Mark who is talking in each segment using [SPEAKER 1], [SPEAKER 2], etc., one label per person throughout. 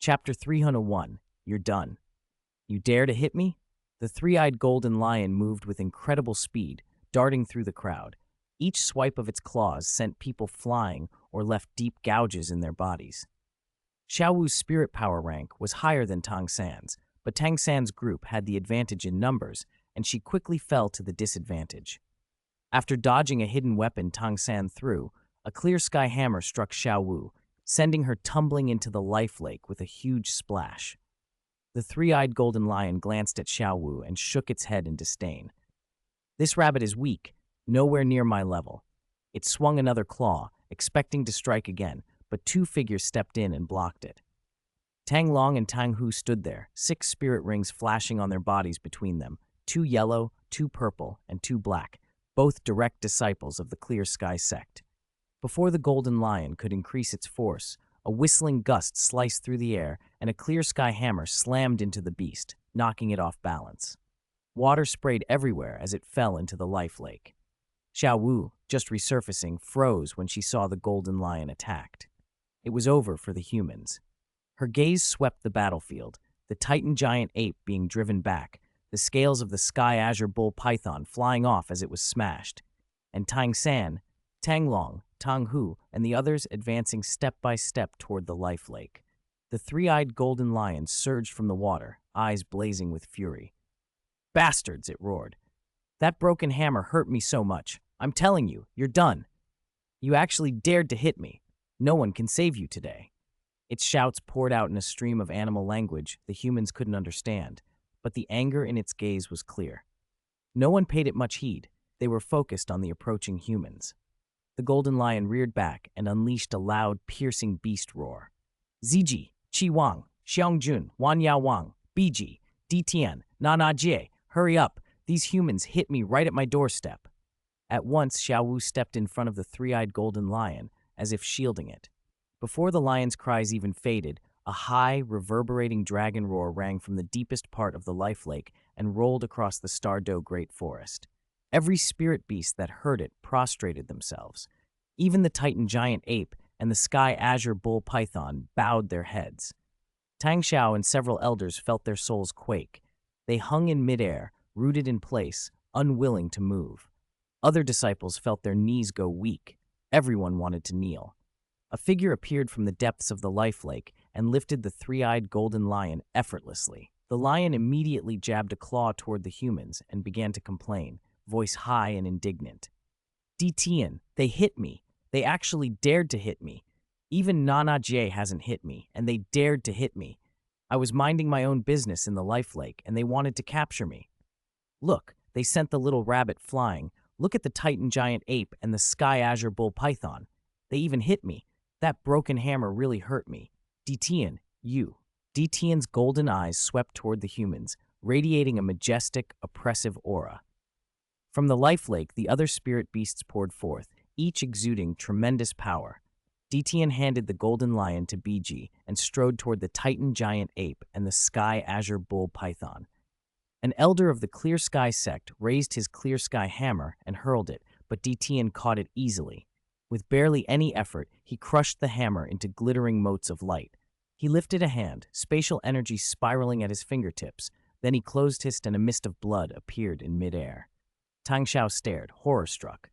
[SPEAKER 1] Chapter 301. You're done. You dare to hit me? The three-eyed golden lion moved with incredible speed, darting through the crowd. Each swipe of its claws sent people flying or left deep gouges in their bodies. Xiao Wu's spirit power rank was higher than Tang San's, but Tang San's group had the advantage in numbers, and she quickly fell to the disadvantage. After dodging a hidden weapon Tang San threw, a clear sky hammer struck Xiao Wu, sending her tumbling into the life lake with a huge splash. The three-eyed golden lion glanced at Xiao Wu and shook its head in disdain. This rabbit is weak, nowhere near my level. It swung another claw, expecting to strike again, but two figures stepped in and blocked it. Tang Long and Tang Hu stood there, 6 spirit rings flashing on their bodies between them, 2 yellow, 2 purple, and 2 black, both direct disciples of the Clear Sky sect. Before the golden lion could increase its force, a whistling gust sliced through the air and a clear sky hammer slammed into the beast, knocking it off balance. Water sprayed everywhere as it fell into the life lake. Xiao Wu, just resurfacing, froze when she saw the golden lion attacked. It was over for the humans. Her gaze swept the battlefield, the Titan giant ape being driven back, the scales of the sky azure bull python flying off as it was smashed, and Tang San, Tang Long, Tang Hu, and the others advancing step by step toward the life lake. The three-eyed golden lion surged from the water, eyes blazing with fury. "Bastards!" it roared. "That broken hammer hurt me so much. I'm telling you, you're done. You actually dared to hit me. No one can save you today." Its shouts poured out in a stream of animal language the humans couldn't understand, but the anger in its gaze was clear. No one paid it much heed. They were focused on the approaching humans. The golden lion reared back and unleashed a loud, piercing beast roar. "Ziji, Qi Wang, Xiangjun, Wan Yao Wang, Biji, Ditian, Nana Jie, hurry up. These humans hit me right at my doorstep." At once, Xiao Wu stepped in front of the three-eyed golden lion, as if shielding it. Before the lion's cries even faded, a high, reverberating dragon roar rang from the deepest part of the life lake and rolled across the Stardow Great Forest. Every spirit beast that heard it prostrated themselves. Even the Titan giant ape and the sky azure bull python bowed their heads. Tang Xiao and several elders felt their souls quake. They hung in midair, rooted in place, unwilling to move. Other disciples felt their knees go weak. Everyone wanted to kneel. A figure appeared from the depths of the life lake and lifted the three-eyed golden lion effortlessly. The lion immediately jabbed a claw toward the humans and began to complain, voice high and indignant. "Ditian, they hit me. They actually dared to hit me. Even Nana Jie hasn't hit me, and they dared to hit me. I was minding my own business in the life lake, and they wanted to capture me. Look, they sent the little rabbit flying. Look at the Titan giant ape and the sky azure bull python. They even hit me. That broken hammer really hurt me. Ditian, you." Ditian's golden eyes swept toward the humans, radiating a majestic, oppressive aura. From the life lake, the other spirit beasts poured forth, each exuding tremendous power. Ditian handed the golden lion to Biji and strode toward the Titan giant ape and the sky azure bull python. An elder of the Clear Sky sect raised his clear sky hammer and hurled it, but Ditian caught it easily. With barely any effort, he crushed the hammer into glittering motes of light. He lifted a hand, spatial energy spiraling at his fingertips. Then he closed his and a mist of blood appeared in midair. Tang Xiao stared, horror-struck.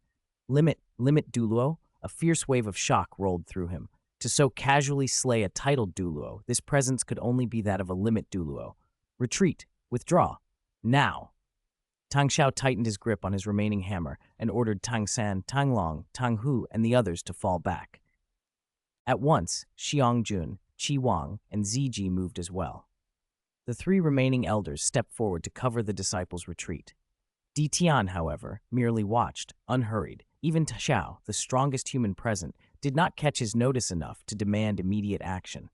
[SPEAKER 1] Limit Douluo?" A fierce wave of shock rolled through him. To so casually slay a titled Douluo, this presence could only be that of a limit Douluo. "Retreat! Withdraw! Now!" Tang Xiao tightened his grip on his remaining hammer and ordered Tang San, Tang Long, Tang Hu, and the others to fall back. At once, Xiangjun, Qi Wang, and Ziji moved as well. The 3 remaining elders stepped forward to cover the disciples' retreat. Ditian, however, merely watched, unhurried. Even Xiao, the strongest human present, did not catch his notice enough to demand immediate action.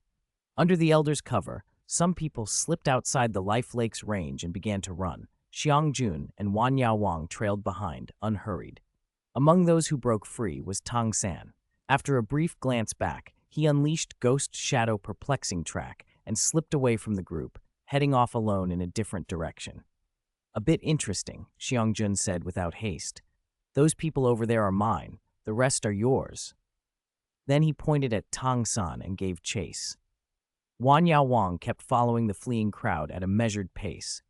[SPEAKER 1] Under the elders' cover, some people slipped outside the life lake's range and began to run. Xiangjun and Wan Yao Wang trailed behind, unhurried. Among those who broke free was Tang San. After a brief glance back, he unleashed Ghost Shadow Perplexing Track and slipped away from the group, heading off alone in a different direction. "A bit interesting," Xiangjun said without haste. "Those people over there are mine. The rest are yours." Then he pointed at Tang San and gave chase. Wan Yao Wang kept following the fleeing crowd at a measured pace.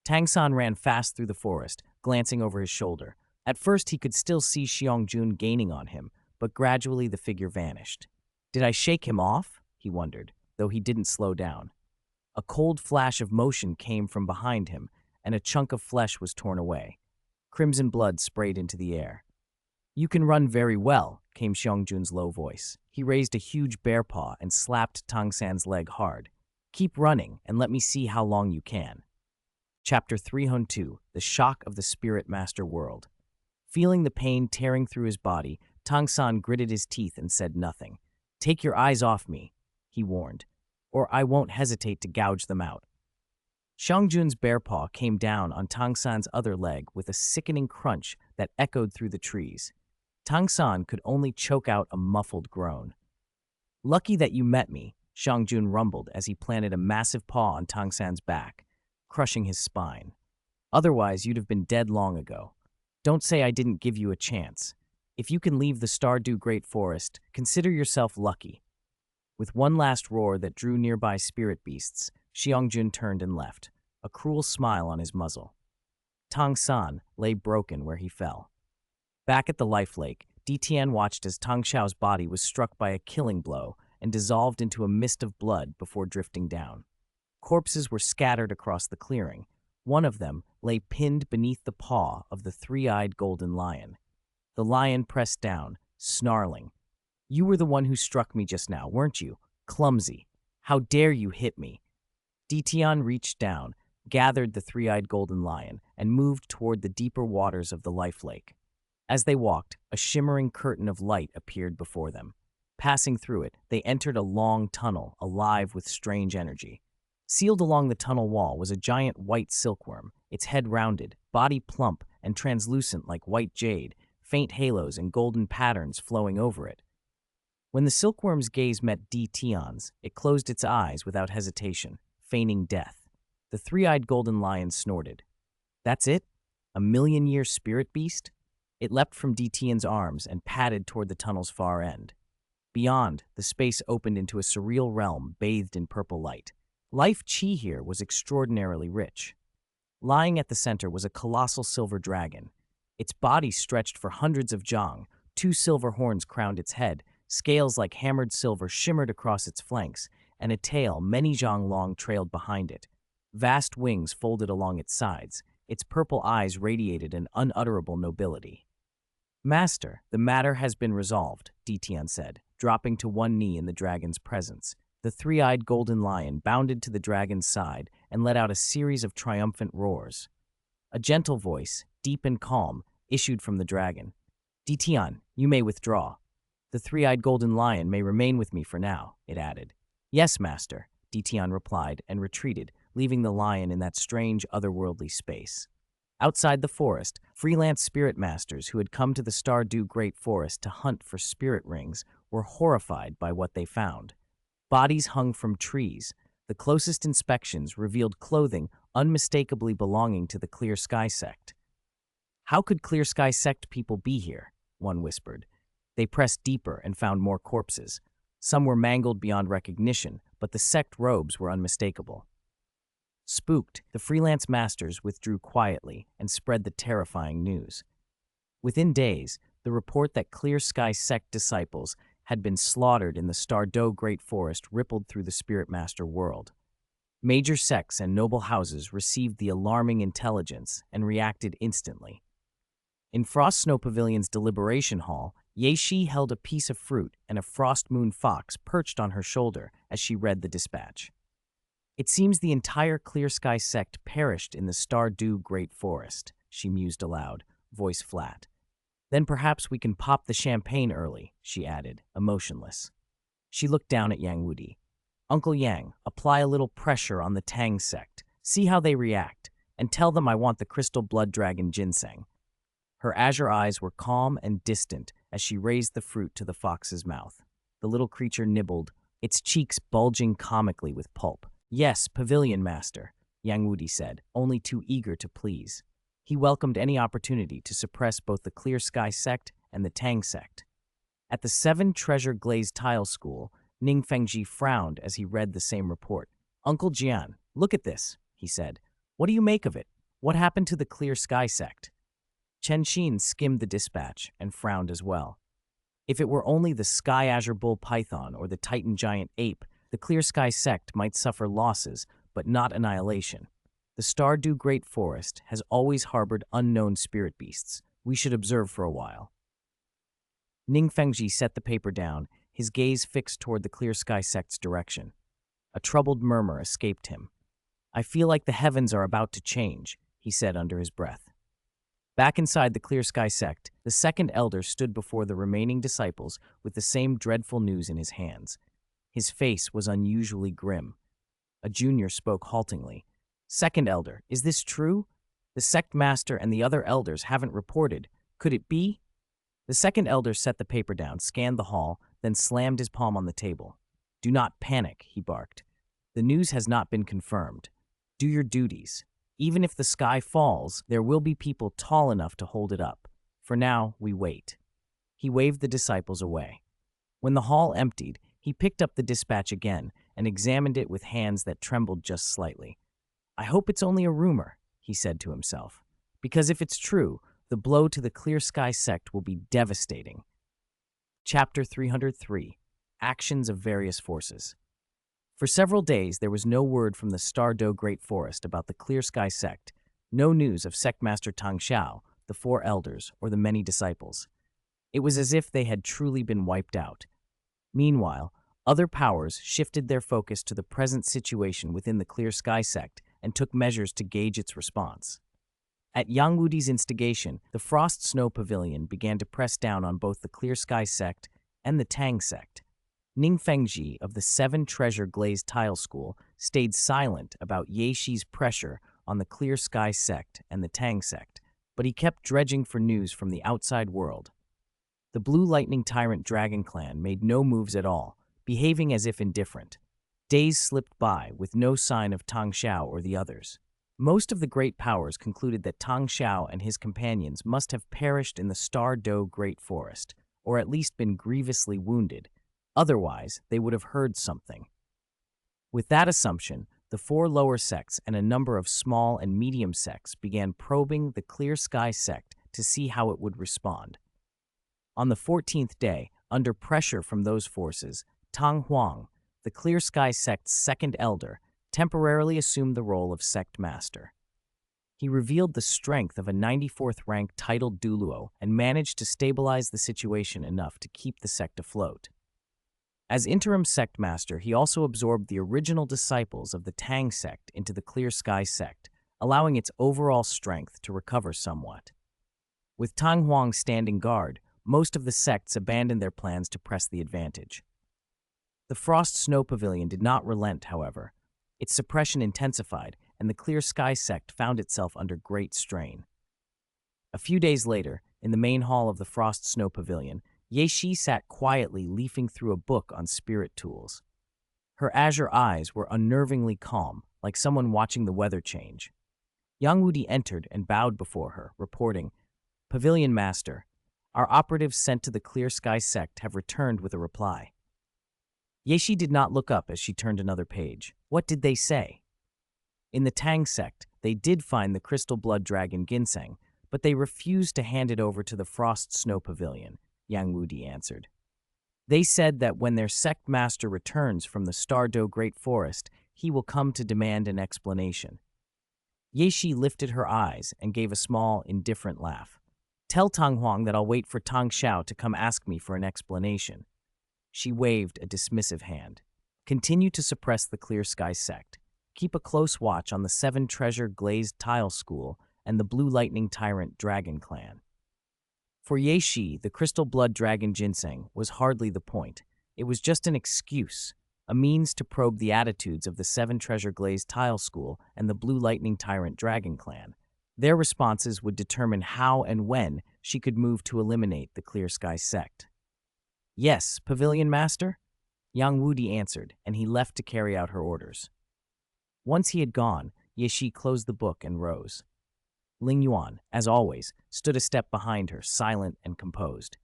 [SPEAKER 1] Tang San ran fast through the forest, glancing over his shoulder. At first, he could still see Xiangjun gaining on him, but gradually the figure vanished. Did I shake him off? He wondered, though he didn't slow down. A cold flash of motion came from behind him, and a chunk of flesh was torn away. Crimson blood sprayed into the air. You can run very well, came Xiangjun's low voice. He raised a huge bear paw and slapped Tang San's leg hard. Keep running, and let me see how long you can. Chapter 302, The Shock of the Spirit Master World. Feeling the pain tearing through his body, Tang San gritted his teeth and said nothing. Take your eyes off me, he warned, or I won't hesitate to gouge them out. Xiangjun's bear paw came down on Tang San's other leg with a sickening crunch that echoed through the trees. Tang San could only choke out a muffled groan. Lucky that you met me, Xiangjun rumbled as he planted a massive paw on Tang San's back, crushing his spine. Otherwise, you'd have been dead long ago. Don't say I didn't give you a chance. If you can leave the Stardew Great Forest, consider yourself lucky. With one last roar that drew nearby spirit beasts, Xiangjun turned and left, a cruel smile on his muzzle. Tang San lay broken where he fell. Back at the life lake, Ditian watched as Tang Xiao's body was struck by a killing blow and dissolved into a mist of blood before drifting down. Corpses were scattered across the clearing. One of them lay pinned beneath the paw of the three-eyed golden lion. The lion pressed down, snarling. You were the one who struck me just now, weren't you? Clumsy. How dare you hit me? Ditian reached down, gathered the three-eyed golden lion, and moved toward the deeper waters of the life lake. As they walked, a shimmering curtain of light appeared before them. Passing through it, they entered a long tunnel, alive with strange energy. Sealed along the tunnel wall was a giant white silkworm, its head rounded, body plump and translucent like white jade, faint halos and golden patterns flowing over it. When the silkworm's gaze met Ditian's, it closed its eyes without hesitation, feigning death. The three-eyed golden lion snorted. That's it? A million-year spirit beast? It leapt from Ditian's arms and padded toward the tunnel's far end. Beyond, the space opened into a surreal realm bathed in purple light. Life Qi here was extraordinarily rich. Lying at the center was a colossal silver dragon. Its body stretched for hundreds of zhang, 2 silver horns crowned its head, scales like hammered silver shimmered across its flanks, and a tail many zhang long trailed behind it. Vast wings folded along its sides. Its purple eyes radiated an unutterable nobility. Master, the matter has been resolved, Ditian said, dropping to one knee in the dragon's presence. The three-eyed golden lion bounded to the dragon's side and let out a series of triumphant roars. A gentle voice, deep and calm, issued from the dragon. Ditian, you may withdraw. The three-eyed golden lion may remain with me for now, it added. Yes, master, Ditian replied and retreated, leaving the lion in that strange, otherworldly space. Outside the forest, freelance spirit masters who had come to the Stardew Great Forest to hunt for spirit rings were horrified by what they found. Bodies hung from trees. The closest inspections revealed clothing unmistakably belonging to the Clear Sky sect. How could Clear Sky sect people be here? One whispered. They pressed deeper and found more corpses. Some were mangled beyond recognition, but the sect robes were unmistakable. Spooked, the freelance masters withdrew quietly and spread the terrifying news. Within days, the report that Clear Sky sect disciples had been slaughtered in the Stardew Great Forest rippled through the Spirit Master world. Major sects and noble houses received the alarming intelligence and reacted instantly. In Frost Snow Pavilion's deliberation hall, Ye-Shi held a piece of fruit and a frost moon fox perched on her shoulder as she read the dispatch. It seems the entire Clear Sky sect perished in the Stardew Great Forest, she mused aloud, voice flat. Then perhaps we can pop the champagne early, she added, emotionless. She looked down at Yang Wudi. Uncle Yang, apply a little pressure on the Tang sect, see how they react, and tell them I want the crystal blood dragon ginseng. Her azure eyes were calm and distant as she raised the fruit to the fox's mouth. The little creature nibbled, its cheeks bulging comically with pulp. Yes, Pavilion Master, Yang Wudi said, only too eager to please. He welcomed any opportunity to suppress both the Clear Sky sect and the Tang sect. At the 7 Treasure Glazed Tile School, Ning Fengji frowned as he read the same report. Uncle Jian, look at this, he said. What do you make of it? What happened to the Clear Sky sect? Chen Xin skimmed the dispatch and frowned as well. If it were only the Sky Azure Bull Python or the Titan Giant Ape, the Clear Sky sect might suffer losses, but not annihilation. The Stardew Great Forest has always harbored unknown spirit beasts. We should observe for a while. Ning Fengji set the paper down, his gaze fixed toward the Clear Sky sect's direction. A troubled murmur escaped him. I feel like the heavens are about to change, he said under his breath. Back inside the Clear Sky sect, the second elder stood before the remaining disciples with the same dreadful news in his hands. His face was unusually grim. A junior spoke haltingly. Second elder, is this true? The sect master and the other elders haven't reported. Could it be? The second elder set the paper down, scanned the hall, then slammed his palm on the table. Do not panic, he barked. The news has not been confirmed. Do your duties. Even if the sky falls, there will be people tall enough to hold it up. For now, we wait. He waved the disciples away. When the hall emptied, he picked up the dispatch again and examined it with hands that trembled just slightly. I hope it's only a rumor, he said to himself, because if it's true, the blow to the Clear Sky sect will be devastating. Chapter 303, Actions of Various Forces. For several days, there was no word from the Stardew Great Forest about the Clear Sky sect, no news of Sectmaster Tang Hao, the four elders, or the many disciples. It was as if they had truly been wiped out. Meanwhile, other powers shifted their focus to the present situation within the Clear Sky sect and took measures to gauge its response. At Yang Wudi's instigation, the Frost Snow Pavilion began to press down on both the Clear Sky sect and the Tang sect. Ning Fengji of the Seven Treasure Glazed Tile School stayed silent about Ye Shi's pressure on the Clear Sky sect and the Tang sect, but he kept dredging for news from the outside world. The Blue Lightning Tyrant Dragon Clan made no moves at all, behaving as if indifferent. Days slipped by with no sign of Tang Hao or the others. Most of the great powers concluded that Tang Hao and his companions must have perished in the Stardew Great Forest, or at least been grievously wounded. Otherwise, they would have heard something. With that assumption, the four lower sects and a number of small and medium sects began probing the Clear Sky sect to see how it would respond. On the 14th day, under pressure from those forces, Tang Huang, the Clear Sky sect's second elder, temporarily assumed the role of sect master. He revealed the strength of a 94th-ranked titled Douluo and managed to stabilize the situation enough to keep the sect afloat. As interim sect master, he also absorbed the original disciples of the Tang sect into the Clear Sky sect, allowing its overall strength to recover somewhat. With Tang Huang standing guard, most of the sects abandoned their plans to press the advantage. The Frost Snow Pavilion did not relent, however. Its suppression intensified, and the Clear Sky sect found itself under great strain. A few days later, in the main hall of the Frost Snow Pavilion, Ye Shi sat quietly leafing through a book on spirit tools. Her azure eyes were unnervingly calm, like someone watching the weather change. Yang Wudi entered and bowed before her, reporting, Pavilion Master, our operatives sent to the Clear Sky sect have returned with a reply. Ye Shi did not look up as she turned another page. What did they say? In the Tang sect, they did find the crystal blood dragon ginseng, but they refused to hand it over to the Frost Snow Pavilion, Yang Wudi answered. They said that when their sect master returns from the Stardew Great Forest, he will come to demand an explanation. Ye Shi lifted her eyes and gave a small, indifferent laugh. Tell Tang Huang that I'll wait for Tang Hao to come ask me for an explanation. She waved a dismissive hand. Continue to suppress the Clear Sky sect. Keep a close watch on the Seven Treasure Glazed Tile School and the Blue Lightning Tyrant Dragon Clan. For Ye Shi, the crystal blood dragon ginseng was hardly the point. It was just an excuse, a means to probe the attitudes of the Seven Treasure Glazed Tile School and the Blue Lightning Tyrant Dragon Clan. Their responses would determine how and when she could move to eliminate the Clear Sky sect. Yes, Pavilion Master? Yang Wudi answered, and he left to carry out her orders. Once he had gone, Ye Shi closed the book and rose. Ling Yuan, as always, stood a step behind her, silent and composed.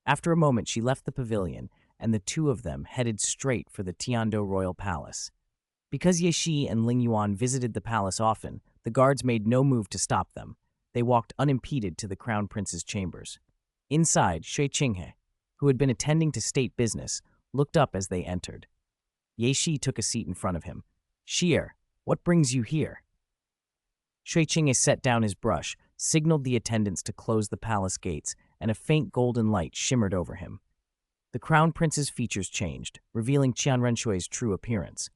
[SPEAKER 1] After a moment, she left the pavilion and the two of them headed straight for the Tiando royal palace. Because Ye Shi and Ling Yuan visited the palace often, the guards made no move to stop them. They walked unimpeded to the crown prince's chambers. Inside, Shui Qinghe, who had been attending to state business, looked up as they entered. Ye Shi took a seat in front of him. "Shier, what brings you here?" Shui Qinghe set down his brush, signaled the attendants to close the palace gates, and a faint golden light shimmered over him. The crown prince's features changed, revealing Qian Renshui's true appearance.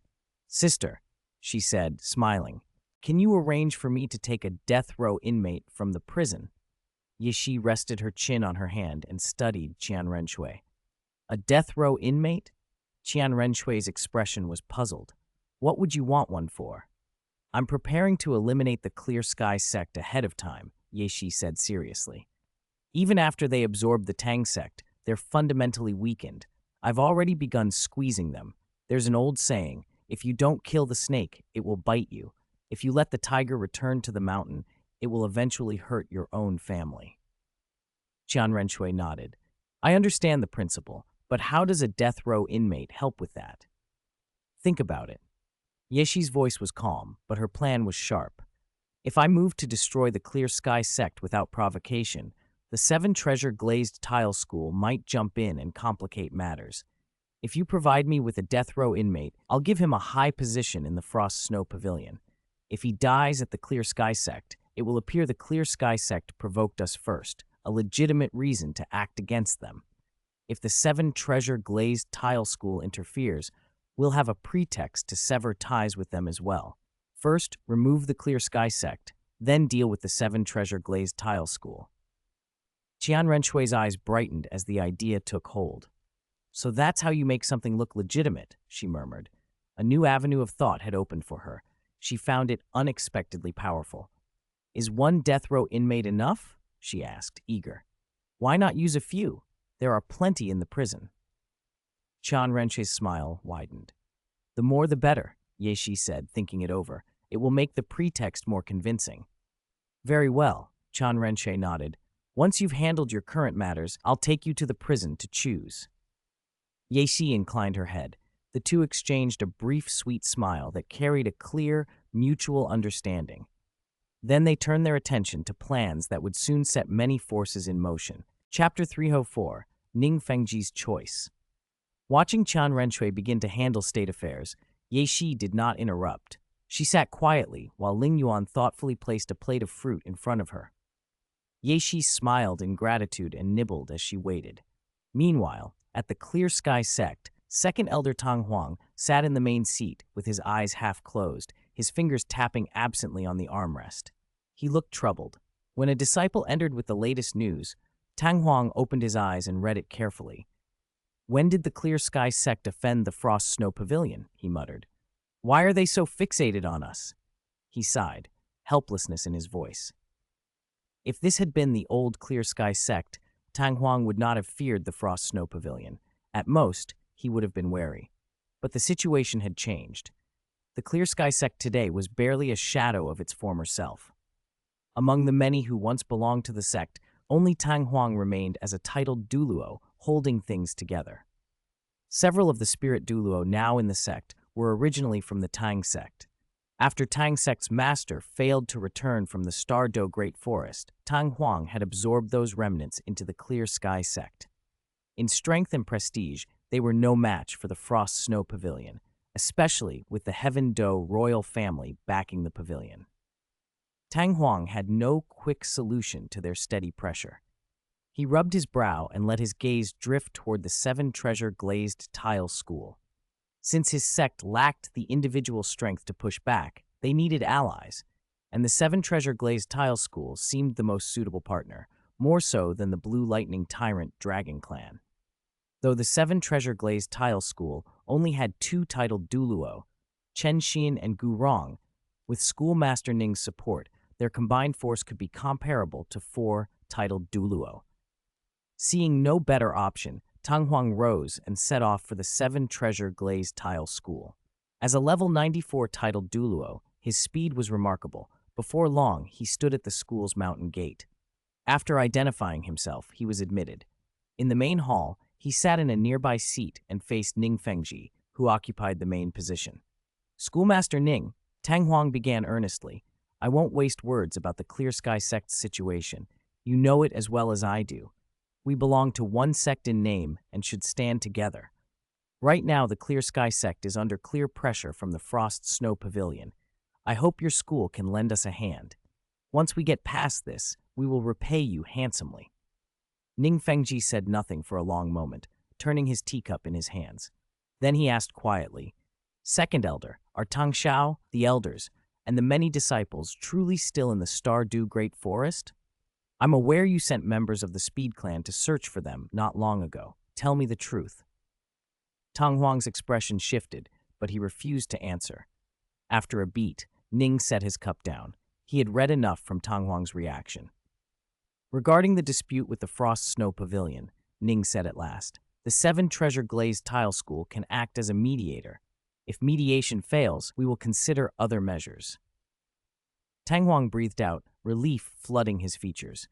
[SPEAKER 1] "Sister," she said, smiling, "can you arrange for me to take a death row inmate from the prison?" Ye Shi rested her chin on her hand and studied Qian Renshui. "A death row inmate?" Qian Renshui's expression was puzzled. "What would you want one for?" "I'm preparing to eliminate the Clear Sky sect ahead of time," Ye Shi said seriously. "Even after they absorb the Tang sect, they're fundamentally weakened. I've already begun squeezing them. There's an old saying, if you don't kill the snake, it will bite you. If you let the tiger return to the mountain, it will eventually hurt your own family." Qian Renshui nodded. "I understand the principle, but how does a death row inmate help with that?" "Think about it." Ye Shi's voice was calm, but her plan was sharp. "If I move to destroy the Clear Sky sect without provocation, the Seven Treasure Glazed Tile School might jump in and complicate matters. If you provide me with a death row inmate, I'll give him a high position in the Frost Snow Pavilion. If he dies at the Clear Sky sect, it will appear the Clear Sky sect provoked us first, a legitimate reason to act against them. If the Seven Treasure Glazed Tile School interferes, we'll have a pretext to sever ties with them as well. First, remove the Clear Sky sect, then deal with the Seven Treasure Glazed Tile School." Qian Renshui's eyes brightened as the idea took hold. "So that's how you make something look legitimate," she murmured. A new avenue of thought had opened for her. She found it unexpectedly powerful. "Is one death row inmate enough?" she asked, eager. "Why not use a few? There are plenty in the prison." Qian Renshui's smile widened. "The more the better," Ye Shi said, thinking it over. "It will make the pretext more convincing." "Very well," Qian Renshui nodded. "Once you've handled your current matters, I'll take you to the prison to choose." Ye Shi inclined her head. The two exchanged a brief, sweet smile that carried a clear, mutual understanding. Then they turned their attention to plans that would soon set many forces in motion. Chapter 304, Ning Fengji's Choice. Watching Qian Renshui begin to handle state affairs, Ye Shi did not interrupt. She sat quietly while Ling Yuan thoughtfully placed a plate of fruit in front of her. Ye Shi smiled in gratitude and nibbled as she waited. Meanwhile, at the Clear Sky sect, Second Elder Tang Huang sat in the main seat with his eyes half closed, his fingers tapping absently on the armrest. He looked troubled. When a disciple entered with the latest news, Tang Huang opened his eyes and read it carefully. "When did the Clear Sky sect offend the Frost Snow Pavilion?" he muttered. "Why are they so fixated on us?" He sighed, helplessness in his voice. If this had been the old Clear Sky sect, Tang Huang would not have feared the Frost Snow Pavilion. At most, he would have been wary. But the situation had changed. The Clear Sky sect today was barely a shadow of its former self. Among the many who once belonged to the sect, only Tang Huang remained as a titled Douluo, holding things together. Several of the spirit Douluo now in the sect were originally from the Tang sect. After Tang sect's master failed to return from the Star Do Great Forest, Tang Huang had absorbed those remnants into the Clear Sky sect. In strength and prestige, they were no match for the Frost Snow Pavilion, especially with the Heaven Do royal family backing the pavilion. Tang Huang had no quick solution to their steady pressure. He rubbed his brow and let his gaze drift toward the Seven Treasure Glazed Tile School. Since his sect lacked the individual strength to push back, they needed allies, and the Seven Treasure Glazed Tile School seemed the most suitable partner, more so than the Blue Lightning Tyrant Dragon Clan. Though the Seven Treasure Glazed Tile School only had two titled Douluo, Chen Xin and Gu Rong, with Schoolmaster Ning's support, their combined force could be comparable to four titled Douluo. Seeing no better option, Tang Huang rose and set off for the Seven Treasure Glazed Tile School. As a level 94 titled Douluo, his speed was remarkable. Before long, he stood at the school's mountain gate. After identifying himself, he was admitted. In the main hall, He sat in a nearby seat and faced Ning Fengji, who occupied the main position. Schoolmaster Ning, Tang Huang began earnestly. I won't waste words about the Clear Sky Sect's situation. You know it as well as I do. We belong to one sect in name and should stand together. Right now, the Clear Sky Sect is under clear pressure from the Frost Snow Pavilion. I hope your school can lend us a hand. Once we get past this, we will repay you handsomely. Ning Fengji said nothing for a long moment, turning his teacup in his hands. Then he asked quietly, Second Elder, are Tang Hao, the elders, and the many disciples truly still in the Stardew Great Forest? I'm aware you sent members of the Speed Clan to search for them not long ago. Tell me the truth. Tang Huang's expression shifted, but he refused to answer. After a beat, Ning set his cup down. He had read enough from Tang Huang's reaction. Regarding the dispute with the Frost Snow Pavilion, Ning said at last, the 7 Treasure Glazed Tile School can act as a mediator. If mediation fails, we will consider other measures. Tang Huang breathed out, relief flooding his features.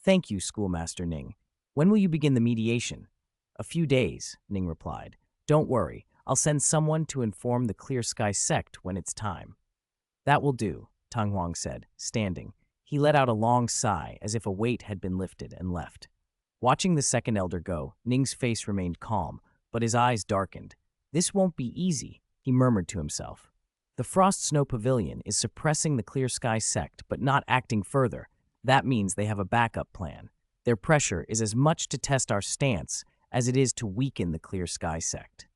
[SPEAKER 1] Thank you, Schoolmaster Ning. When will you begin the mediation? A few days, Ning replied. Don't worry, I'll send someone to inform the Clear Sky Sect when it's time. That will do, Tang Huang said, standing. He let out a long sigh as if a weight had been lifted and left. Watching the second elder go, Ning's face remained calm, but his eyes darkened. This won't be easy, he murmured to himself. The Frost Snow Pavilion is suppressing the Clear Sky Sect but not acting further. That means they have a backup plan. Their pressure is as much to test our stance as it is to weaken the Clear Sky Sect.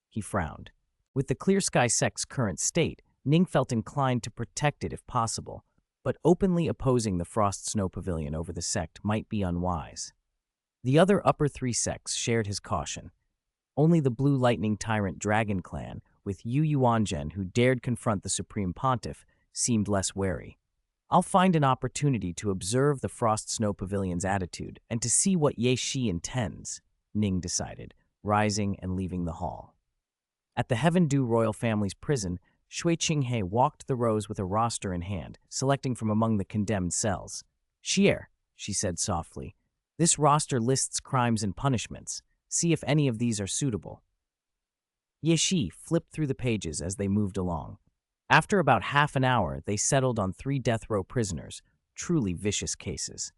[SPEAKER 1] He frowned. With the Clear Sky Sect's current state, Ning felt inclined to protect it if possible, but openly opposing the Frost Snow Pavilion over the sect might be unwise. The other upper 3 sects shared his caution. Only the Blue Lightning Tyrant Dragon Clan, with Yu Yuanzhen who dared confront the Supreme Pontiff, seemed less wary. I'll find an opportunity to observe the Frost Snow Pavilion's attitude and to see what Ye Shi intends, Ning decided, rising and leaving the hall. At the Heaven Dew royal family's prison, Shui Qinghe walked the rows with a roster in hand, selecting from among the condemned cells. Xier, she said softly, this roster lists crimes and punishments. See if any of these are suitable. Ye Shi flipped through the pages as they moved along. After about half an hour, they settled on 3 death row prisoners, truly vicious cases.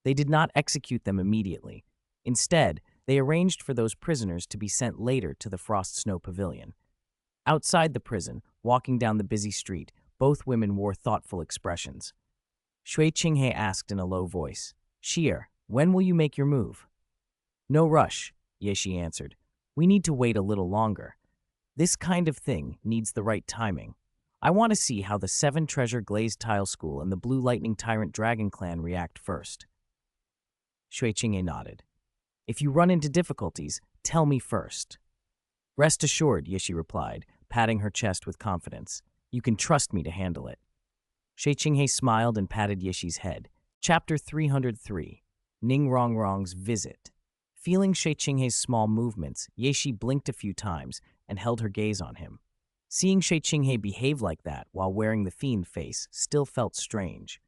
[SPEAKER 1] They did not execute them immediately. Instead, they arranged for those prisoners to be sent later to the Frost Snow Pavilion. Outside the prison, walking down the busy street, both women wore thoughtful expressions. Shui Qinghe asked in a low voice, Xier, when will you make your move? No rush, Ye Shi answered. We need to wait a little longer. This kind of thing needs the right timing. I want to see how the 7 Treasure Glazed Tile School and the Blue Lightning Tyrant Dragon Clan react first. Shui Qinghe nodded. If you run into difficulties, tell me first. Rest assured, Ye Shi replied, patting her chest with confidence. You can trust me to handle it. Shui Qinghe smiled and patted Ye Shi's head. Chapter 303, Ning Rongrong's Visit. Feeling Shui Qinghe's small movements, Ye Shi blinked a few times and held her gaze on him. Seeing Shui Qinghe behave like that while wearing the fiend face still felt strange.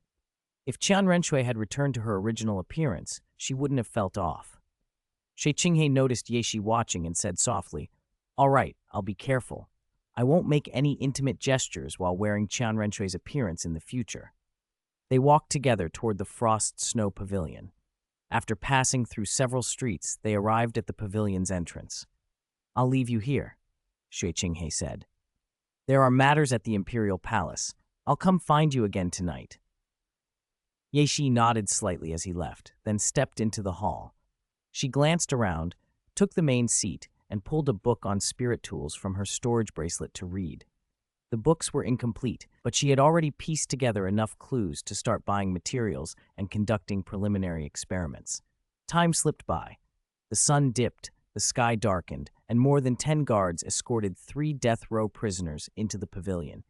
[SPEAKER 1] If Qian Renshui had returned to her original appearance, she wouldn't have felt off. Shui Qinghe noticed Ye Shi watching and said softly, All right, I'll be careful. I won't make any intimate gestures while wearing Qian Renshui's appearance in the future. They walked together toward the Frost Snow Pavilion. After passing through several streets, they arrived at the pavilion's entrance. I'll leave you here, Shui Qinghe said. There are matters at the Imperial Palace. I'll come find you again tonight. Ye Shi nodded slightly as he left, then stepped into the hall. She glanced around, took the main seat, and pulled a book on spirit tools from her storage bracelet to read. The books were incomplete, but she had already pieced together enough clues to start buying materials and conducting preliminary experiments. Time slipped by. The sun dipped, the sky darkened, and more than 10 guards escorted 3 death row prisoners into the pavilion.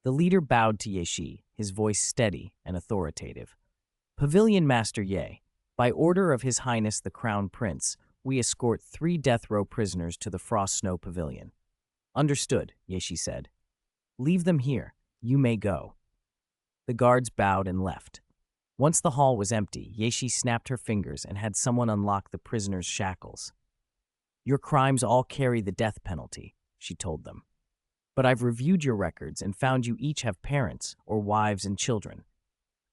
[SPEAKER 1] The leader bowed to Ye Shi, his voice steady and authoritative. Pavilion Master Ye, by order of His Highness the Crown Prince, we escort 3 death row prisoners to the Frost Snow Pavilion. Understood, Ye Shi said. Leave them here. You may go. The guards bowed and left. Once the hall was empty, Ye Shi snapped her fingers and had someone unlock the prisoners' shackles. Your crimes all carry the death penalty, she told them. But I've reviewed your records and found you each have parents or wives and children.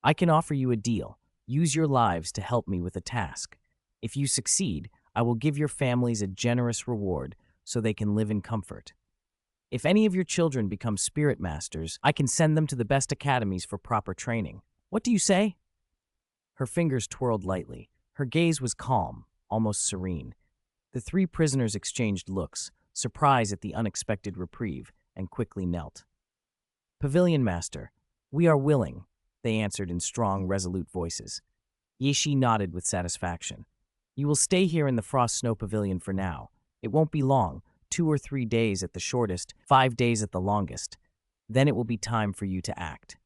[SPEAKER 1] I can offer you a deal. Use your lives to help me with a task. If you succeed, I will give your families a generous reward so they can live in comfort. If any of your children become spirit masters, I can send them to the best academies for proper training. What do you say? Her fingers twirled lightly. Her gaze was calm, almost serene. The three prisoners exchanged looks, surprise at the unexpected reprieve, and quickly knelt. Pavilion Master, we are willing, they answered in strong, resolute voices. Yeshi nodded with satisfaction. You will stay here in the Frost Snow Pavilion for now. It won't be long, 2 or 3 days at the shortest, 5 days at the longest. Then it will be time for you to act.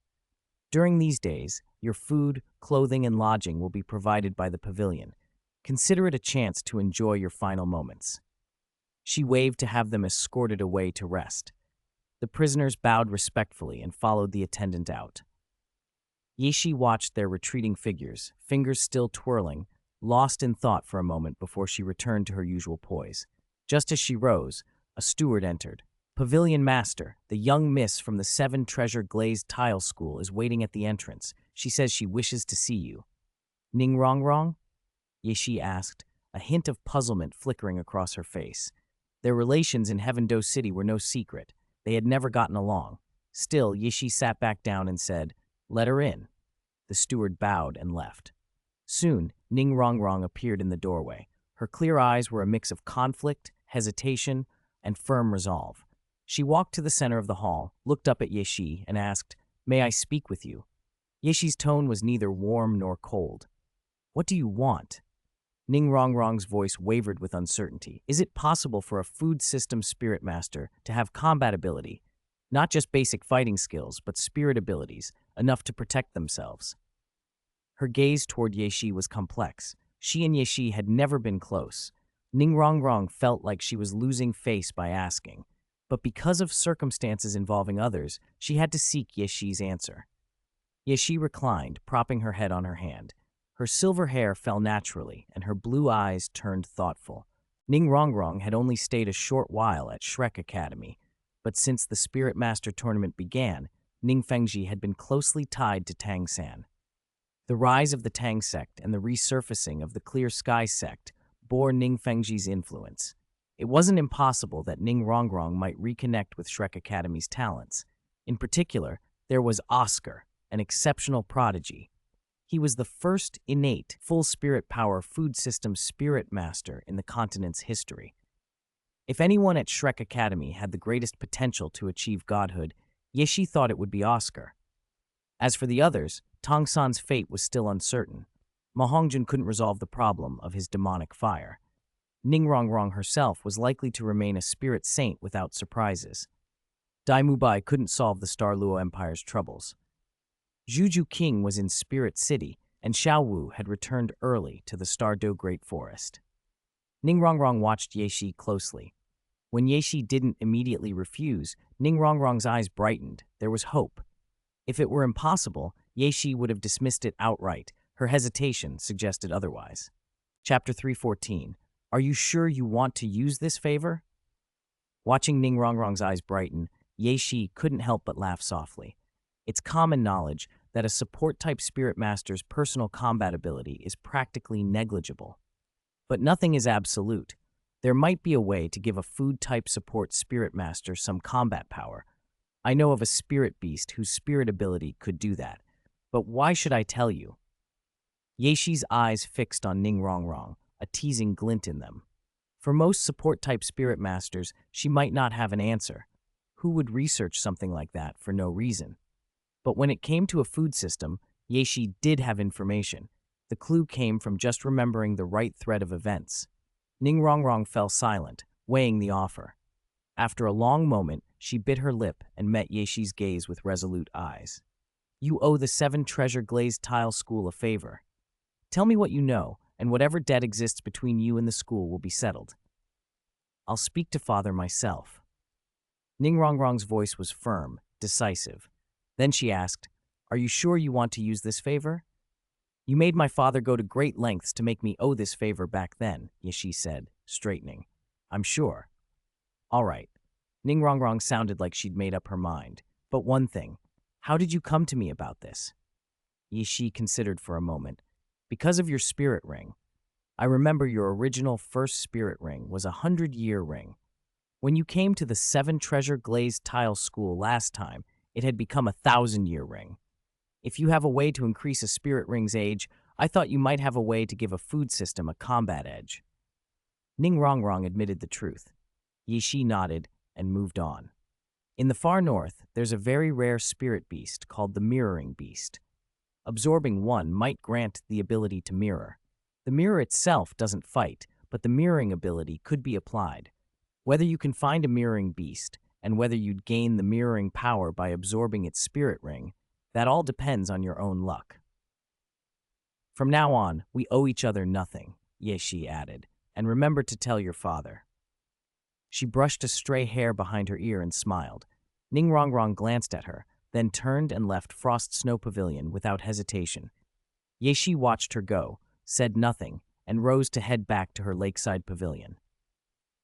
[SPEAKER 1] During these days, your food, clothing, and lodging will be provided by the pavilion. Consider it a chance to enjoy your final moments. She waved to have them escorted away to rest. The prisoners bowed respectfully and followed the attendant out. Yeshi watched their retreating figures, fingers still twirling, lost in thought for a moment before she returned to her usual poise. Just as she rose, a steward entered. Pavilion Master, the young miss from the 7 Treasure Glazed Tile School, is waiting at the entrance. She says she wishes to see you. Ning Rong Rong? Yeshi asked, a hint of puzzlement flickering across her face. Their relations in Heaven Do City were no secret. They had never gotten along. Still, Yeshi sat back down and said, Let her in. The steward bowed and left. Soon, Ning Rong Rong appeared in the doorway. Her clear eyes were a mix of conflict, hesitation, and firm resolve. She walked to the center of the hall, looked up at Yeshi, and asked, May I speak with you? Yeshi's tone was neither warm nor cold. What do you want? Ning Rong Rong's voice wavered with uncertainty. Is it possible for a food system spirit master to have combat ability, not just basic fighting skills, but spirit abilities, enough to protect themselves? Her gaze toward Yeshi was complex. She and Yeshi had never been close. Ning Rong Rong felt like she was losing face by asking, but because of circumstances involving others, she had to seek Yeshi's answer. Yeshi reclined, propping her head on her hand. Her silver hair fell naturally, and her blue eyes turned thoughtful. Ning Rong Rong had only stayed a short while at Shrek Academy, but since the Spirit Master tournament began, Ning Fengji had been closely tied to Tang San. The rise of the Tang sect and the resurfacing of the Clear Sky sect bore Ning Fengji's influence. It wasn't impossible that Ning Rong Rong might reconnect with Shrek Academy's talents. In particular, there was Oscar, an exceptional prodigy. He was the first innate, full spirit power food system spirit master in the continent's history. If anyone at Shrek Academy had the greatest potential to achieve godhood, Yeshi thought it would be Oscar. As for the others, Tang San's fate was still uncertain. Ma Hongjun couldn't resolve the problem of his demonic fire. Ning Rong Rong herself was likely to remain a spirit saint without surprises. Dai Mubai couldn't solve the Star Luo Empire's troubles. Juju King was in Spirit City, and Xiao Wu had returned early to the Star Do Great Forest. Ning Rong Rong watched Yeshi closely. When Yeshi didn't immediately refuse, Ning Rong Rong's eyes brightened. There was hope. If it were impossible, Yeshi would have dismissed it outright. Her hesitation suggested otherwise. Chapter 314. Are you sure you want to use this favor? Watching Ning Rong Rong's eyes brighten, Yeshi couldn't help but laugh softly. It's common knowledge that a support-type spirit master's personal combat ability is practically negligible. But nothing is absolute. There might be a way to give a food-type support spirit master some combat power. I know of a spirit beast whose spirit ability could do that. But why should I tell you? Yeshi's eyes fixed on Ning Rong Rong, a teasing glint in them. For most support-type spirit masters, she might not have an answer. Who would research something like that for no reason? But when it came to a food system, Yeshi did have information. The clue came from just remembering the right thread of events. Ning Rong Rong fell silent, weighing the offer. After a long moment, she bit her lip and met Yeshi's gaze with resolute eyes. You owe the 7 Treasure Glazed Tile School a favor. Tell me what you know, and whatever debt exists between you and the school will be settled. I'll speak to Father myself. Ning Rong Rong's voice was firm, decisive. Then she asked, Are you sure you want to use this favor? You made my father go to great lengths to make me owe this favor back then, Yeshi said, straightening. I'm sure. All right. Ning Rongrong sounded like she'd made up her mind. But one thing, how did you come to me about this? Yi Shi considered for a moment. Because of your spirit ring. I remember your original first spirit ring was a 100-year ring. When you came to the 7 treasure glazed tile school last time, it had become a 1,000-year ring. If you have a way to increase a spirit ring's age, I thought you might have a way to give a food system a combat edge. Ning Rongrong admitted the truth. Yi Shi nodded and moved on. In the far north, there's a very rare spirit beast called the Mirroring Beast. Absorbing one might grant the ability to mirror. The mirror itself doesn't fight, but the mirroring ability could be applied. Whether you can find a mirroring beast, and whether you'd gain the mirroring power by absorbing its spirit ring, that all depends on your own luck. From now on, we owe each other nothing, Ye Shi added, and remember to tell your father. She brushed a stray hair behind her ear and smiled. Ning Rongrong glanced at her, then turned and left Frost Snow Pavilion without hesitation. Ye Shi watched her go, said nothing, and rose to head back to her lakeside pavilion.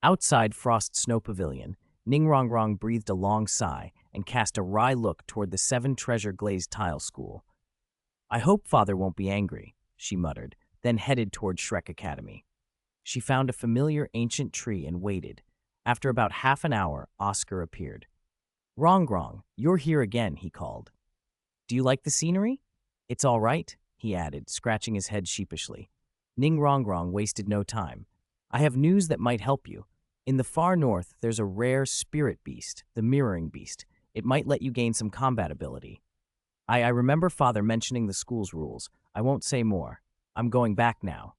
[SPEAKER 1] Outside Frost Snow Pavilion, Ning Rongrong breathed a long sigh and cast a wry look toward the 7 treasure glazed tile school. I hope father won't be angry, she muttered, then headed toward Shrek Academy. She found a familiar ancient tree and waited. After about half an hour, Oscar appeared. Rongrong, you're here again, he called. Do you like the scenery? It's all right, he added, scratching his head sheepishly. Ning Rongrong wasted no time. I have news that might help you. In the far north, there's a rare spirit beast, the Mirroring Beast. It might let you gain some combat ability. I remember father mentioning the school's rules. I won't say more. I'm going back now.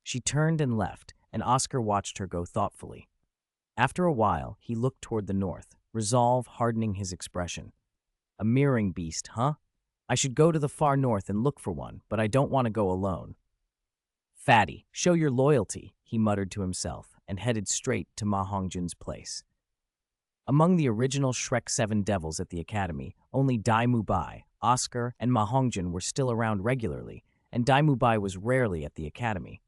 [SPEAKER 1] She turned and left, and Oscar watched her go thoughtfully. After a while, he looked toward the north, resolve hardening his expression. A mirroring beast, huh? I should go to the far north and look for one, but I don't want to go alone. Fatty, show your loyalty, he muttered to himself, and headed straight to Ma Hongjun's place. Among the original Shrek 7 devils at the academy, only Dai Mubai, Oscar, and Ma Hongjun were still around regularly, and Dai Mubai was rarely at the academy.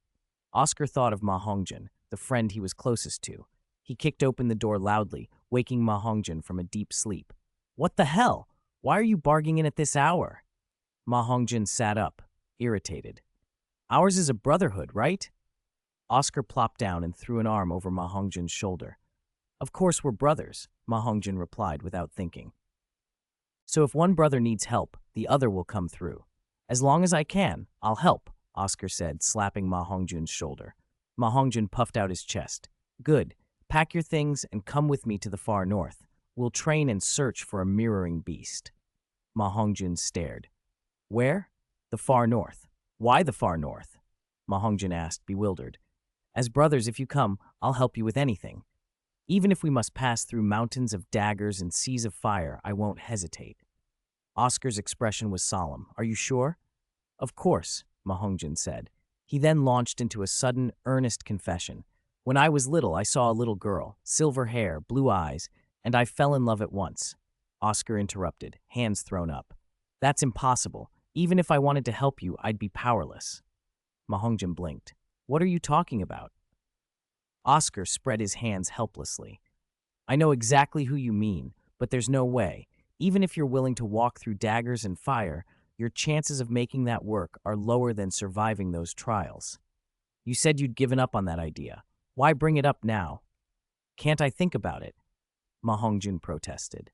[SPEAKER 1] Oscar thought of Ma Hongjun, the friend he was closest to. He kicked open the door loudly, waking Ma Hongjun from a deep sleep. What the hell? Why are you barging in at this hour? Ma Hongjun sat up, irritated. Ours is a brotherhood, right? Oscar plopped down and threw an arm over Ma Hongjun's shoulder. Of course we're brothers, Ma Hongjun replied without thinking. So if one brother needs help, the other will come through. As long as I can, I'll help, Oscar said, slapping Ma Hongjun's shoulder. Ma Hongjun puffed out his chest. Good. Pack your things and come with me to the far north. We'll train and search for a mirroring beast. Ma Hongjun stared. Where? The far north. Why the far north? Ma Hongjun asked, bewildered. As brothers, if you come, I'll help you with anything. Even if we must pass through mountains of daggers and seas of fire, I won't hesitate. Oscar's expression was solemn. Are you sure? Of course, Ma Hongjun said. He then launched into a sudden, earnest confession. When I was little, I saw a little girl, silver hair, blue eyes, and I fell in love at once. Oscar interrupted, hands thrown up. That's impossible. Even if I wanted to help you, I'd be powerless. Ma Hongjun blinked. What are you talking about? Oscar spread his hands helplessly. I know exactly who you mean, but there's no way. Even if you're willing to walk through daggers and fire, your chances of making that work are lower than surviving those trials. You said you'd given up on that idea. Why bring it up now? Can't I think about it? Ma Hongjun protested.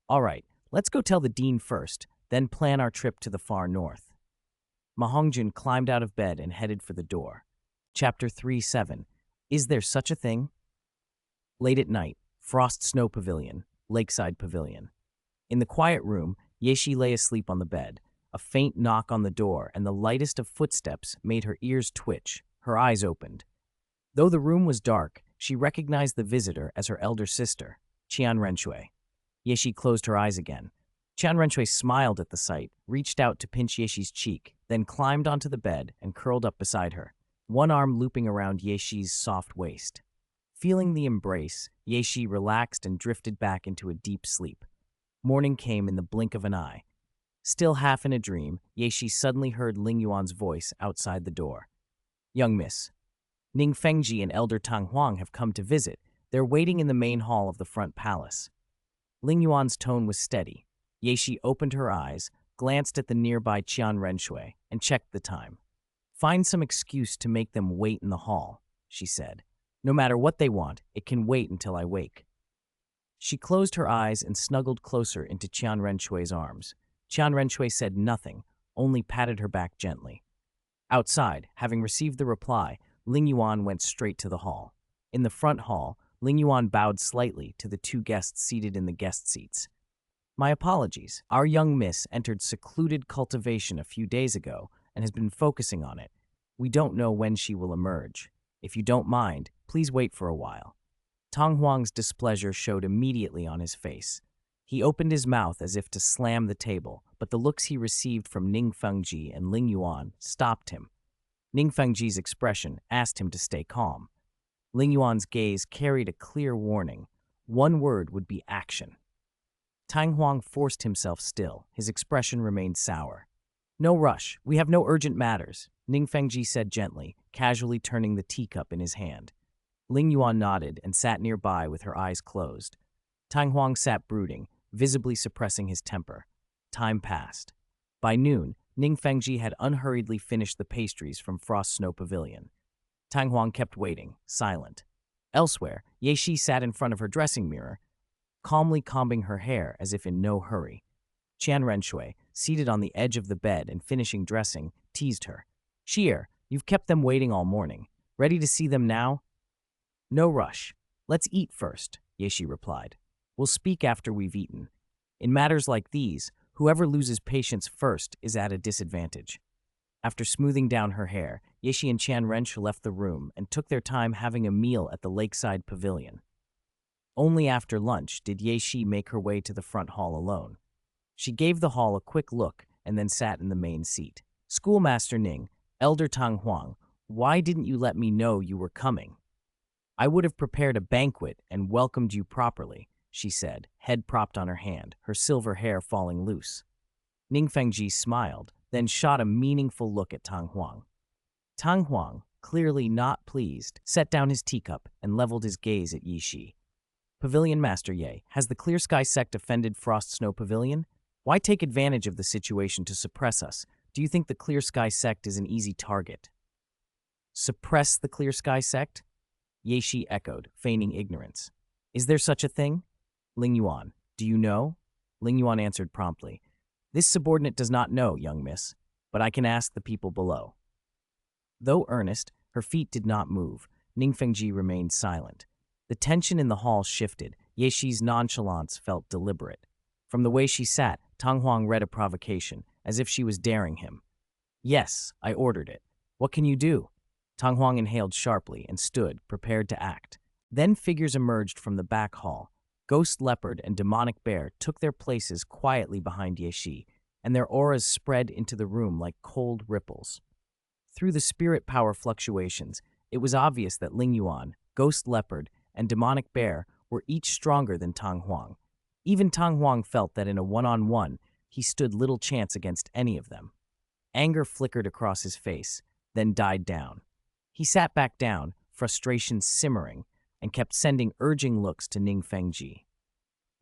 [SPEAKER 1] All right, let's go tell the dean first, then plan our trip to the far north. Ma Hongjun climbed out of bed and headed for the door. Chapter 3-7. Is there such a thing? Late at night, Frost Snow Pavilion, Lakeside Pavilion. In the quiet room, Ye Shi lay asleep on the bed. A faint knock on the door and the lightest of footsteps made her ears twitch. Her eyes opened. Though the room was dark, she recognized the visitor as her elder sister, Qian Renshui. Ye Shi closed her eyes again. Qian Renshui smiled at the sight, reached out to pinch Ye Shi's cheek, then climbed onto the bed and curled up beside her, one arm looping around Ye Shi's soft waist. Feeling the embrace, Ye Shi relaxed and drifted back into a deep sleep. Morning came in the blink of an eye. Still half in a dream, Ye Shi suddenly heard Ling Yuan's voice outside the door. Young miss. Ning Fengji and Elder Tang Huang have come to visit. They're waiting in the main hall of the front palace. Ling Yuan's tone was steady. Ye opened her eyes, glanced at the nearby Qian Renshui, and checked the time. Find some excuse to make them wait in the hall, she said. No matter what they want, it can wait until I wake. She closed her eyes and snuggled closer into Qian Renshui's arms. Qian Renshui said nothing, only patted her back gently. Outside, having received the reply, Ling Yuan went straight to the hall. In the front hall, Ling Yuan bowed slightly to the two guests seated in the guest seats. My apologies. Our young miss entered secluded cultivation a few days ago and has been focusing on it. We don't know when she will emerge. If you don't mind, please wait for a while. Tang Huang's displeasure showed immediately on his face. He opened his mouth as if to slam the table, but the looks he received from Ning Fengji and Ling Yuan stopped him. Ning Fengji's expression asked him to stay calm. Ling Yuan's gaze carried a clear warning. One word would be action. Tang Huang forced himself still. His expression remained sour. No rush. We have no urgent matters, Ning Fengji said gently, casually turning the teacup in his hand. Ling Yuan nodded and sat nearby with her eyes closed. Tang Huang sat brooding, visibly suppressing his temper. Time passed. By noon, Ning Fengji had unhurriedly finished the pastries from Frost Snow Pavilion. Tang Huang kept waiting, silent. Elsewhere, Ye Shi sat in front of her dressing mirror, calmly combing her hair as if in no hurry. Qian Renshui, seated on the edge of the bed and finishing dressing, teased her. Shier, you've kept them waiting all morning. Ready to see them now? No rush. Let's eat first, Ye Shi replied. We'll speak after we've eaten. In matters like these, whoever loses patience first is at a disadvantage. After smoothing down her hair, Ye Shi and Qian Renshui left the room and took their time having a meal at the lakeside pavilion. Only after lunch did Ye Shi make her way to the front hall alone. She gave the hall a quick look and then sat in the main seat. Schoolmaster Ning, Elder Tang Huang, why didn't you let me know you were coming? I would have prepared a banquet and welcomed you properly, she said, head propped on her hand, her silver hair falling loose. Ning Fengji smiled, then shot a meaningful look at Tang Huang. Tang Huang, clearly not pleased, set down his teacup and leveled his gaze at Ye Shi. Pavilion Master Ye, has the Clear Sky sect offended Frost Snow Pavilion? Why take advantage of the situation to suppress us? Do you think the Clear Sky sect is an easy target? Suppress the Clear Sky sect? Ye Shi echoed, feigning ignorance. Is there such a thing? Ling Yuan, do you know? Ling Yuan answered promptly. This subordinate does not know, young miss, but I can ask the people below. Though earnest, her feet did not move. Ning Fengji remained silent. The tension in the hall shifted. Ye Shi's nonchalance felt deliberate. From the way she sat, Tang Huang read a provocation, as if she was daring him. Yes, I ordered it. What can you do? Tang Huang inhaled sharply and stood, prepared to act. Then figures emerged from the back hall. Ghost Leopard and Demonic Bear took their places quietly behind Ye Shi, and their auras spread into the room like cold ripples. Through the spirit power fluctuations, it was obvious that Ling Yuan, Ghost Leopard, and Demonic Bear were each stronger than Tang Huang. Even Tang Huang felt that in a one-on-one, he stood little chance against any of them. Anger flickered across his face, then died down. He sat back down, frustration simmering, and kept sending urging looks to Ning Fengji.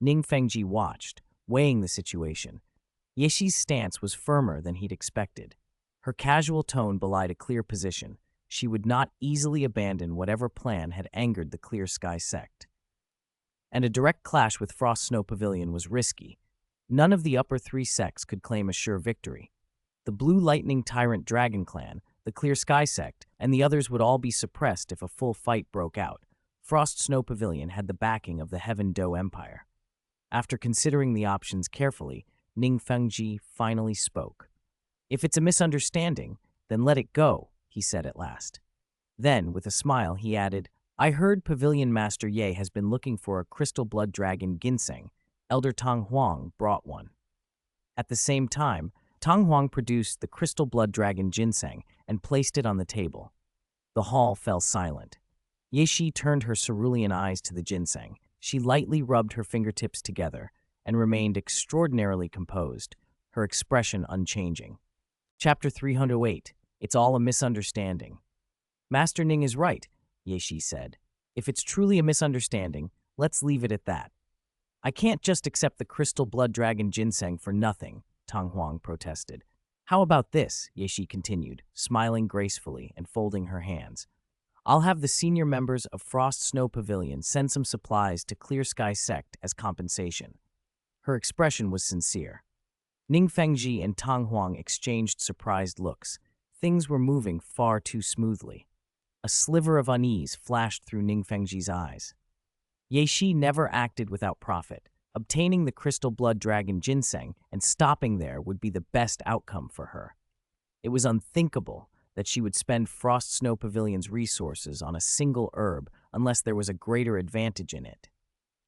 [SPEAKER 1] Ning Fengji watched, weighing the situation. Ye Shi's stance was firmer than he'd expected. Her casual tone belied a clear position. She would not easily abandon whatever plan had angered the Clear Sky sect. And a direct clash with Frost Snow Pavilion was risky. None of the upper three sects could claim a sure victory. The Blue Lightning Tyrant Dragon Clan, the Clear Sky sect, and the others would all be suppressed if a full fight broke out. Frost Snow Pavilion had the backing of the Heaven Do Empire. After considering the options carefully, Ning Fengji finally spoke. If it's a misunderstanding, then let it go, he said at last. Then, with a smile, he added, I heard Pavilion Master Ye has been looking for a crystal blood dragon ginseng. Elder Tang Huang brought one. At the same time, Tang Huang produced the crystal blood dragon ginseng and placed it on the table. The hall fell silent. Ye Shi turned her cerulean eyes to the ginseng. She lightly rubbed her fingertips together and remained extraordinarily composed, her expression unchanging. Chapter 308. It's all a misunderstanding. Master Ning is right, Ye Shi said. If it's truly a misunderstanding, let's leave it at that. I can't just accept the crystal blood dragon ginseng for nothing, Tang Huang protested. How about this, Ye Shi continued, smiling gracefully and folding her hands. I'll have the senior members of Frost Snow Pavilion send some supplies to Clear Sky Sect as compensation. Her expression was sincere. Ning Fengji and Tang Huang exchanged surprised looks. Things were moving far too smoothly. A sliver of unease flashed through Ning Fengji's eyes. Ye Shi never acted without profit. Obtaining the crystal blood dragon ginseng and stopping there would be the best outcome for her. It was unthinkable that she would spend Frost Snow Pavilion's resources on a single herb unless there was a greater advantage in it.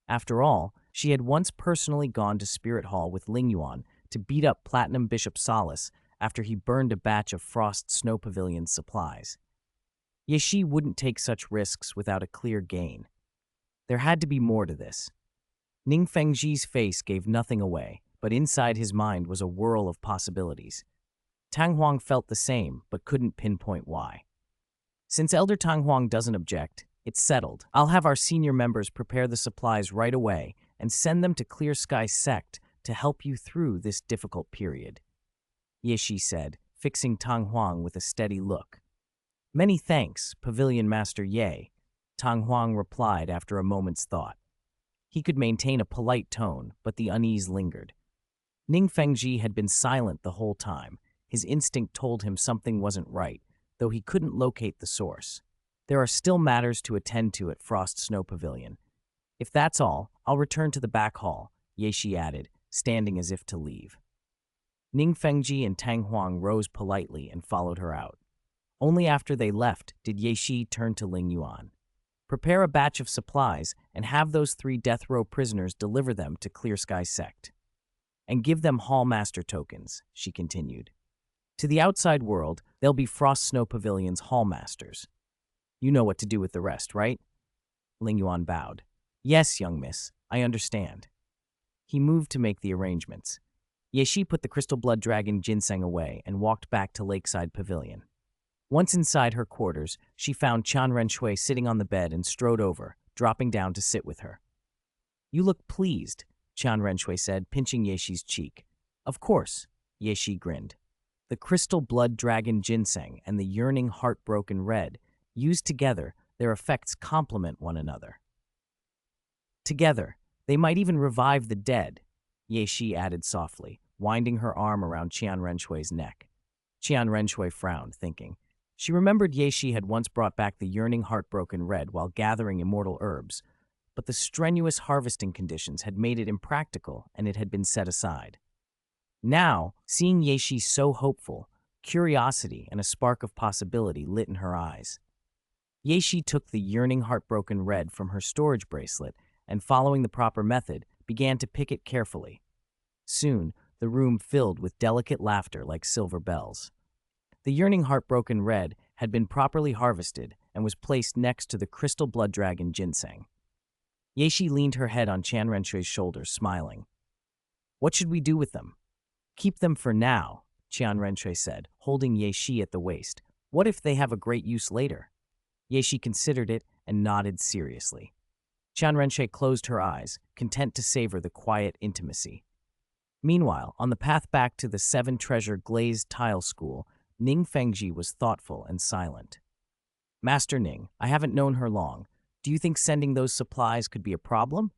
[SPEAKER 1] After all, she had once personally gone to Spirit Hall with Ling Yuan to beat up Platinum Bishop Solace after he burned a batch of Frost Snow Pavilion's supplies. Ye Shi wouldn't take such risks without a clear gain. There had to be more to this. Ning Fengji's face gave nothing away, but inside his mind was a whirl of possibilities. Tang Huang felt the same, but couldn't pinpoint why. Since Elder Tang Huang doesn't object, it's settled. I'll have our senior members prepare the supplies right away and send them to Clear Sky Sect to help you through this difficult period, Ye Shi said, fixing Tang Huang with a steady look. Many thanks, Pavilion Master Ye, Tang Huang replied after a moment's thought. He could maintain a polite tone, but the unease lingered. Ning Fengji had been silent the whole time. His instinct told him something wasn't right, though he couldn't locate the source. There are still matters to attend to at Frost Snow Pavilion. If that's all, I'll return to the back hall, Ye Shi added, standing as if to leave. Ning Fengji and Tang Huang rose politely and followed her out. Only after they left did Ye Shi turn to Ling Yuan. Prepare a batch of supplies and have those 3 death row prisoners deliver them to Clear Sky Sect. And give them Hall Master tokens, she continued. To the outside world, they'll be Frost Snow Pavilion's Hall Masters. You know what to do with the rest, right? Ling Yuan bowed. Yes, young miss, I understand. He moved to make the arrangements. Ye Shi put the crystal blood dragon ginseng away and walked back to Lakeside Pavilion. Once inside her quarters, she found Qian Renshui sitting on the bed and strode over, dropping down to sit with her. You look pleased, Qian Renshui said, pinching Ye Shi's cheek. Of course, Ye Shi grinned. The crystal blood dragon ginseng and the yearning heartbroken red, used together, their effects complement one another. Together, they might even revive the dead, Ye Shi added softly, winding her arm around Qian Renshui's neck. Qian Renshui frowned, thinking. She remembered Ye Shi had once brought back the yearning heartbroken red while gathering immortal herbs, but the strenuous harvesting conditions had made it impractical and it had been set aside. Now, seeing Ye Shi so hopeful, curiosity and a spark of possibility lit in her eyes. Ye Shi took the yearning heartbroken red from her storage bracelet and, following the proper method, began to pick it carefully. Soon, the room filled with delicate laughter like silver bells. The yearning heartbroken red had been properly harvested and was placed next to the crystal blood dragon ginseng. Ye Shi leaned her head on Qian Renshui's shoulder, smiling. What should we do with them? Keep them for now, Qian Renshui said, holding Ye Shi at the waist. What if they have a great use later? Ye Shi considered it and nodded seriously. Qian Renshui closed her eyes, content to savor the quiet intimacy. Meanwhile, on the path back to the 7-treasure glazed tile school, Ning Fengji was thoughtful and silent. Master Ning, I haven't known her long. Do you think sending those supplies could be a problem?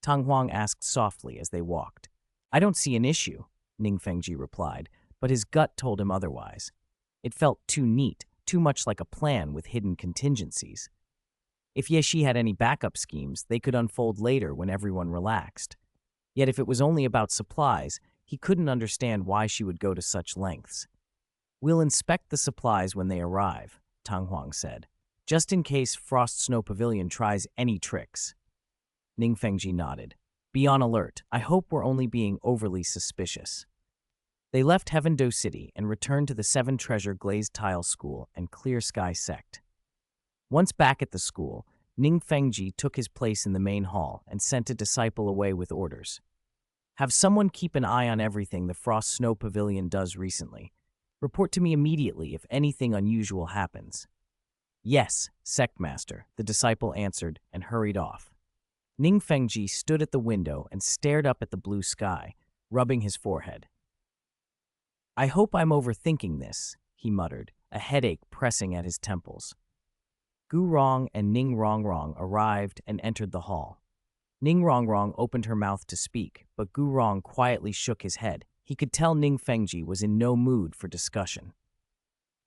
[SPEAKER 1] Tang Huang asked softly as they walked. I don't see an issue, Ning Fengji replied, but his gut told him otherwise. It felt too neat, too much like a plan with hidden contingencies. If Ye Shi had any backup schemes, they could unfold later when everyone relaxed. Yet if it was only about supplies, he couldn't understand why she would go to such lengths. We'll inspect the supplies when they arrive, Tang Huang said, just in case Frost Snow Pavilion tries any tricks. Ning Fengji nodded. Be on alert. I hope we're only being overly suspicious. They left Heaven Do City and returned to the 7-treasure glazed tile school and Clear Sky Sect. Once back at the school, Ning Fengji took his place in the main hall and sent a disciple away with orders. Have someone keep an eye on everything the Frost Snow Pavilion does recently. Report to me immediately if anything unusual happens. Yes, sect master, the disciple answered and hurried off. Ning Fengji stood at the window and stared up at the blue sky, rubbing his forehead. I hope I'm overthinking this, he muttered, a headache pressing at his temples. Gu Rong and Ning Rongrong arrived and entered the hall. Ning Rongrong opened her mouth to speak, but Gu Rong quietly shook his head. He could tell Ning Fengji was in no mood for discussion.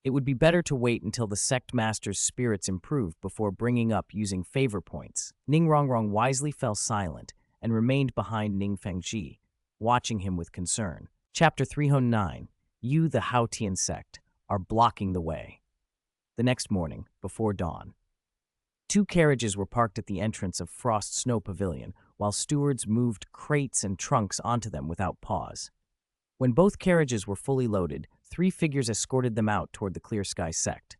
[SPEAKER 1] It would be better to wait until the sect master's spirits improved before bringing up using favor points. Ning Rongrong wisely fell silent and remained behind Ning Fengji, watching him with concern. Chapter 309. You, the Haotian sect, are blocking the way. The next morning, before dawn, 2 carriages were parked at the entrance of Frost Snow Pavilion, while stewards moved crates and trunks onto them without pause. When both carriages were fully loaded, 3 figures escorted them out toward the Clear Sky sect.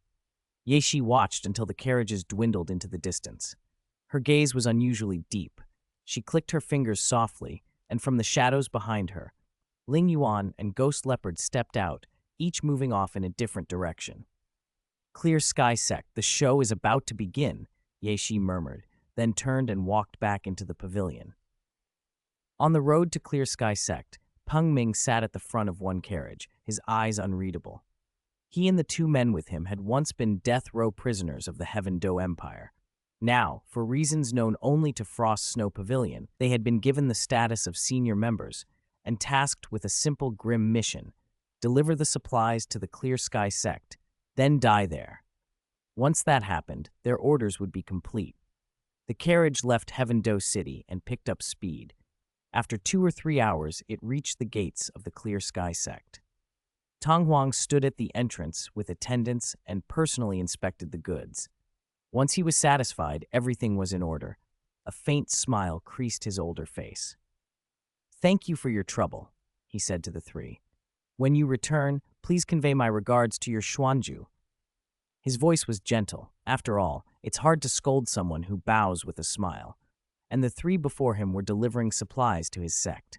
[SPEAKER 1] Yeshi watched until the carriages dwindled into the distance. Her gaze was unusually deep. She clicked her fingers softly, and from the shadows behind her, Ling Yuan and Ghost Leopard stepped out, each moving off in a different direction. Clear Sky Sect, the show is about to begin, Yeshi murmured, then turned and walked back into the pavilion. On the road to Clear Sky Sect, Peng Ming sat at the front of one carriage, his eyes unreadable. He and the 2 men with him had once been death row prisoners of the Heaven Do Empire. Now, for reasons known only to Frost Snow Pavilion, they had been given the status of senior members and tasked with a simple grim mission: deliver the supplies to the Clear Sky Sect, then die there. Once that happened, their orders would be complete. The carriage left Heaven Do City and picked up speed. After 2 or 3 hours, it reached the gates of the Clear Sky Sect. Tang Huang stood at the entrance with attendants and personally inspected the goods. Once he was satisfied everything was in order, a faint smile creased his older face. Thank you for your trouble, he said to the 3. When you return, please convey my regards to your Xuanju. His voice was gentle. After all, it's hard to scold someone who bows with a smile. And the 3 before him were delivering supplies to his sect.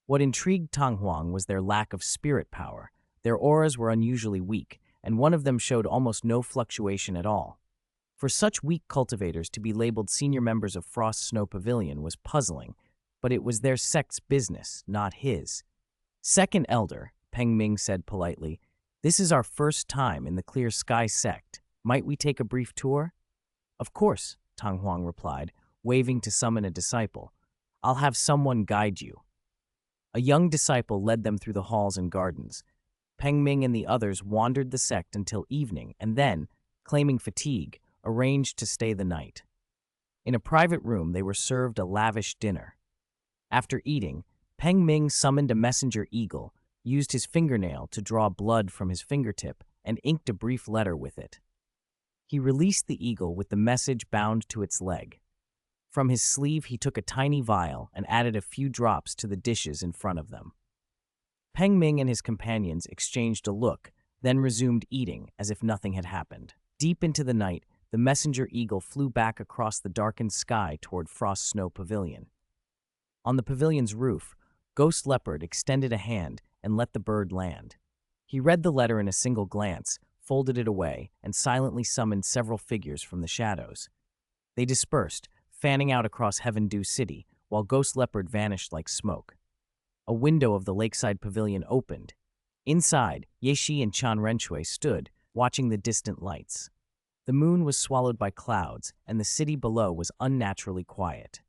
[SPEAKER 1] What intrigued Tang Huang was their lack of spirit power. Their auras were unusually weak, and one of them showed almost no fluctuation at all. For such weak cultivators to be labeled senior members of Frost Snow Pavilion was puzzling, but it was their sect's business, not his. Second Elder, Peng Ming said politely, this is our first time in the Clear Sky Sect. Might we take a brief tour? Of course, Tang Huang replied, waving to summon a disciple. I'll have someone guide you. A young disciple led them through the halls and gardens. Peng Ming and the others wandered the sect until evening and then, claiming fatigue, arranged to stay the night. In a private room, they were served a lavish dinner. After eating, Peng Ming summoned a messenger eagle, used his fingernail to draw blood from his fingertip, and inked a brief letter with it. He released the eagle with the message bound to its leg. From his sleeve, he took a tiny vial and added a few drops to the dishes in front of them. Peng Ming and his companions exchanged a look, then resumed eating as if nothing had happened. Deep into the night, the messenger eagle flew back across the darkened sky toward Frost Snow Pavilion. On the pavilion's roof, Ghost Leopard extended a hand and let the bird land. He read the letter in a single glance, folded it away, and silently summoned several figures from the shadows. They dispersed, fanning out across Heaven Do City, while Ghost Leopard vanished like smoke. A window of the lakeside pavilion opened. Inside, Yeshi and Chan Renchui stood, watching the distant lights. The moon was swallowed by clouds, and the city below was unnaturally quiet.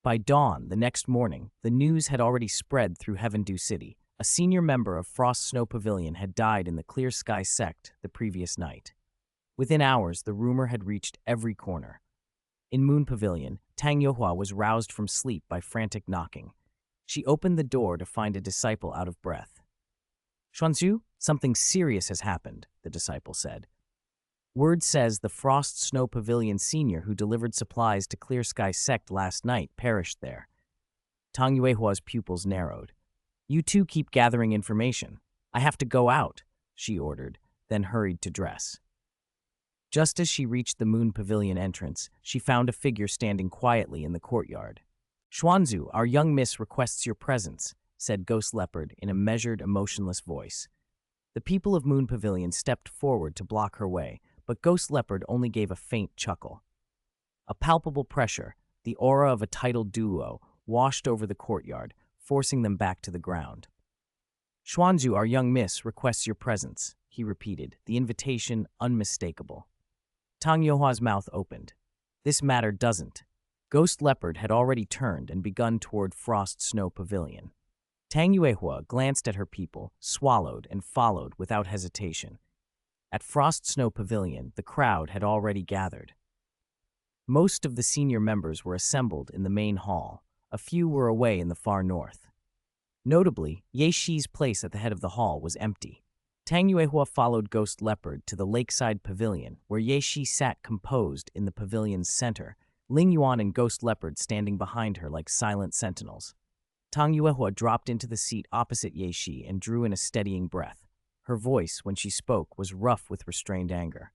[SPEAKER 1] By dawn the next morning, the news had already spread through Heaven Do City. A senior member of Frost Snow Pavilion had died in the Clear Sky Sect the previous night. Within hours, the rumor had reached every corner. In Moon Pavilion, Tang Youhua was roused from sleep by frantic knocking. She opened the door to find a disciple out of breath. Xuanzhu, something serious has happened, the disciple said. Word says the Frost Snow Pavilion senior who delivered supplies to Clear Sky Sect last night perished there. Tang Yuehua's pupils narrowed. You two keep gathering information. I have to go out, she ordered, then hurried to dress. Just as she reached the Moon Pavilion entrance, she found a figure standing quietly in the courtyard. Xuanzhu, our young miss requests your presence, said Ghost Leopard in a measured, emotionless voice. The people of Moon Pavilion stepped forward to block her way, but Ghost Leopard only gave a faint chuckle. A palpable pressure, the aura of a tidal Douluo, washed over the courtyard, forcing them back to the ground. "Xuanzu, our young miss, requests your presence," he repeated, the invitation unmistakable. Tang Youhua's mouth opened. This matter doesn't. Ghost Leopard had already turned and begun toward Frost Snow Pavilion. Tang Yuehua glanced at her people, swallowed, and followed without hesitation. At Frost Snow Pavilion, the crowd had already gathered. Most of the senior members were assembled in the main hall. A few were away in the far north. Notably, Ye Shi's place at the head of the hall was empty. Tang Yuehua followed Ghost Leopard to the lakeside pavilion, where Ye Shi sat composed in the pavilion's center, Ling Yuan and Ghost Leopard standing behind her like silent sentinels. Tang Yuehua dropped into the seat opposite Ye Shi and drew in a steadying breath. Her voice, when she spoke, was rough with restrained anger.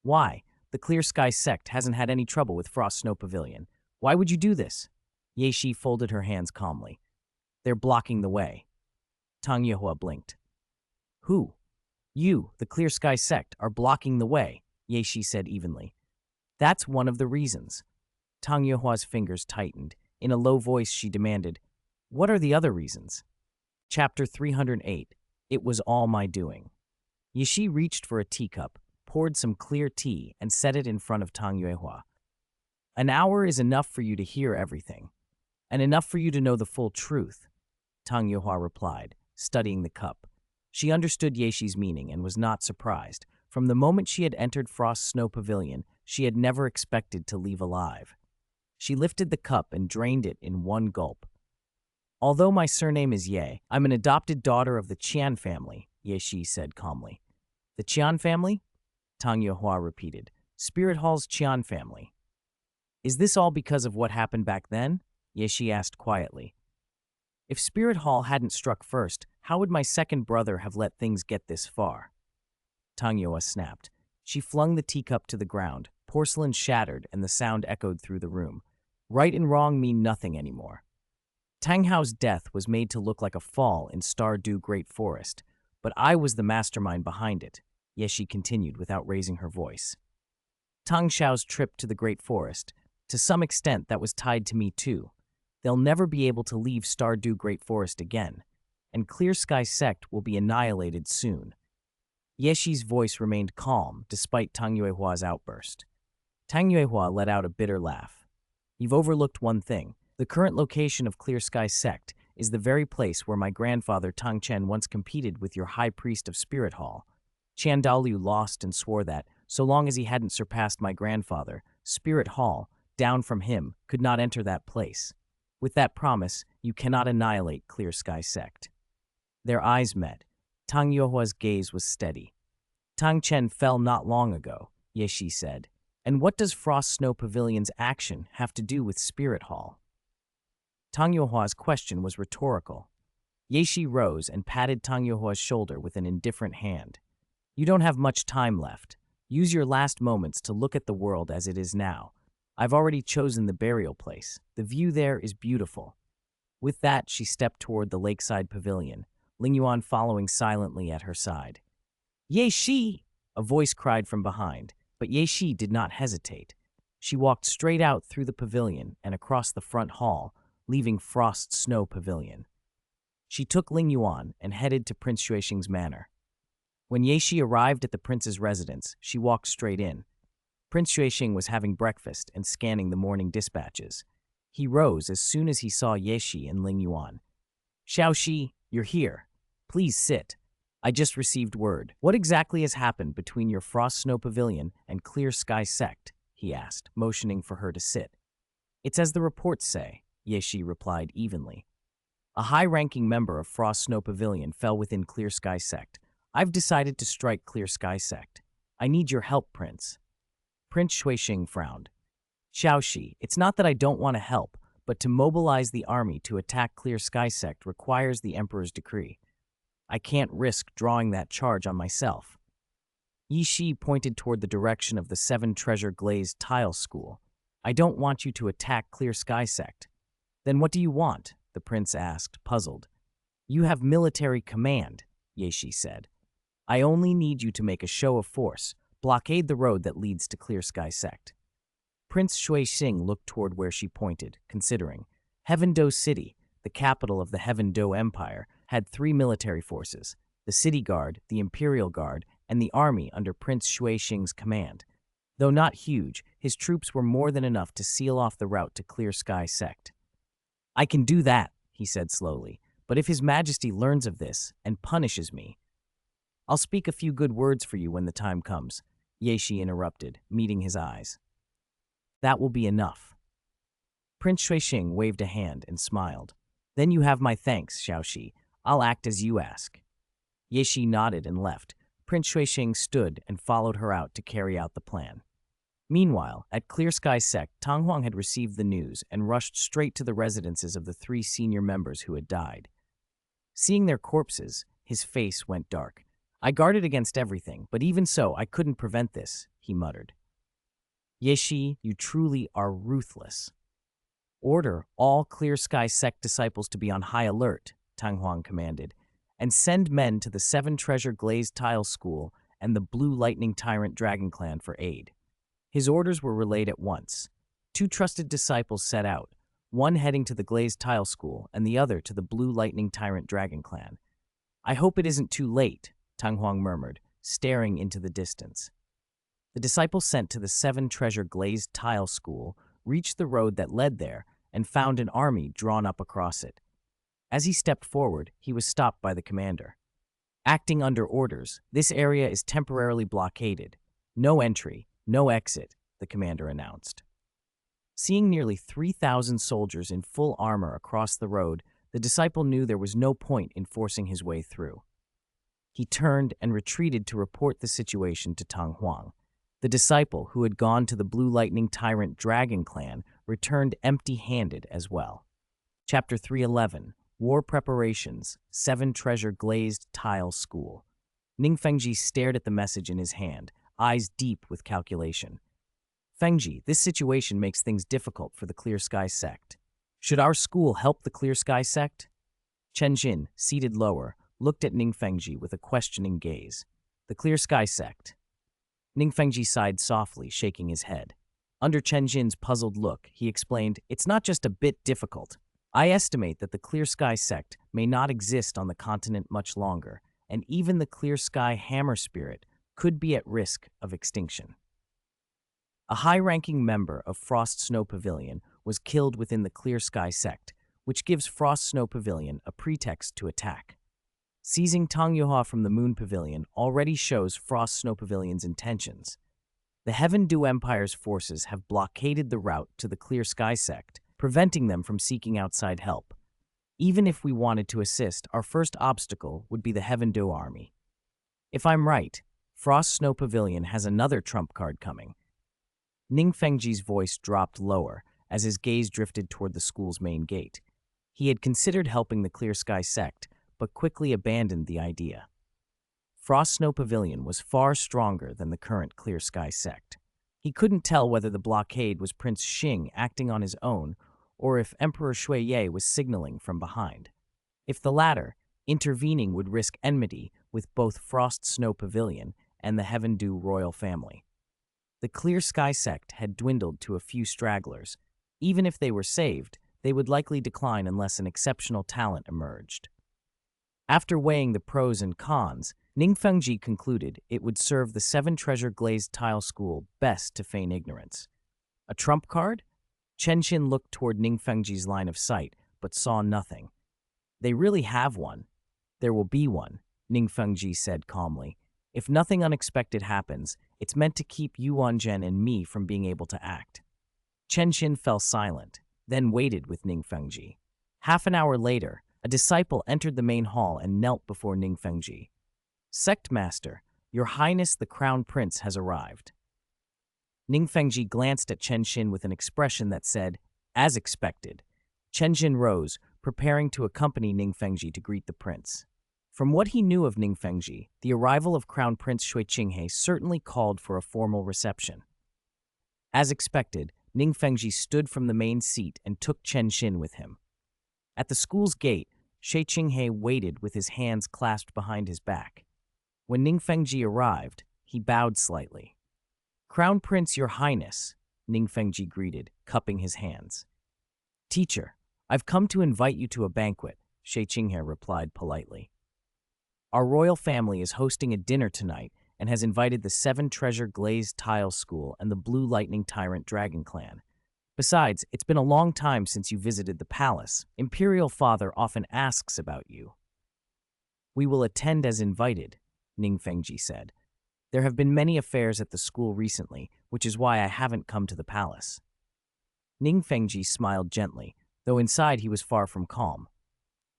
[SPEAKER 1] "Why? The Clear Sky sect hasn't had any trouble with Frost Snow Pavilion. Why would you do this?" Ye Shi folded her hands calmly. "They're blocking the way." Tang Yuehua blinked. "Who?" "You, the Clear Sky sect, are blocking the way," Ye Shi said evenly. "That's one of the reasons." Tang Yuehua's fingers tightened. In a low voice, she demanded, "What are the other reasons?" Chapter 308. It was all my doing. Ye Shi reached for a teacup, poured some clear tea, and set it in front of Tang Yuehua. "An hour is enough for you to hear everything, and enough for you to know the full truth," Tang Yuehua replied, studying the cup. She understood Ye Shi's meaning and was not surprised. From the moment she had entered Frost Snow Pavilion, she had never expected to leave alive. She lifted the cup and drained it in one gulp. "Although my surname is Ye, I'm an adopted daughter of the Qian family," Ye Shi said calmly. "The Qian family?" Tang Yuehua repeated. "Spirit Hall's Qian family." "Is this all because of what happened back then?" Ye Shi asked quietly. "If Spirit Hall hadn't struck first, how would my second brother have let things get this far?" Tang Yuehua snapped. She flung the teacup to the ground. Porcelain shattered and the sound echoed through the room. Right and wrong mean nothing anymore. Tang Hao's death was made to look like a fall in Stardew Great Forest, but I was the mastermind behind it, Ye Shi continued without raising her voice. Tang Xiao's trip to the Great Forest, to some extent that was tied to me too. They'll never be able to leave Stardew Great Forest again, and Clear Sky Sect will be annihilated soon. Ye Shi's voice remained calm despite Tang Yuehua's outburst. Tang Yuehua let out a bitter laugh. "You've overlooked one thing. The current location of Clear Sky Sect is the very place where my grandfather Tang Chen once competed with your High Priest of Spirit Hall. Qian Daoliu lost and swore that, so long as he hadn't surpassed my grandfather, Spirit Hall, down from him, could not enter that place. With that promise, you cannot annihilate Clear Sky Sect." Their eyes met. Tang Yuehua's gaze was steady. "Tang Chen fell not long ago," Ye Shi said. "And what does Frost Snow Pavilion's action have to do with Spirit Hall?" Tang Yuehua's question was rhetorical. Ye Shi rose and patted Tang Yuehua's shoulder with an indifferent hand. "You don't have much time left. Use your last moments to look at the world as it is now. I've already chosen the burial place. The view there is beautiful." With that, she stepped toward the lakeside pavilion, Ling Yuan following silently at her side. "Ye Shi!" a voice cried from behind, but Ye Shi did not hesitate. She walked straight out through the pavilion and across the front hall, leaving Frost Snow Pavilion. She took Ling Yuan and headed to Prince Xuexing's manor. When Ye Shi arrived at the prince's residence, she walked straight in. Prince Xuexing was having breakfast and scanning the morning dispatches. He rose as soon as he saw Ye Shi and Ling Yuan. "Xiaoxi, you're here. Please sit. I just received word. What exactly has happened between your Frost Snow Pavilion and Clear Sky Sect?" he asked, motioning for her to sit. "It's as the reports say," Ye Shi replied evenly. "A high-ranking member of Frost Snow Pavilion fell within Clear Sky Sect. I've decided to strike Clear Sky Sect. I need your help, Prince." Prince Xuexing frowned. "Xiaoxi, it's not that I don't want to help, but to mobilize the army to attack Clear Sky Sect requires the Emperor's decree. I can't risk drawing that charge on myself." Ye Shi pointed toward the direction of the 7-treasure glazed tile school. "I don't want you to attack Clear Sky Sect." "Then what do you want?" the prince asked, puzzled. "You have military command," Ye Shi said. "I only need you to make a show of force, blockade the road that leads to Clear Sky Sect. Prince Shui-Xing looked toward where she pointed, considering. Heaven Do City, the capital of the Heaven Do Empire, had 3 military forces: the City Guard, the Imperial Guard, and the army under Prince Shui-Xing's command. Though not huge, his troops were more than enough to seal off the route to Clear Sky Sect. "I can do that," he said slowly, "but if His Majesty learns of this and punishes me—" "I'll speak a few good words for you when the time comes," Yeshi interrupted, meeting his eyes. "That will be enough." Prince Shui-Xing waved a hand and smiled. "Then you have my thanks, Xiaoxi. I'll act as you ask." Yeshi nodded and left. Prince Shui-Xing stood and followed her out to carry out the plan. Meanwhile, at Clear Sky Sect, Tang Huang had received the news and rushed straight to the residences of the 3 senior members who had died. Seeing their corpses, his face went dark. "I guarded against everything, but even so, I couldn't prevent this," he muttered. "Yeshi, you truly are ruthless." "Order all Clear Sky Sect disciples to be on high alert," Tang Huang commanded, "and send men to the 7 Treasure Glazed Tile School and the Blue Lightning Tyrant Dragon Clan for aid." His orders were relayed at once. 2 trusted disciples set out, one heading to the Glazed Tile School and the other to the Blue Lightning Tyrant Dragon Clan. "I hope it isn't too late," Tang Huang murmured, staring into the distance. The disciples sent to the 7 Treasure Glazed Tile School reached the road that led there and found an army drawn up across it. As he stepped forward, he was stopped by the commander. "Acting under orders, this area is temporarily blockaded. No entry, no exit," the commander announced. Seeing nearly 3,000 soldiers in full armor across the road, the disciple knew there was no point in forcing his way through. He turned and retreated to report the situation to Tang Huang. The disciple, who had gone to the Blue Lightning Tyrant Dragon Clan, returned empty-handed as well. Chapter 311, War Preparations, 7 Treasure Glazed Tile School. Ning Fengji stared at the message in his hand, eyes deep with calculation. "Fengji, this situation makes things difficult for the Clear Sky Sect. Should our school help the Clear Sky Sect?" Chen Jin, seated lower, looked at Ning Fengji with a questioning gaze. "The Clear Sky Sect." Ning Fengji sighed softly, shaking his head. Under Chen Jin's puzzled look, he explained, "It's not just a bit difficult. I estimate that the Clear Sky Sect may not exist on the continent much longer, and even the Clear Sky Hammer Spirit could be at risk of extinction." A high-ranking member of Frost Snow Pavilion was killed within the Clear Sky Sect, which gives Frost Snow Pavilion a pretext to attack. Seizing Tang Yuhua from the Moon Pavilion already shows Frost Snow Pavilion's intentions. The Heaven Do Empire's forces have blockaded the route to the Clear Sky Sect, preventing them from seeking outside help. Even if we wanted to assist, our first obstacle would be the Heaven Do army. If I'm right, Frost Snow Pavilion has another trump card coming. Ning Fengji's voice dropped lower as his gaze drifted toward the school's main gate. He had considered helping the Clear Sky Sect, but quickly abandoned the idea. Frost Snow Pavilion was far stronger than the current Clear Sky Sect. He couldn't tell whether the blockade was Prince Xing acting on his own or if Emperor Shuiye was signaling from behind. If the latter, intervening would risk enmity with both Frost Snow Pavilion and the Heaven Do royal family. The Clear Sky Sect had dwindled to a few stragglers. Even if they were saved, they would likely decline unless an exceptional talent emerged. After weighing the pros and cons, Ning Fengji concluded it would serve the 7 Treasure Glazed Tile School best to feign ignorance. A trump card? Chen Xin looked toward Ning Fengji's line of sight, but saw nothing. "They really have one. There will be one," Ning Fengji said calmly. "If nothing unexpected happens, it's meant to keep Yuan Zhen and me from being able to act." Chen Xin fell silent, then waited with Ning Fengji. Half an hour later, a disciple entered the main hall and knelt before Ning Fengji. "Sect Master, Your Highness the Crown Prince has arrived." Ning Fengji glanced at Chen Xin with an expression that said, "As expected." Chen Xin rose, preparing to accompany Ning Fengji to greet the prince. From what he knew of Ning Fengji, the arrival of Crown Prince Shui Qinghe certainly called for a formal reception. As expected, Ning Fengji stood from the main seat and took Chen Xin with him. At the school's gate, Shui Qinghe waited with his hands clasped behind his back. When Ning Fengji arrived, He bowed slightly. "Crown Prince, Your Highness," Ning Fengji greeted, cupping his hands. "Teacher, I've come to invite you to a banquet," Shi Qinghe replied politely. "Our royal family is hosting a dinner tonight and has invited the Seven Treasure Glazed Tile School and the Blue Lightning Tyrant Dragon Clan. Besides, it's been a long time since you visited the palace. Imperial Father often asks about you." "We will attend as invited," Ning Fengji said. "There have been many affairs at the school recently, which is why I haven't come to the palace." Ning Fengji smiled gently, though inside he was far from calm.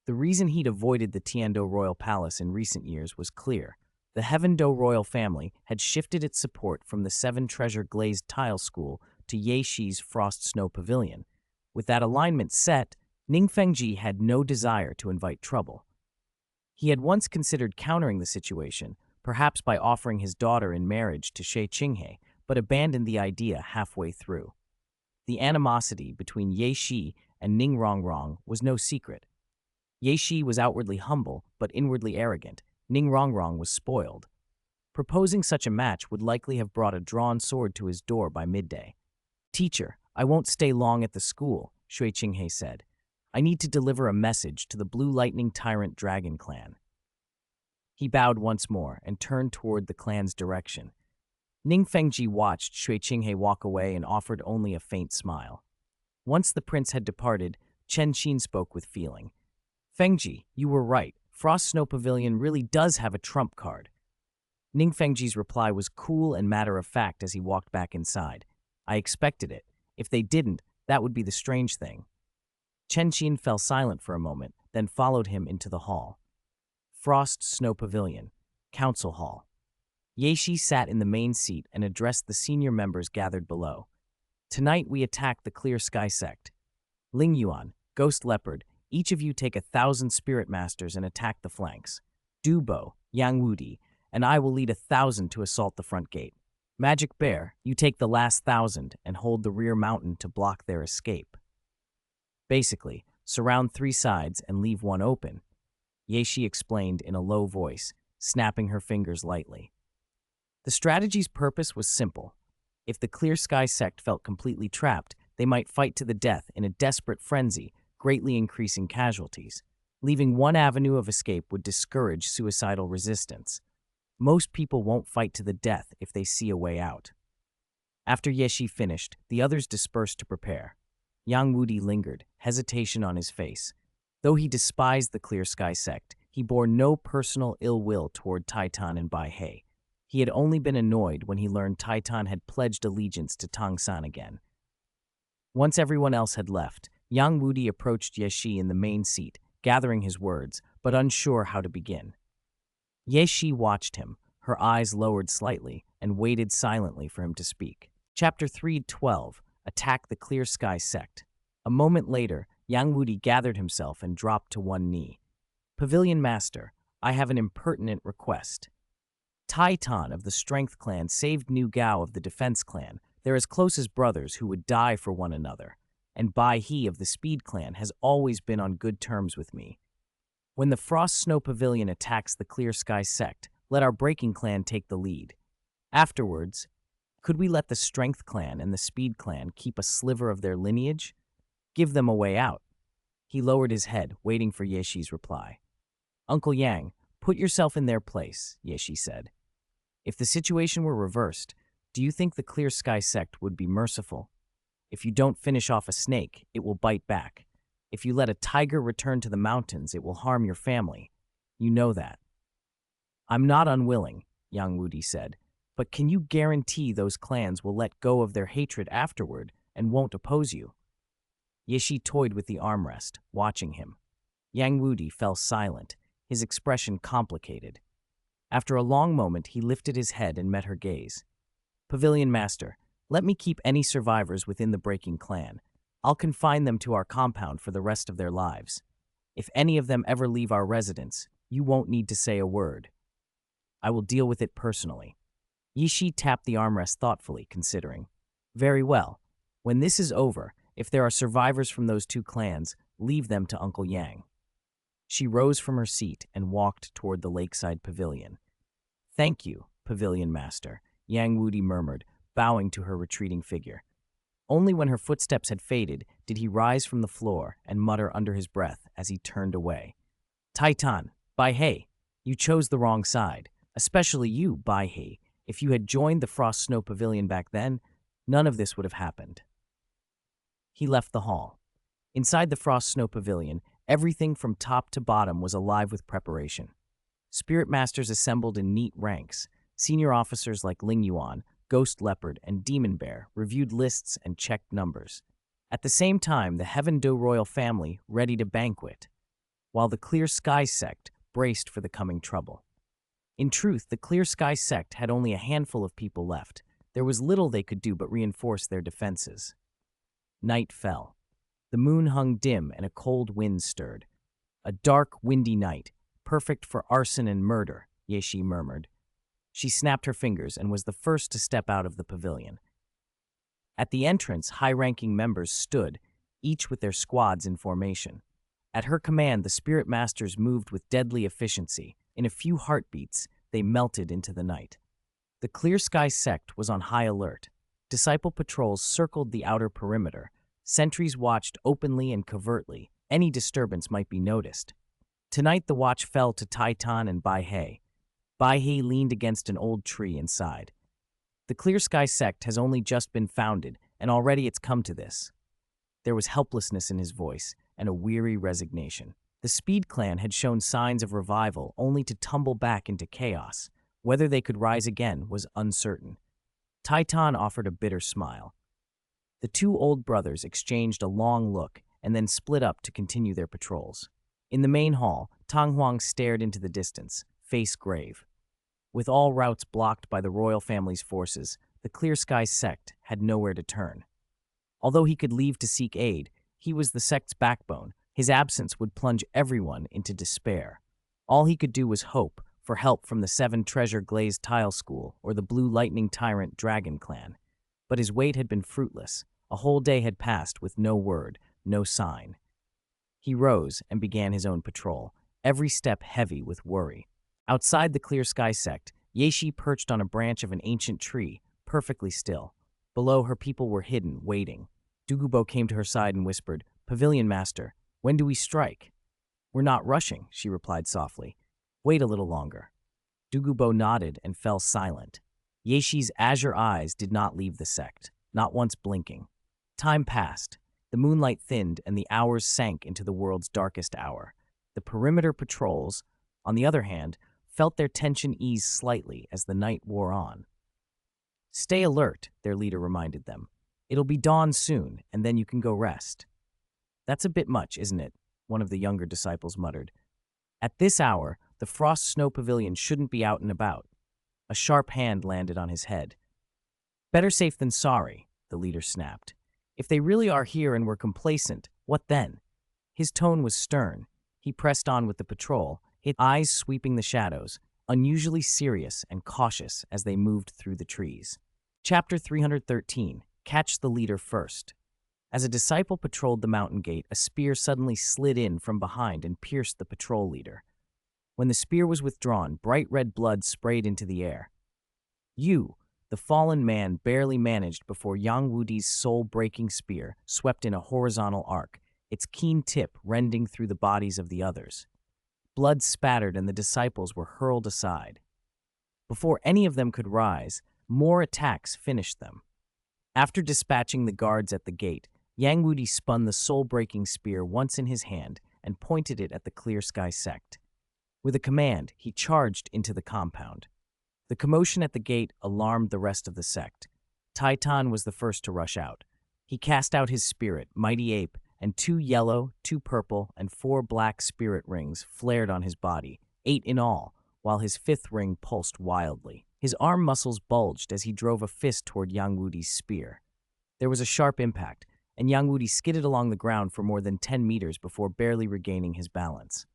[SPEAKER 1] The reason he'd avoided the Tiando Royal Palace in recent years was clear. The Heavendo royal family had shifted its support from the Seven Treasure Glazed Tile School to Ye Shi's Frost Snow Pavilion. With that alignment set, Ning Fengji had no desire to invite trouble. He had once considered countering the situation, perhaps by offering his daughter in marriage to Shi Qinghe, but abandoned the idea halfway through. The animosity between Ye Shi and Ning Rongrong was no secret. Ye Shi was outwardly humble, but inwardly arrogant. Ning Rongrong was spoiled. Proposing such a match would likely have brought a drawn sword to his door by midday. "Teacher, I won't stay long at the school," Shui Qinghe said. "I need to deliver a message to the Blue Lightning Tyrant Dragon Clan." He bowed once more and turned toward the clan's direction. Ning Fengji watched Shui Qinghe walk away and offered only a faint smile. Once the prince had departed, Chen Xin spoke with feeling. "Fengji, you were right. Frost Snow Pavilion really does have a trump card." Ning Fengji's reply was cool and matter-of-fact as he walked back inside. "I expected it. If they didn't, that would be the strange thing." Chen Xin fell silent for a moment, then followed him into the hall. Frost Snow Pavilion, Council Hall. Ye Shi sat in the main seat and addressed the senior members gathered below. "Tonight we attack the Clear Sky Sect. Ling Yuan, Ghost Leopard, each of you take 1,000 Spirit Masters and attack the flanks. Dubo, Yang Wudi, and I will lead 1,000 to assault the front gate. Magic Bear, you take the last 1,000 and hold the rear mountain to block their escape. Basically, surround 3 sides and leave one open," Ye Shi explained in a low voice, snapping her fingers lightly. The strategy's purpose was simple. If the Clear Sky Sect felt completely trapped, they might fight to the death in a desperate frenzy, greatly increasing casualties. Leaving one avenue of escape would discourage suicidal resistance. Most people won't fight to the death if they see a way out. After Ye Shi finished, the others dispersed to prepare. Yang Wudi lingered, hesitation on his face. Though he despised the Clear Sky Sect, he bore no personal ill will toward Taitan and Bai He. He had only been annoyed when he learned Taitan had pledged allegiance to Tang San again. Once everyone else had left, Yang Wudi approached Ye Shi in the main seat, gathering his words, but unsure how to begin. Ye Shi watched him, her eyes lowered slightly, and waited silently for him to speak. Chapter 3:12, Attack the Clear Sky Sect. A moment later, Yang Wudi gathered himself and dropped to one knee. "Pavilion Master, I have an impertinent request. Taitan of the Strength Clan saved Nu Gao of the Defense Clan. They're as close as brothers who would die for one another. And Bai He of the Speed Clan has always been on good terms with me. When the Frost Snow Pavilion attacks the Clear Sky Sect, let our Breaking Clan take the lead. Afterwards, could we let the Strength Clan and the Speed Clan keep a sliver of their lineage? Give them a way out." He lowered his head, waiting for Ye Shi's reply. "Uncle Yang, put yourself in their place," Ye Shi said. "If the situation were reversed, do you think the Clear Sky Sect would be merciful? If you don't finish off a snake, it will bite back. If you let a tiger return to the mountains, it will harm your family. You know that." "I'm not unwilling," Yang Wudi said, "but can you guarantee those clans will let go of their hatred afterward and won't oppose you?" Ye Shi toyed with the armrest, watching him. Yang Wudi fell silent, his expression complicated. After a long moment, he lifted his head and met her gaze. "Pavilion Master, let me keep any survivors within the Breaking Clan. I'll confine them to our compound for the rest of their lives. If any of them ever leave our residence, you won't need to say a word. I will deal with it personally." Ye Shi tapped the armrest thoughtfully, considering. "Very well. When this is over, if there are survivors from those 2 clans, leave them to Uncle Yang." She rose from her seat and walked toward the lakeside pavilion. "Thank you," Pavilion Master, Yang Wudi murmured, bowing to her retreating figure. Only when her footsteps had faded did he rise from the floor and mutter under his breath as he turned away. Taitan, Bai He, you chose the wrong side. Especially you, Bai He. If you had joined the Frost Snow Pavilion back then, none of this would have happened. He left the hall. Inside the Frost Snow Pavilion, everything from top to bottom was alive with preparation. Spirit Masters assembled in neat ranks. Senior officers like Ling Yuan, Ghost Leopard, and Demon Bear reviewed lists and checked numbers. At the same time, the Heaven Do royal family ready to banquet, while the Clear Sky sect braced for the coming trouble. In truth, the Clear Sky sect had only a handful of people left. There was little they could do but reinforce their defenses. Night fell. The moon hung dim and a cold wind stirred. A dark, windy night, perfect for arson and murder, Yeshi murmured. She snapped her fingers and was the first to step out of the pavilion. At the entrance, high-ranking members stood, each with their squads in formation. At her command, the Spirit Masters moved with deadly efficiency. In a few heartbeats, they melted into the night. The Clear Sky sect was on high alert. Disciple patrols circled the outer perimeter. Sentries watched openly and covertly. Any disturbance might be noticed. Tonight, the watch fell to Taitan and Bai He. Bai He leaned against an old tree and sighed. The Clear Sky sect has only just been founded, and already it's come to this. There was helplessness in his voice and a weary resignation. The Speed Clan had shown signs of revival only to tumble back into chaos. Whether they could rise again was uncertain. Taitan offered a bitter smile. The two old brothers exchanged a long look and then split up to continue their patrols. In the main hall, Tang Huang stared into the distance, face grave. With all routes blocked by the royal family's forces, the Clear Sky sect had nowhere to turn. Although he could leave to seek aid, he was the sect's backbone. His absence would plunge everyone into despair. All he could do was hope for help from the Seven Treasure Glazed Tile School or the Blue Lightning Tyrant Dragon Clan. But his wait had been fruitless. A whole day had passed with no word, no sign. He rose and began his own patrol, every step heavy with worry. Outside the Clear Sky sect, Yeshi perched on a branch of an ancient tree, perfectly still. Below, her people were hidden, waiting. Douluo came to her side and whispered, "Pavilion Master, when do we strike?" "We're not rushing," she replied softly. "Wait a little longer." Douluo nodded and fell silent. Yeshi's azure eyes did not leave the sect, not once blinking. Time passed. The moonlight thinned and the hours sank into the world's darkest hour. The perimeter patrols, on the other hand, felt their tension ease slightly as the night wore on. "Stay alert," their leader reminded them. "It'll be dawn soon, and then you can go rest." "That's a bit much, isn't it?" one of the younger disciples muttered. "At this hour, the Frost Snow Pavilion shouldn't be out and about." A sharp hand landed on his head. "Better safe than sorry," the leader snapped. "If they really are here and were complacent, what then?" His tone was stern. He pressed on with the patrol, his eyes sweeping the shadows, unusually serious and cautious as they moved through the trees. Chapter 313, Catch the Leader First. As a disciple patrolled the mountain gate, a spear suddenly slid in from behind and pierced the patrol leader. When the spear was withdrawn, bright red blood sprayed into the air. The fallen man barely managed before Yang Wudi's soul-breaking spear swept in a horizontal arc, its keen tip rending through the bodies of the others. Blood spattered and the disciples were hurled aside. Before any of them could rise, more attacks finished them. After dispatching the guards at the gate, Yang Wudi spun the soul-breaking spear once in his hand and pointed it at the Clear Sky sect. With a command, he charged into the compound. The commotion at the gate alarmed the rest of the sect. Taitan was the first to rush out. He cast out his spirit, Mighty Ape, and 2 yellow, 2 purple, and 4 black spirit rings flared on his body, 8 in all, while his 5th ring pulsed wildly. His arm muscles bulged as he drove a fist toward Yang Wudi's spear. There was a sharp impact, and Yang Wudi skidded along the ground for more than 10 meters before barely regaining his balance.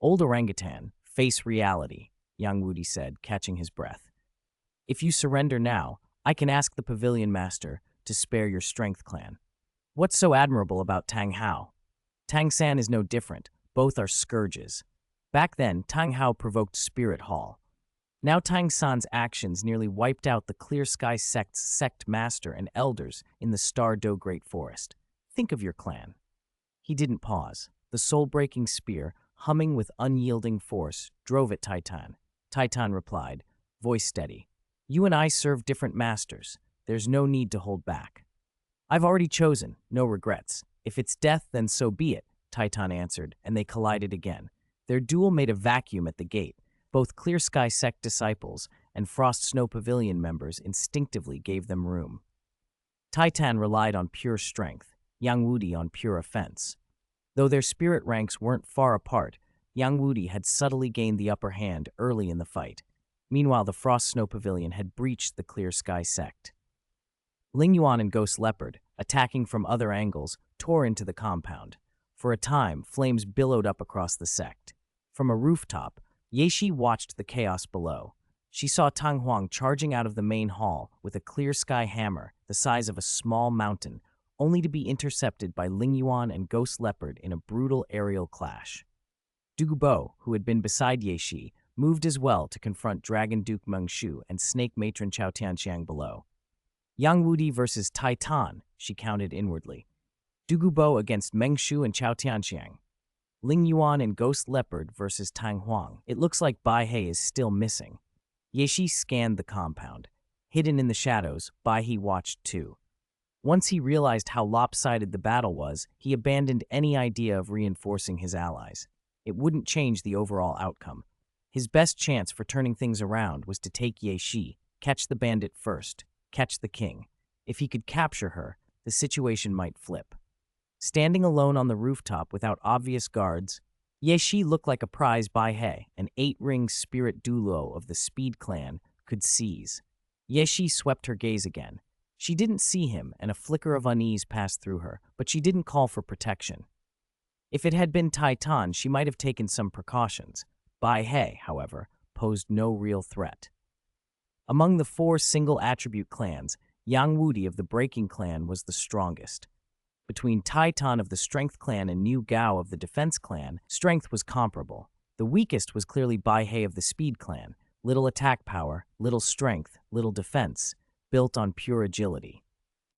[SPEAKER 1] "Old orangutan, face reality," Yang Wudi said, catching his breath. "If you surrender now, I can ask the Pavilion Master to spare your strength clan." "What's so admirable about Tang Hao?" "Tang San is no different. Both are scourges. Back then, Tang Hao provoked Spirit Hall. Now Tang San's actions nearly wiped out the Clear Sky Sect's sect master and elders in the Star Do Great Forest. Think of your clan. He didn't pause. The soul-breaking spear, humming with unyielding force, drove at Titan. Titan replied, voice steady. You and I serve different masters. There's no need to hold back. I've already chosen, no regrets. If it's death, then so be it, Titan answered, and they collided again. Their duel made a vacuum at the gate. Both Clear Sky Sect disciples and Frost Snow Pavilion members instinctively gave them room. Titan relied on pure strength, Yang Wudi on pure offense. Though their spirit ranks weren't far apart, Yang Wudi had subtly gained the upper hand early in the fight. Meanwhile, the Frost Snow Pavilion had breached the Clear Sky Sect. Ling Yuan and Ghost Leopard, attacking from other angles, tore into the compound. For a time, flames billowed up across the sect. From a rooftop, Yeshi watched the chaos below. She saw Tang Huang charging out of the main hall with a clear sky hammer the size of a small mountain, only to be intercepted by Ling Yuan and Ghost Leopard in a brutal aerial clash. Dugubo, who had been beside Yeshi, moved as well to confront Dragon Duke Mengshu and Snake Matron Chao Tianxiang below. Yang Wudi versus Titan, she counted inwardly. Dugubo against Mengshu and Chao Tianxiang. Ling Yuan and Ghost Leopard versus Tang Huang. It looks like Bai He is still missing. Yeshi scanned the compound. Hidden in the shadows, Bai He watched too. Once he realized how lopsided the battle was, he abandoned any idea of reinforcing his allies. It wouldn't change the overall outcome. His best chance for turning things around was to take Yeshi, catch the bandit first, catch the king. If he could capture her, the situation might flip. Standing alone on the rooftop without obvious guards, Yeshi looked like a prize Bai He, an 8-ring spirit Douluo of the Speed clan, could seize. Yeshi swept her gaze again. She didn't see him, and a flicker of unease passed through her, but she didn't call for protection. If it had been Titan, she might have taken some precautions. Bai He, however, posed no real threat. Among the 4 single-attribute clans, Yang Wudi of the Breaking clan was the strongest. Between Titan of the Strength clan and Niu Gao of the Defense clan, strength was comparable. The weakest was clearly Bai He of the Speed clan, little attack power, little strength, little defense, built on pure agility.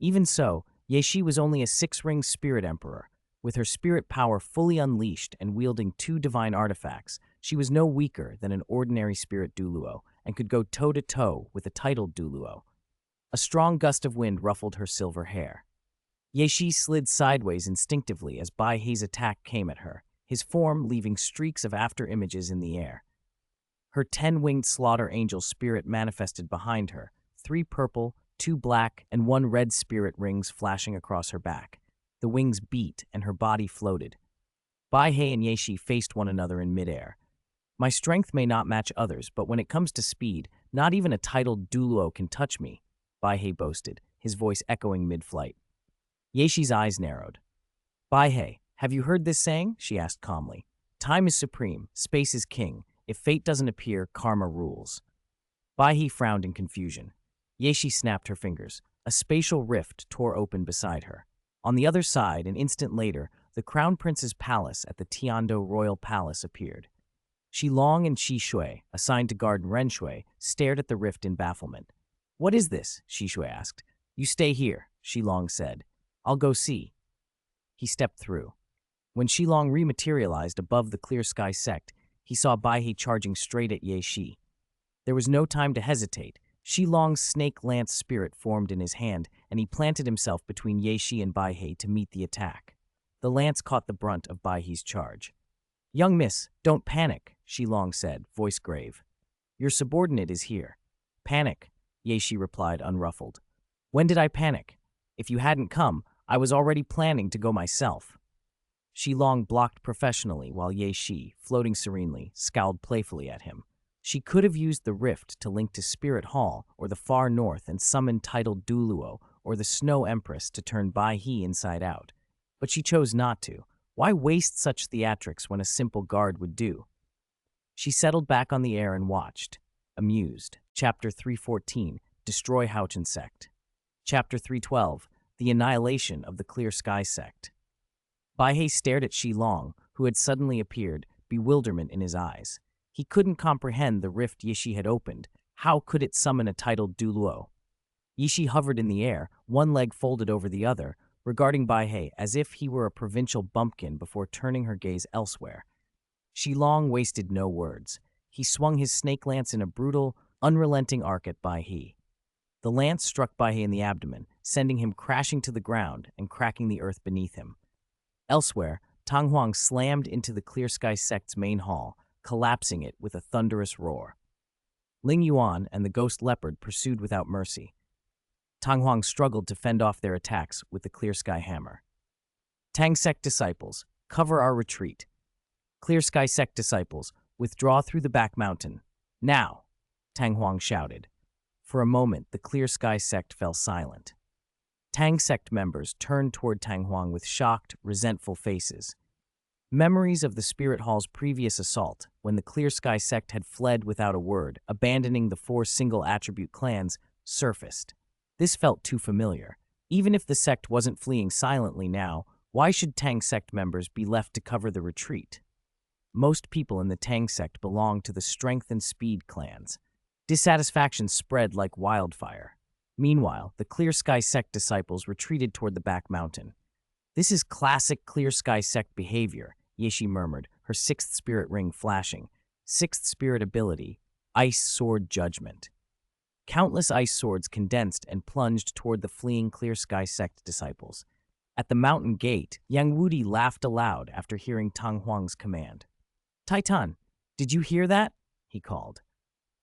[SPEAKER 1] Even so, Yeshi was only a 6-ring spirit emperor. With her spirit power fully unleashed and wielding 2 divine artifacts, she was no weaker than an ordinary spirit Douluo and could go toe-to-toe with a titled Douluo. A strong gust of wind ruffled her silver hair. Yeshi slid sideways instinctively as Bai He's attack came at her, his form leaving streaks of after-images in the air. Her 10-winged slaughter angel spirit manifested behind her, 3 purple, 2 black, and 1 red spirit rings flashing across her back. The wings beat and her body floated. Bai He and Yeshi faced one another in midair. My strength may not match others, but when it comes to speed, not even a titled Douluo can touch me, Bai He boasted, his voice echoing mid-flight. Yeshi's eyes narrowed. Bai He, have you heard this saying? She asked calmly. Time is supreme, space is king. If fate doesn't appear, karma rules. Bai He frowned in confusion. Yeshi snapped her fingers. A spatial rift tore open beside her. On the other side, an instant later, the Crown Prince's palace at the Tiando Royal Palace appeared. Shilong and Shishui, assigned to guard Renshui, stared at the rift in bafflement. What is this? Shishui asked. You stay here, Shilong said. I'll go see. He stepped through. When Shilong rematerialized above the Clear Sky Sect, he saw Bai He charging straight at Yeshi. There was no time to hesitate. Shilong's snake lance spirit formed in his hand, and he planted himself between Yeshi and Bai He to meet the attack. The lance caught the brunt of Bai He's charge. Young miss, don't panic, Shilong said, voice grave. Your subordinate is here. Panic, Yeshi replied, unruffled. When did I panic? If you hadn't come, I was already planning to go myself. Shilong blocked professionally while Yeshi, floating serenely, scowled playfully at him. She could have used the rift to link to Spirit Hall or the far north and summon titled Douluo or the Snow Empress to turn Bai He inside out. But she chose not to. Why waste such theatrics when a simple guard would do? She settled back on the air and watched, amused. Chapter 314, Destroy Houchen Sect. Chapter 312, The Annihilation of the Clear Sky Sect. Bai He stared at Shilong, who had suddenly appeared, bewilderment in his eyes. He couldn't comprehend the rift Yishi had opened. How could it summon a titled Douluo? Yishi hovered in the air, one leg folded over the other, regarding Baihei as if he were a provincial bumpkin before turning her gaze elsewhere. Shilong wasted no words. He swung his snake lance in a brutal, unrelenting arc at Baihei. The lance struck Baihei in the abdomen, sending him crashing to the ground and cracking the earth beneath him. Elsewhere, Tang Huang slammed into the Clear Sky sect's main hall, collapsing it with a thunderous roar. Ling Yuan and the ghost leopard pursued without mercy. Tang Huang struggled to fend off their attacks with the Clear Sky hammer. Tang sect disciples, cover our retreat. Clear Sky sect disciples, withdraw through the back mountain. Now! Tang Huang shouted. For a moment, the Clear Sky sect fell silent. Tang sect members turned toward Tang Huang with shocked, resentful faces. Memories of the Spirit Hall's previous assault, when the Clear Sky sect had fled without a word, abandoning the 4 single-attribute clans, surfaced. This felt too familiar. Even if the sect wasn't fleeing silently now, why should Tang sect members be left to cover the retreat? Most people in the Tang sect belonged to the Strength and Speed clans. Dissatisfaction spread like wildfire. Meanwhile, the Clear Sky sect disciples retreated toward the back mountain. This is classic Clear Sky sect behavior, Yishi murmured, her 6th spirit ring flashing. 6th spirit ability, Ice Sword Judgment. Countless ice swords condensed and plunged toward the fleeing Clear Sky sect disciples. At the mountain gate, Yang Wudi laughed aloud after hearing Tang Huang's command. "Titan, did you hear that?" he called.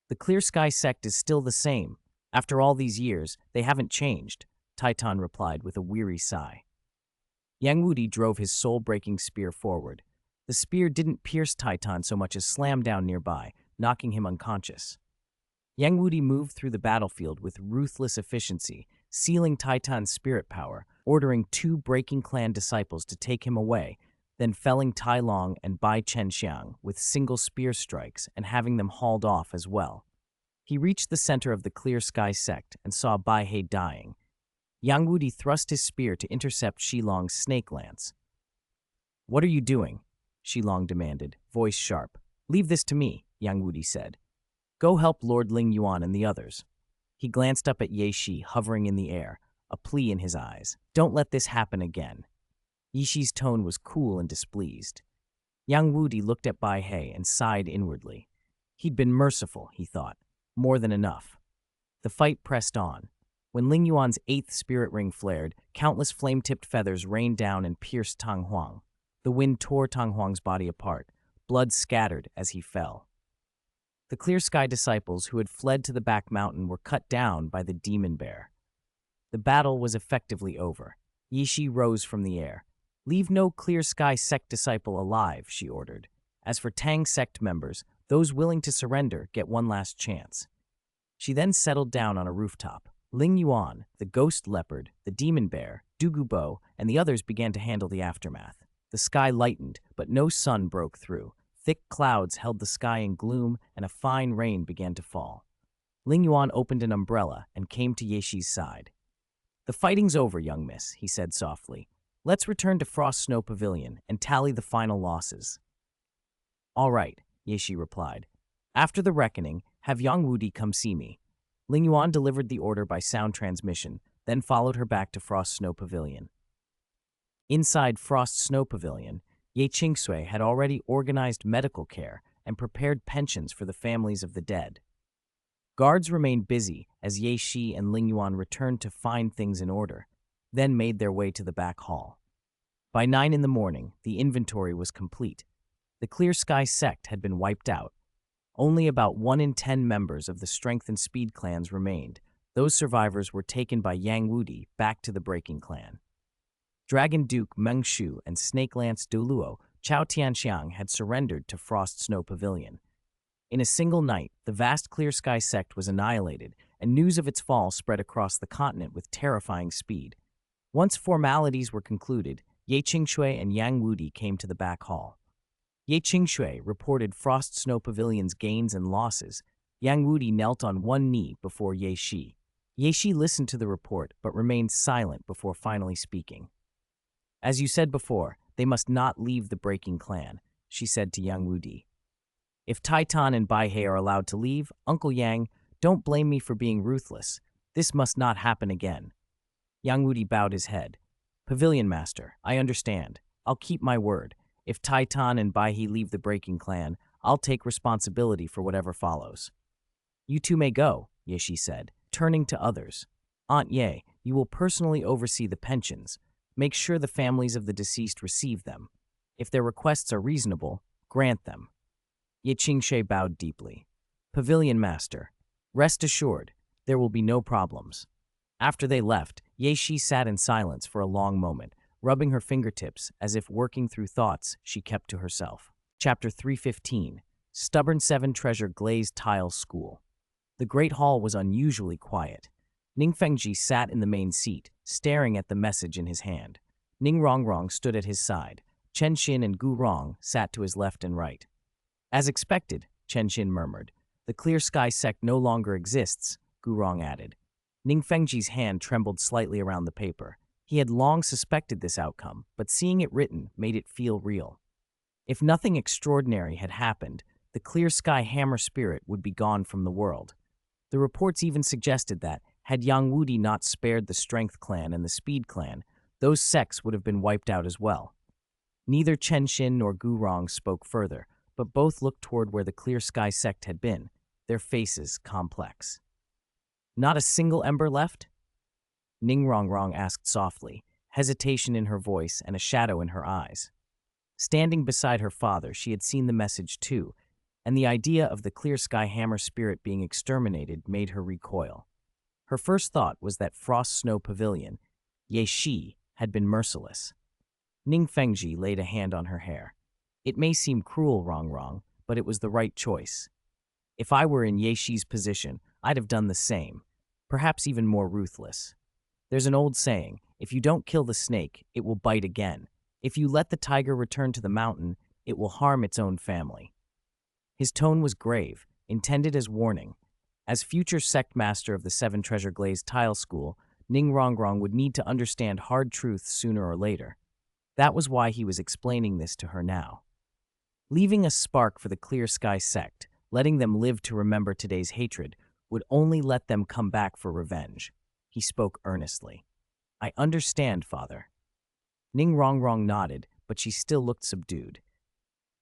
[SPEAKER 1] "The Clear Sky sect is still the same. After all these years, they haven't changed," Titan replied with a weary sigh. Yang Wudi drove his soul-breaking spear forward. The spear didn't pierce Titan so much as slam down nearby, knocking him unconscious. Yang Wudi moved through the battlefield with ruthless efficiency, sealing Titan's spirit power, ordering 2 Breaking Clan disciples to take him away, then felling Tai Long and Bai Chen Xiang with single spear strikes and having them hauled off as well. He reached the center of the Clear Sky sect and saw Bai He dying. Yang Wudi thrust his spear to intercept Shilong's snake lance. "What are you doing?" Shilong demanded, voice sharp. "Leave this to me," Yang Wudi said. "Go help Lord Ling Yuan and the others." He glanced up at Ye Shi, hovering in the air, a plea in his eyes. "Don't let this happen again." Ye Shi's tone was cool and displeased. Yang Wudi looked at Bai He and sighed inwardly. He'd been merciful, he thought. More than enough. The fight pressed on. When Ling Yuan's 8th spirit ring flared, countless flame-tipped feathers rained down and pierced Tang Huang. The wind tore Tang Huang's body apart. Blood scattered as he fell. The Clear Sky disciples who had fled to the back mountain were cut down by the demon bear. The battle was effectively over. Ye Shi rose from the air. "Leave no Clear Sky sect disciple alive," she ordered. "As for Tang sect members, those willing to surrender get one last chance." She then settled down on a rooftop. Ling Yuan, the ghost leopard, the demon bear, Dugubo, and the others began to handle the aftermath. The sky lightened, but no sun broke through. Thick clouds held the sky in gloom, and a fine rain began to fall. Ling Yuan opened an umbrella and came to Ye Shi's side. "The fighting's over, young miss," he said softly. "Let's return to Frost Snow Pavilion and tally the final losses." "All right," Ye Shi replied. "After the reckoning, have Yang Wudi come see me." Ling Yuan delivered the order by sound transmission, then followed her back to Frost Snow Pavilion. Inside Frost Snow Pavilion, Ye Qingsui had already organized medical care and prepared pensions for the families of the dead. Guards remained busy as Ye Shi and Ling Yuan returned to find things in order, then made their way to the back hall. By 9 in the morning, the inventory was complete. The Clear Sky sect had been wiped out. Only about 1 in 10 members of the Strength and Speed clans remained. Those survivors were taken by Yang Wudi back to the Breaking Clan. Dragon Duke Meng Shu and Snake Lance Douluo Chao Tianxiang had surrendered to Frost Snow Pavilion. In a single night, the vast Clear Sky sect was annihilated, and news of its fall spread across the continent with terrifying speed. Once formalities were concluded, Ye Qingshui and Yang Wudi came to the back hall. Ye Qingshui reported Frost Snow Pavilion's gains and losses. Yang Wudi knelt on one knee before Ye Shi. Ye Shi listened to the report but remained silent before finally speaking. "As you said before, they must not leave the Breaking Clan," she said to Yang Wudi. If Taitan and Baihe are allowed to leave, Uncle Yang, don't blame me for being ruthless. This must not happen again. Yang Wudi bowed his head. Pavilion Master, I understand. I'll keep my word. If Taitan and Baihe leave the Breaking Clan, I'll take responsibility for whatever follows. You two may go, Yeshi said, turning to others. Aunt Ye, you will personally oversee the pensions. Make sure the families of the deceased receive them. If their requests are reasonable, grant them. Ye Qingshe bowed deeply. Pavilion Master, rest assured, there will be no problems. After they left, Ye Shi sat in silence for a long moment, rubbing her fingertips as if working through thoughts she kept to herself. Chapter 315, Stubborn Seven Treasure Glazed Tile School. The great hall was unusually quiet. Ning Fengji sat in the main seat, staring at the message in his hand. Ning Rongrong stood at his side. Chen Xin and Gu Rong sat to his left and right. As expected, Chen Xin murmured. The Clear Sky sect no longer exists, Gu Rong added. Ning Fengji's hand trembled slightly around the paper. He had long suspected this outcome, but seeing it written made it feel real. If nothing extraordinary had happened, the Clear Sky Hammer spirit would be gone from the world. The reports even suggested that, had Yang Wudi not spared the Strength Clan and the Speed Clan, those sects would have been wiped out as well. Neither Chen Xin nor Gu Rong spoke further, but both looked toward where the Clear Sky sect had been, their faces complex. Not a single ember left? Ning Rongrong asked softly, hesitation in her voice and a shadow in her eyes. Standing beside her father, she had seen the message too, and the idea of the Clear Sky Hammer spirit being exterminated made her recoil. Her first thought was that Frost Snow Pavilion, Ye Shi, had been merciless. Ning Fengji laid a hand on her hair. It may seem cruel, Rongrong, but it was the right choice. If I were in Ye Shi's position, I'd have done the same, perhaps even more ruthless. There's an old saying, if you don't kill the snake, it will bite again. If you let the tiger return to the mountain, it will harm its own family. His tone was grave, intended as warning. As future sect master of the Seven Treasure Glazed Tile School, Ning Rongrong would need to understand hard truths sooner or later. That was why he was explaining this to her now. Leaving a spark for the Clear Sky sect, letting them live to remember today's hatred, would only let them come back for revenge. He spoke earnestly. I understand, Father. Ning Rongrong nodded, but she still looked subdued.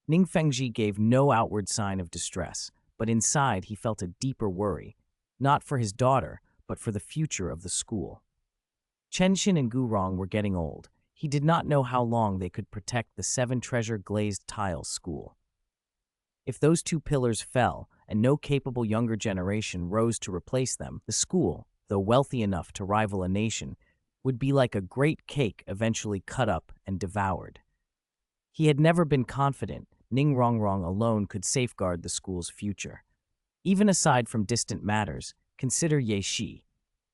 [SPEAKER 1] Ning Fengji gave no outward sign of distress, but inside he felt a deeper worry, not for his daughter, but for the future of the school. Chen Xin and Gu Rong were getting old. He did not know how long they could protect the Seven Treasure Glazed Tile School. If those two pillars fell and no capable younger generation rose to replace them, the school, though wealthy enough to rival a nation, would be like a great cake eventually cut up and devoured. He had never been confident Ning Rongrong alone could safeguard the school's future. Even aside from distant matters, consider Ye Shi.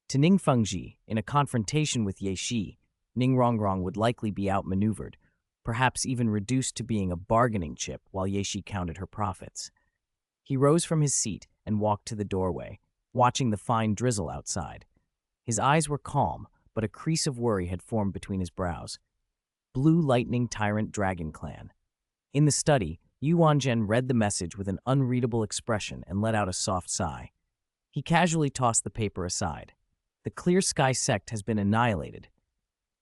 [SPEAKER 1] To Ning Fengji, in a confrontation with Ye Shi, Ning Rongrong would likely be outmaneuvered, perhaps even reduced to being a bargaining chip while Ye Shi counted her profits. He rose from his seat and walked to the doorway, watching the fine drizzle outside. His eyes were calm, but a crease of worry had formed between his brows. Blue Lightning Tyrant Dragon Clan. In the study, Yuan Zhen read the message with an unreadable expression and let out a soft sigh. He casually tossed the paper aside. The Clear Sky sect has been annihilated.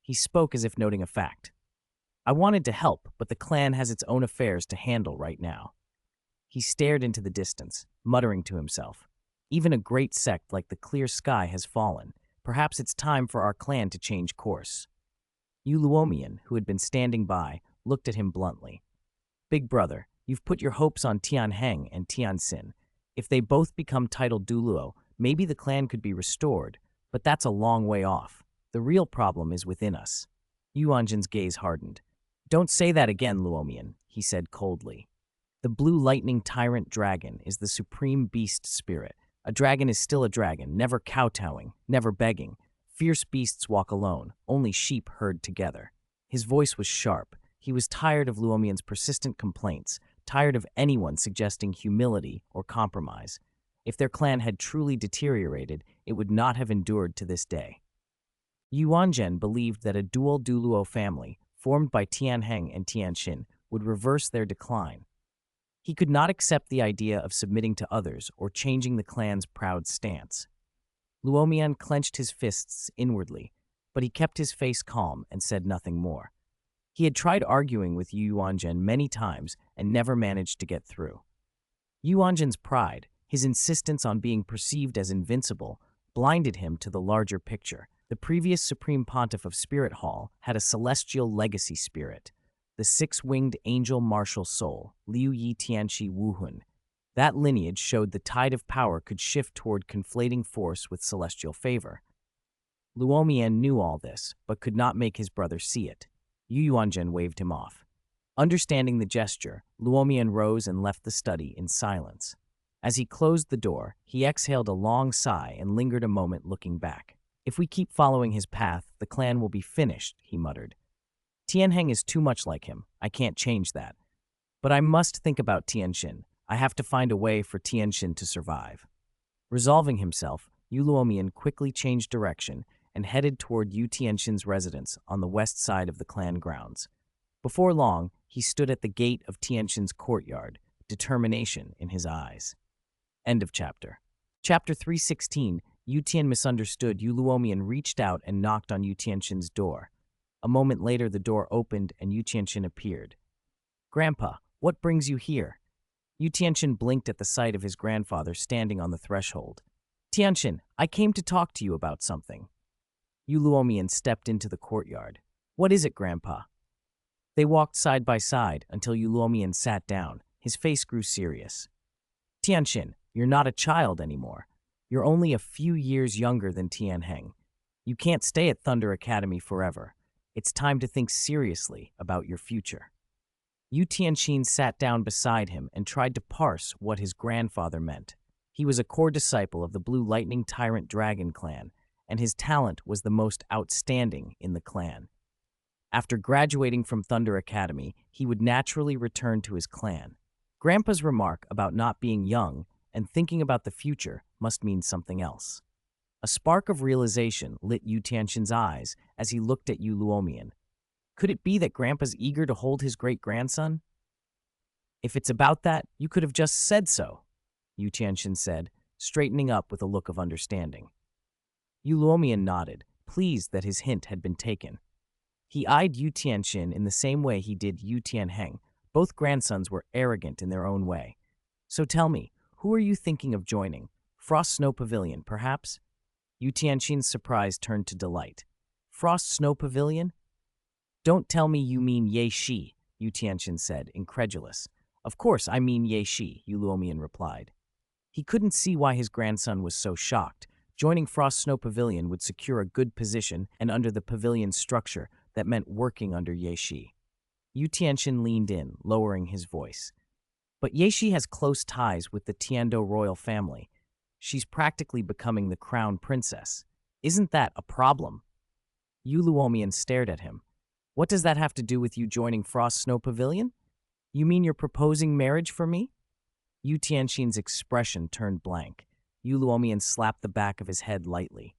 [SPEAKER 1] He spoke as if noting a fact. I wanted to help, but the clan has its own affairs to handle right now. He stared into the distance, muttering to himself. Even a great sect like the Clear Sky has fallen. Perhaps it's time for our clan to change course. Yu Luomian, who had been standing by, looked at him bluntly. Big brother, you've put your hopes on Tian Heng and Tian Sin. If they both become titled Douluo, maybe the clan could be restored, but that's a long way off. The real problem is within us. Yuanjin's gaze hardened. Don't say that again, Luomian, he said coldly. The Blue Lightning Tyrant Dragon is the supreme beast spirit. A dragon is still a dragon, never kowtowing, never begging. Fierce beasts walk alone, only sheep herd together. His voice was sharp. He was tired of Luomian's persistent complaints, tired of anyone suggesting humility or compromise. If their clan had truly deteriorated, it would not have endured to this day. Yuanzhen believed that a dual Douluo family, formed by Tian Heng and Tian Xin, would reverse their decline. He could not accept the idea of submitting to others or changing the clan's proud stance. Luomian clenched his fists inwardly, but he kept his face calm and said nothing more. He had tried arguing with Yu Yuanzhen many times and never managed to get through. Yu Yuanzhen's pride, his insistence on being perceived as invincible, blinded him to the larger picture. The previous Supreme Pontiff of Spirit Hall had a celestial legacy spirit, the six-winged angel martial soul, Liu Yi Tianxi Wuhun. That lineage showed the tide of power could shift toward conflating force with celestial favor. Luomian knew all this, but could not make his brother see it. Yu Yuanzhen waved him off. Understanding the gesture, Luomian rose and left the study in silence. As he closed the door, he exhaled a long sigh and lingered a moment looking back. If we keep following his path, the clan will be finished, he muttered. Tianheng is too much like him. I can't change that. But I must think about Tianxin. I have to find a way for Tianxin to survive. Resolving himself, Yu Luomian quickly changed direction and headed toward Yu Tianxin's residence on the west side of the clan grounds. Before long, he stood at the gate of Tianxin's courtyard, determination in his eyes. End of chapter. Chapter 316, Yu Tian misunderstood. Yu Luomian reached out and knocked on Yu Tianxin's door. A moment later, the door opened and Yu Tianxin appeared. Grandpa, what brings you here? Yu Tianxin blinked at the sight of his grandfather standing on the threshold. Tianxin, I came to talk to you about something. Yu Luomian stepped into the courtyard. What is it, Grandpa? They walked side by side until Yu Luomian sat down. His face grew serious. Tianxin, you're not a child anymore. You're only a few years younger than Tianheng. You can't stay at Thunder Academy forever. It's time to think seriously about your future. Yu Tianxin sat down beside him and tried to parse what his grandfather meant. He was a core disciple of the Blue Lightning Tyrant Dragon clan, and his talent was the most outstanding in the clan. After graduating from Thunder Academy, he would naturally return to his clan. Grandpa's remark about not being young and thinking about the future must mean something else. A spark of realization lit Yu Tianxin's eyes as he looked at Yu Luomian. Could it be that Grandpa's eager to hold his great-grandson? If it's about that, you could have just said so, Yu Tianxin said, straightening up with a look of understanding. Yu Luomian nodded, pleased that his hint had been taken. He eyed Yu Tianxin in the same way he did Yu Tianheng. Both grandsons were arrogant in their own way. So tell me, who are you thinking of joining? Frost Snow Pavilion, perhaps? Yu Tianxin's surprise turned to delight. Frost Snow Pavilion? Don't tell me you mean Ye Shi, Yu Tianxin said, incredulous. Of course I mean Ye Shi, Yu Luomian replied. He couldn't see why his grandson was so shocked. Joining Frost Snow Pavilion would secure a good position and under the pavilion's structure that meant working under Ye Shi. Yu Tianxin leaned in, lowering his voice. But Ye Shi has close ties with the Tiando royal family. She's practically becoming the crown princess. Isn't that a problem? Yu Luomian stared at him. What does that have to do with you joining Frost Snow Pavilion? You mean you're proposing marriage for me? Yu Tianxin's expression turned blank. Yu Luomian slapped the back of his head lightly.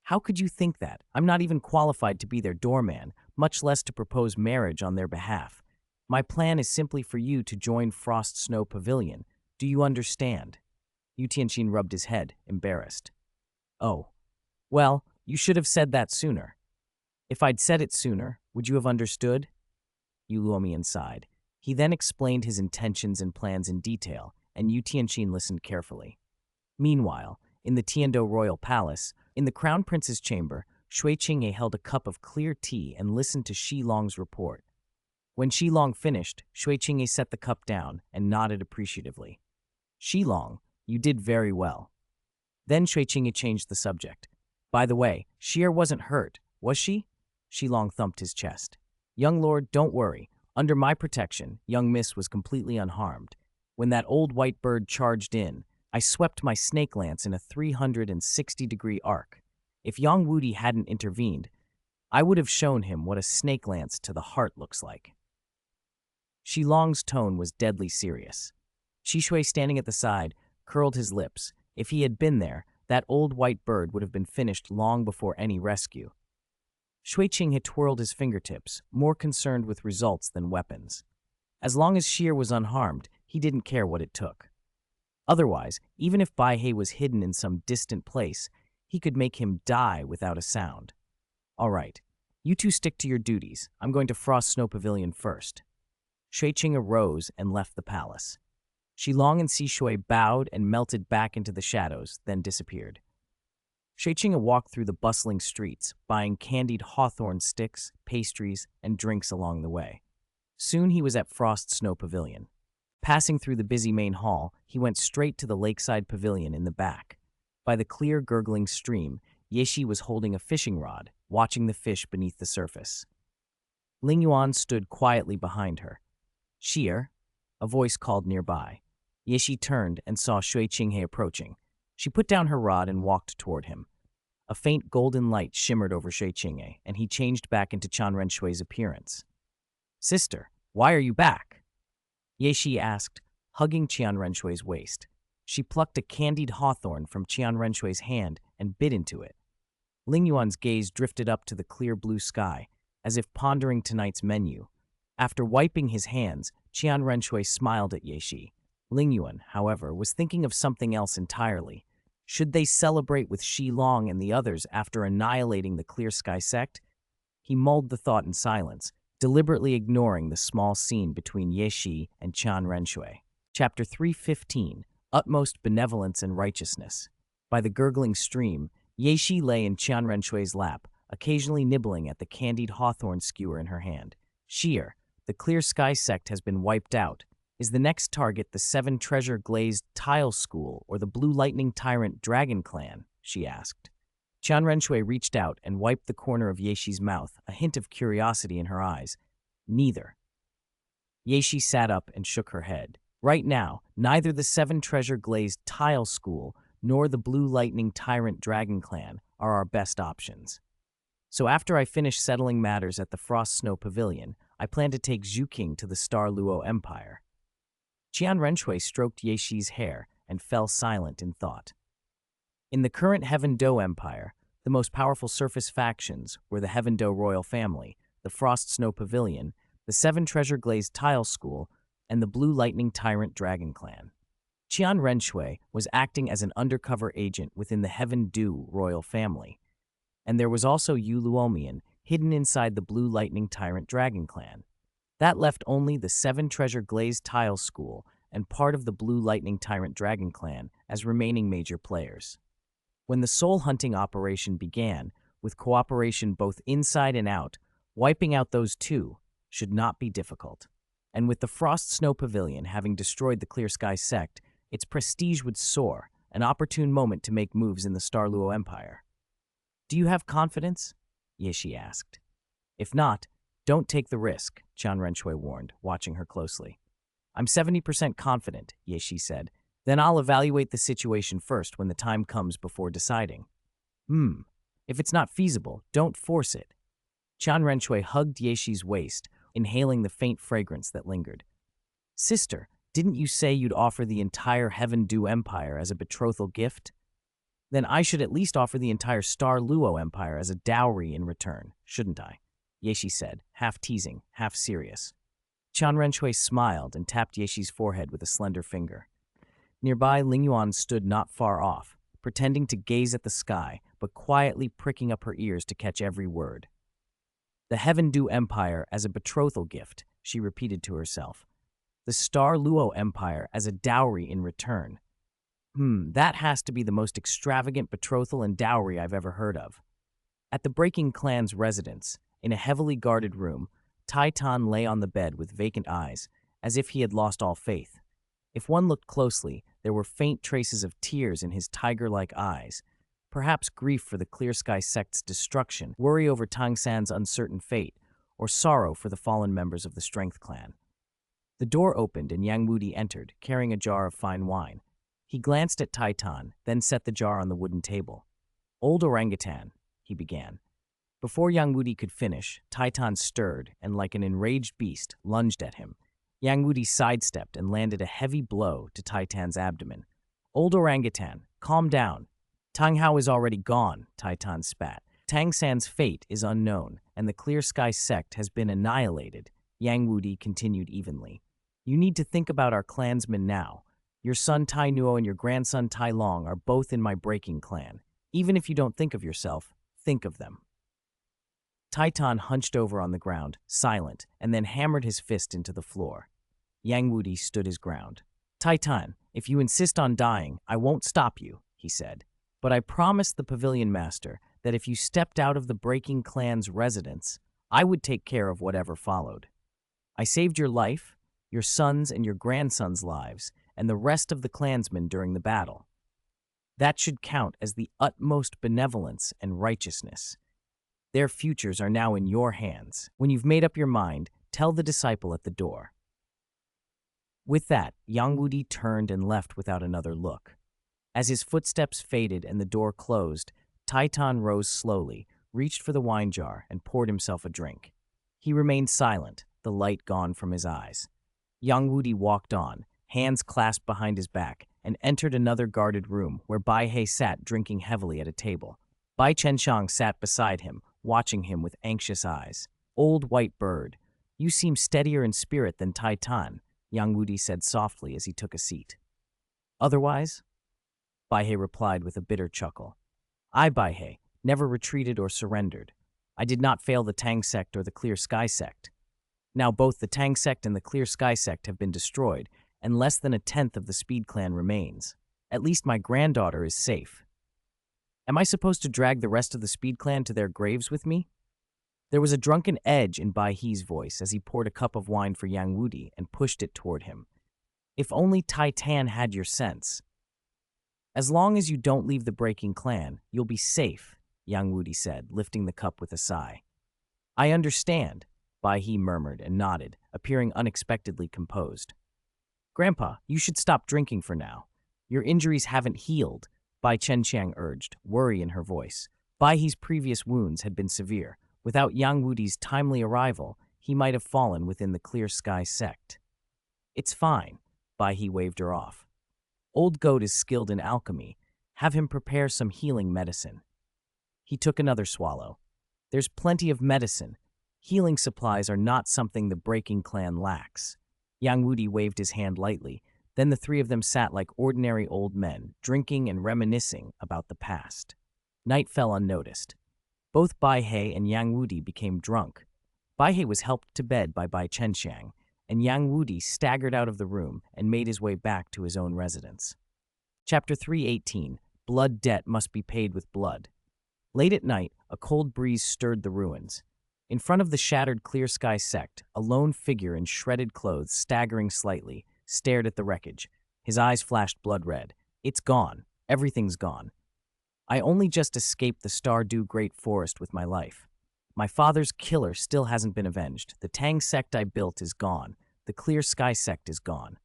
[SPEAKER 1] How could you think that? I'm not even qualified to be their doorman, much less to propose marriage on their behalf. My plan is simply for you to join Frost Snow Pavilion. Do you understand? Yu Tianxin rubbed his head, embarrassed. Oh. Well, you should have said that sooner. If I'd said it sooner, would you have understood? Yu Luomian sighed. He then explained his intentions and plans in detail, and Yu Tianxin listened carefully. Meanwhile, in the Tiando royal palace, in the crown prince's chamber, Shui Qingye held a cup of clear tea and listened to Shi Long's report. When Shi Long finished, Shui Qingye set the cup down and nodded appreciatively. Shi Long, you did very well. Then Shui Qingye changed the subject. By the way, Xier wasn't hurt, was she? Shi Long thumped his chest. Young lord, don't worry. Under my protection, young miss was completely unharmed. When that old white bird charged in, I swept my snake lance in a 360-degree arc. If Yang Wudi hadn't intervened, I would have shown him what a snake lance to the heart looks like. Shi Long's tone was deadly serious. Shi Shui, standing at the side, curled his lips. If he had been there, that old white bird would have been finished long before any rescue. Shui Qing had twirled his fingertips, more concerned with results than weapons. As long as Xier was unharmed, he didn't care what it took. Otherwise, even if Bai He was hidden in some distant place, he could make him die without a sound. All right, you two stick to your duties. I'm going to Frost Snow Pavilion first. Shuiqing arose and left the palace. Shilong and Sishui bowed and melted back into the shadows, then disappeared. Shuiqing walked through the bustling streets, buying candied hawthorn sticks, pastries, and drinks along the way. Soon he was at Frost Snow Pavilion. Passing through the busy main hall, he went straight to the lakeside pavilion in the back. By the clear, gurgling stream, Yeshi was holding a fishing rod, watching the fish beneath the surface. Ling Yuan stood quietly behind her. "Sheer," a voice called nearby. Yeshi turned and saw Shui Qinghe approaching. She put down her rod and walked toward him. A faint golden light shimmered over Shui Qinghe, and he changed back into Qian Renshui's appearance. "Sister, why are you back?" Yeshi asked, hugging Qian Renshui's waist. She plucked a candied hawthorn from Qian Renshui's hand and bit into it. Ling Yuan's gaze drifted up to the clear blue sky, as if pondering tonight's menu. After wiping his hands, Qian Renshui smiled at Yeshi. Ling Yuan, however, was thinking of something else entirely. Should they celebrate with Shilong and the others after annihilating the Clear Sky sect? He mulled the thought in silence, deliberately ignoring the small scene between Yeshi and Qian Renshui. Chapter 315, Utmost Benevolence and Righteousness. By the gurgling stream, Yeshi lay in Qian Renshui's lap, occasionally nibbling at the candied hawthorn skewer in her hand. "Sheer, the Clear Sky sect has been wiped out. Is the next target the Seven Treasure Glazed Tile School or the Blue Lightning Tyrant Dragon Clan?" she asked. Qian Renshui reached out and wiped the corner of Yeshi's mouth, a hint of curiosity in her eyes. "Neither." Yeshi sat up and shook her head. "Right now, neither the Seven Treasure Glazed Tile School nor the Blue Lightning Tyrant Dragon Clan are our best options. So after I finish settling matters at the Frost Snow Pavilion, I plan to take Zhuqing to the Star Luo Empire." Qian Renshui stroked Yeshi's hair and fell silent in thought. In the current Heaven Do Empire, the most powerful surface factions were the Heaven Do royal family, the Frost Snow Pavilion, the Seven Treasure Glazed Tile School, and the Blue Lightning Tyrant Dragon Clan. Qian Renshui was acting as an undercover agent within the Heaven Do royal family, and there was also Yu Luomian hidden inside the Blue Lightning Tyrant Dragon Clan. That left only the Seven Treasure Glazed Tile School and part of the Blue Lightning Tyrant Dragon Clan as remaining major players. When the soul hunting operation began, with cooperation both inside and out, wiping out those two should not be difficult. And with the Frost Snow Pavilion having destroyed the Clear Sky sect, its prestige would soar, an opportune moment to make moves in the Star Luo Empire. "Do you have confidence?" Yeshi asked. "If not, don't take the risk," Qian Renshui warned, watching her closely. "I'm 70% confident," Yeshi said. "Then I'll evaluate the situation first when the time comes before deciding." If it's not feasible, don't force it." Qian Renshui hugged Yeshi's waist, inhaling the faint fragrance that lingered. "Sister, didn't you say you'd offer the entire Heaven Do Empire as a betrothal gift? Then I should at least offer the entire Star Luo Empire as a dowry in return, shouldn't I?" Yeshi said, half teasing, half serious. Qian Renshui smiled and tapped Yeshi's forehead with a slender finger. Nearby, Ling Yuan stood not far off, pretending to gaze at the sky, but quietly pricking up her ears to catch every word. "The Heaven Do Empire as a betrothal gift," she repeated to herself. "The Star Luo Empire as a dowry in return. That has to be the most extravagant betrothal and dowry I've ever heard of." At the Breaking Clan's residence, in a heavily guarded room, Tai Tan lay on the bed with vacant eyes, as if he had lost all faith. If one looked closely, there were faint traces of tears in his tiger-like eyes, perhaps grief for the Clear Sky sect's destruction, worry over Tang San's uncertain fate, or sorrow for the fallen members of the Strength Clan. The door opened and Yang Wudi entered, carrying a jar of fine wine. He glanced at Tai Tan, then set the jar on the wooden table. "Old orangutan," he began. Before Yang Wudi could finish, Tai Tan stirred and, like an enraged beast, lunged at him. Yang Wudi sidestepped and landed a heavy blow to Tai Tan's abdomen. "Old orangutan, calm down. Tang Hao is already gone," Tai Tan spat. "Tang San's fate is unknown, and the Clear Sky sect has been annihilated," Yang Wudi continued evenly. You need to think about our clansmen now. Your son Tai Nuo and your grandson Tai Long are both in my breaking clan. Even if you don't think of yourself, think of them. Taitan hunched over on the ground, silent, and then hammered his fist into the floor. Yang Wudi stood his ground. Taitan, if you insist on dying, I won't stop you, he said. But I promised the pavilion master that if you stepped out of the breaking clan's residence, I would take care of whatever followed. I saved your life, your son's and your grandson's lives, and the rest of the clansmen during the battle. That should count as the utmost benevolence and righteousness. Their futures are now in your hands. When you've made up your mind, tell the disciple at the door. With that, Yang Wudi turned and left without another look. As his footsteps faded and the door closed, Taitan rose slowly, reached for the wine jar, and poured himself a drink. He remained silent, the light gone from his eyes. Yang Wudi walked on, hands clasped behind his back, and entered another guarded room where Bai He sat drinking heavily at a table. Bai Chenxiang sat beside him, watching him with anxious eyes. Old white bird, you seem steadier in spirit than Taitan, Yang Wudi said softly as he took a seat. Otherwise? Bai He replied with a bitter chuckle. I, Bai He, never retreated or surrendered. I did not fail the Tang sect or the Clear Sky sect. Now both the Tang sect and the Clear Sky sect have been destroyed, and less than 1/10 of the Speed clan remains. At least my granddaughter is safe. Am I supposed to drag the rest of the Speed clan to their graves with me? There was a drunken edge in Bai He's voice as he poured a cup of wine for Yang Wudi and pushed it toward him. If only Taitan had your sense. As long as you don't leave the breaking clan, you'll be safe, Yang Wudi said, lifting the cup with a sigh. I understand, Bai He murmured and nodded, appearing unexpectedly composed. Grandpa, you should stop drinking for now. Your injuries haven't healed, Bai Chenxiang urged, worry in her voice. Bai He's previous wounds had been severe. Without Yang Wudi's timely arrival, he might have fallen within the Clear Sky sect. It's fine, Bai He waved her off. Old Goat is skilled in alchemy. Have him prepare some healing medicine. He took another swallow. There's plenty of medicine. Healing supplies are not something the breaking clan lacks. Yang Wudi waved his hand lightly. Then the three of them sat like ordinary old men, drinking and reminiscing about the past. Night fell unnoticed. Both Bai He and Yang Wudi became drunk. Bai He was helped to bed by Bai Chenxiang, and Yang Wudi staggered out of the room and made his way back to his own residence. Chapter 318, Blood Debt Must Be Paid with Blood. Late at night, a cold breeze stirred the ruins. In front of the shattered Clear Sky sect, a lone figure in shredded clothes, staggering slightly, stared at the wreckage. His eyes flashed blood red. It's gone. Everything's gone. I only just escaped the Stardew Great Forest with my life. My father's killer still hasn't been avenged. The Tang sect I built is gone. The Clear Sky sect is gone.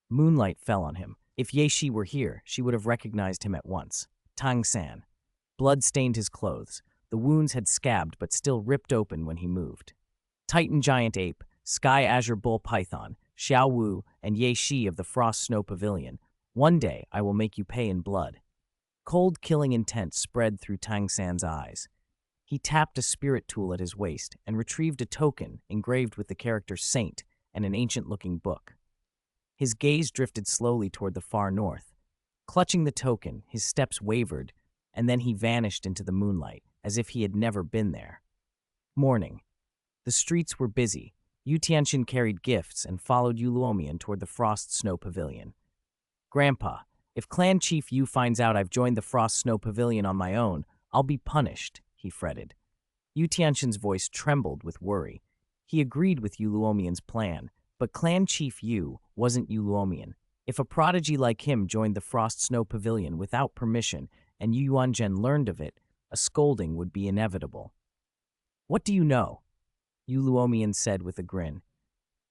[SPEAKER 1] Moonlight fell on him. If Ye Shi were here, she would have recognized him at once. Tang San. Blood stained his clothes. The wounds had scabbed but still ripped open when he moved. Titan Giant Ape, Sky Azure Bull Python, Xiao Wu, and Ye Shi of the Frost Snow Pavilion. One day I will make you pay in blood. Cold, killing intent spread through Tang San's eyes. He tapped a spirit tool at his waist and retrieved a token engraved with the character Saint and an ancient-looking book. His gaze drifted slowly toward the far north. Clutching the token, his steps wavered, and then he vanished into the moonlight, as if he had never been there. Morning. The streets were busy. Yu Tianxin carried gifts and followed Yu Luomian toward the Frost Snow Pavilion. Grandpa, if Clan Chief Yu finds out I've joined the Frost Snow Pavilion on my own, I'll be punished, he fretted. Yu Tianxin's voice trembled with worry. He agreed with Yu Luomian's plan, but Clan Chief Yu wasn't Yu Luomian. If a prodigy like him joined the Frost Snow Pavilion without permission and Yu Yuanzhen learned of it, a scolding would be inevitable. What do you know? Yu Luomian said with a grin.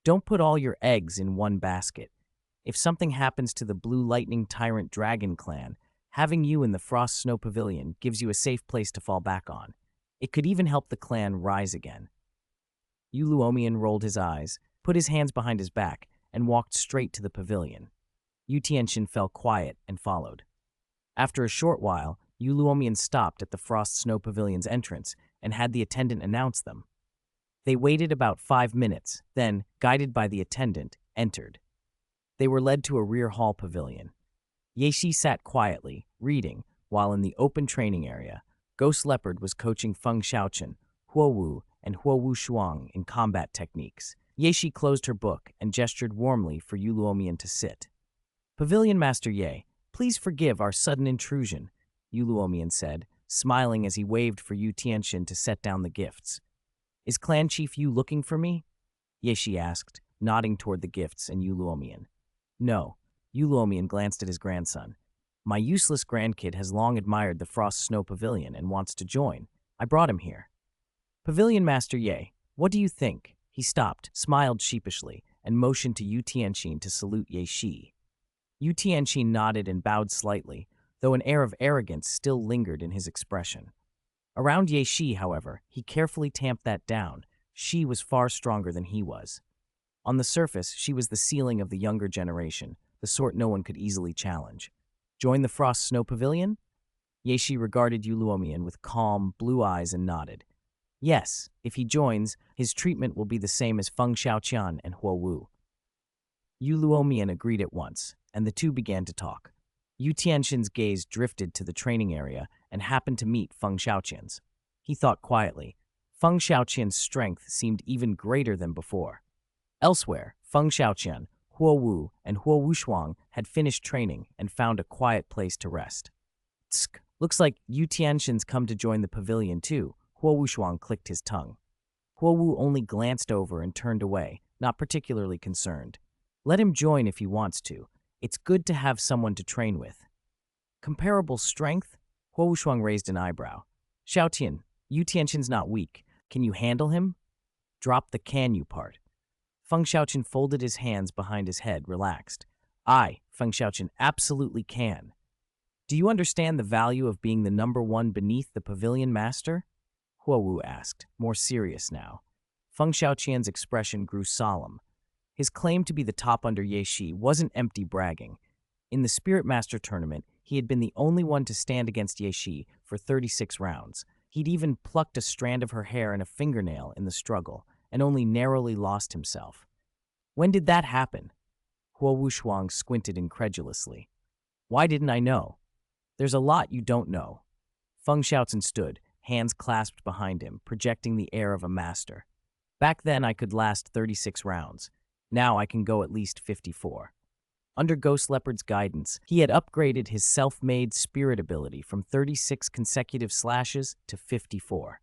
[SPEAKER 1] Don't put all your eggs in one basket. If something happens to the Blue Lightning Tyrant Dragon clan, having you in the Frost Snow Pavilion gives you a safe place to fall back on. It could even help the clan rise again. Yu Luomian rolled his eyes, put his hands behind his back, and walked straight to the pavilion. Yu Tianxin fell quiet and followed. After a short while, Yu Luomian stopped at the Frost Snow Pavilion's entrance and had the attendant announce them. They waited about 5 minutes, then, guided by the attendant, entered. They were led to a rear hall pavilion. Yeshi sat quietly, reading, while in the open training area, Ghost Leopard was coaching Feng Xiaoqian, Huo Wu, and Huo Wu Shuang in combat techniques. Yeshi closed her book and gestured warmly for Yu Luomian to sit. "Pavilion Master Ye, please forgive our sudden intrusion," Yu Luomian said, smiling as he waved for Yu Tianxin to set down the gifts. "Is Clan Chief Yu looking for me?" Yeshi asked, nodding toward the gifts and Yu Luomian. "No." Yu Luomian glanced at his grandson. "My useless grandkid has long admired the Frost Snow Pavilion and wants to join. I brought him here." "Pavilion Master Ye, what do you think?" He stopped, smiled sheepishly, and motioned to Yu Tianxin to salute Ye Shi. Yu Tianxin nodded and bowed slightly, though an air of arrogance still lingered in his expression. Around Ye Shi, however, he carefully tamped that down. She was far stronger than he was. On the surface, she was the ceiling of the younger generation, the sort no one could easily challenge. Join the Frost Snow Pavilion? Ye Shi regarded Yu Luomian with calm, blue eyes and nodded. Yes, if he joins, his treatment will be the same as Feng Xiaoqian and Huo Wu. Yu Luomian agreed at once, and the two began to talk. Yu Tianxin's gaze drifted to the training area and happened to meet Feng Xiaoqian's. He thought quietly. Feng Xiaoqian's strength seemed even greater than before. Elsewhere, Feng Xiaoqian, Huo Wu, and Huo Wushuang had finished training and found a quiet place to rest. Tsk, looks like Yu Tianxin's come to join the pavilion too. Huo Wushuang clicked his tongue. Huo Wu only glanced over and turned away, not particularly concerned. Let him join if he wants to. It's good to have someone to train with. Comparable strength? Huo Wushuang raised an eyebrow. Xiaotian, Yu Tianxin's not weak. Can you handle him? Drop the "can you" part. Feng Xiaoqian folded his hands behind his head, relaxed. I, Feng Xiaoqian, absolutely can. Do you understand the value of being the number one beneath the pavilion master? Huo Wu asked, more serious now. Feng Xiaoqian's expression grew solemn. His claim to be the top under Ye Shi wasn't empty bragging. In the Spirit Master tournament, he had been the only one to stand against Ye Shi for 36 rounds. He'd even plucked a strand of her hair and a fingernail in the struggle, and only narrowly lost himself. When did that happen? Huo Wushuang squinted incredulously. Why didn't I know? There's a lot you don't know. Feng Xiaoqian stood, hands clasped behind him, projecting the air of a master. Back then I could last 36 rounds. Now I can go at least 54. Under Ghost Leopard's guidance, he had upgraded his self-made spirit ability from 36 consecutive slashes to 54.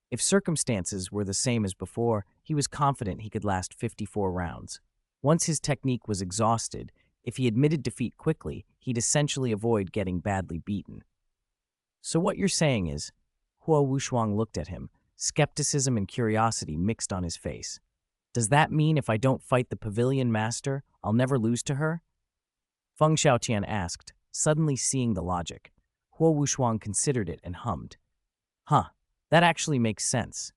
[SPEAKER 1] If circumstances were the same as before, he was confident he could last 54 rounds. Once his technique was exhausted, if he admitted defeat quickly, he'd essentially avoid getting badly beaten. So what you're saying is, Huo Wushuang looked at him, skepticism and curiosity mixed on his face. Does that mean if I don't fight the pavilion master, I'll never lose to her? Feng Xiaoqian asked, suddenly seeing the logic. Huo Wushuang considered it and hummed. Huh, that actually makes sense.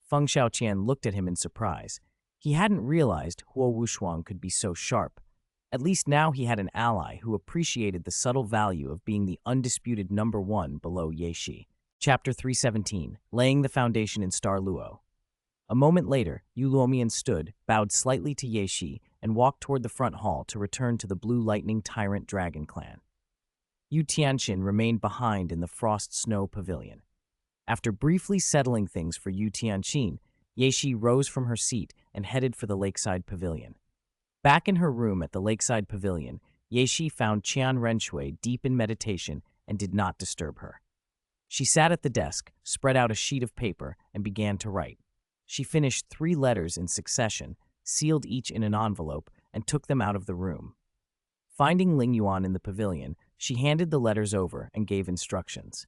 [SPEAKER 1] Feng Xiaoqian looked at him in surprise. He hadn't realized Huo Wushuang could be so sharp. At least now he had an ally who appreciated the subtle value of being the undisputed number one below Ye Shi. Chapter 317, Laying the Foundation in Douluo. A moment later, Yu Luomian stood, bowed slightly to Ye Shi, and walked toward the front hall to return to the Blue Lightning Tyrant Dragon Clan. Yu Tianxin remained behind in the Frost Snow Pavilion. After briefly settling things for Yu Tianxin, Ye Shi rose from her seat and headed for the Lakeside Pavilion. Back in her room at the Lakeside Pavilion, Ye Shi found Qian Renshui deep in meditation and did not disturb her. She sat at the desk, spread out a sheet of paper, and began to write. She finished 3 letters in succession, sealed each in an envelope, and took them out of the room. Finding Ling Yuan in the pavilion, she handed the letters over and gave instructions.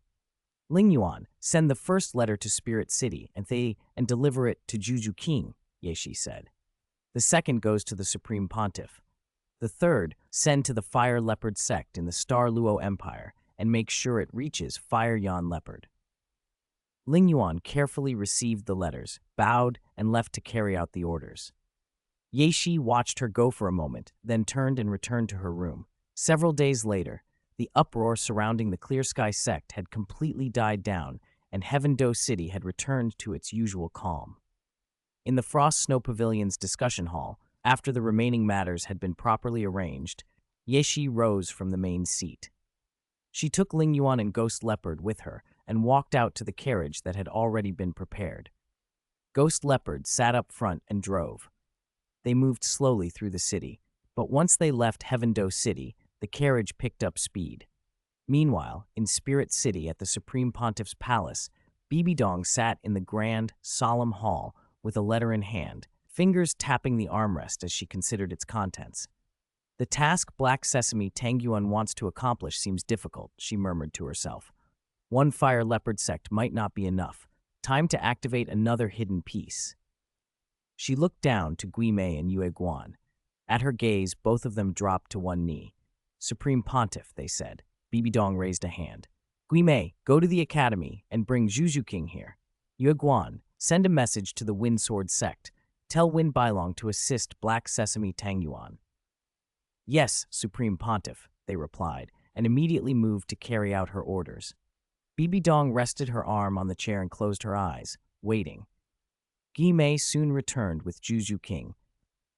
[SPEAKER 1] Ling Yuan, send the first letter to Spirit City and deliver it to Juju King, Ye Shi said. The second goes to the Supreme Pontiff. The third, send to the Fire Leopard sect in the Star Luo Empire and make sure it reaches Fire Yan Leopard. Ling Yuan carefully received the letters, bowed, and left to carry out the orders. Ye Shi watched her go for a moment, then turned and returned to her room. Several days later, the uproar surrounding the Clear Sky sect had completely died down, and Heaven Do City had returned to its usual calm. In the Frost Snow Pavilion's discussion hall, After the remaining matters had been properly arranged, Yeshi rose from the main seat. She took Ling Yuan and Ghost Leopard with her and walked out to the carriage that had already been prepared. Ghost Leopard sat up front and drove. They moved slowly through the city, but once they left Heavendo City, the carriage picked up speed. Meanwhile, in Spirit City at the Supreme Pontiff's palace, Bibi Dong sat in the grand, solemn hall with a letter in hand, fingers tapping the armrest as she considered its contents. The task Black Sesame Tang Yuan wants to accomplish seems difficult, she murmured to herself. One fire leopard sect might not be enough. Time to activate another hidden piece. She looked down to Gui Mei and Yue Guan. At her gaze, both of them dropped to one knee. Supreme Pontiff, they said. Bibi Dong raised a hand. Gui Mei, go to the academy and bring Zhu King here. Yue Guan, send a message to the Wind Sword sect. Tell Wind Bailong to assist Black Sesame Tang Yuan. Yes, Supreme Pontiff, they replied, and immediately moved to carry out her orders. Bibi Dong rested her arm on the chair and closed her eyes, waiting. Gui Mei soon returned with Zhu King.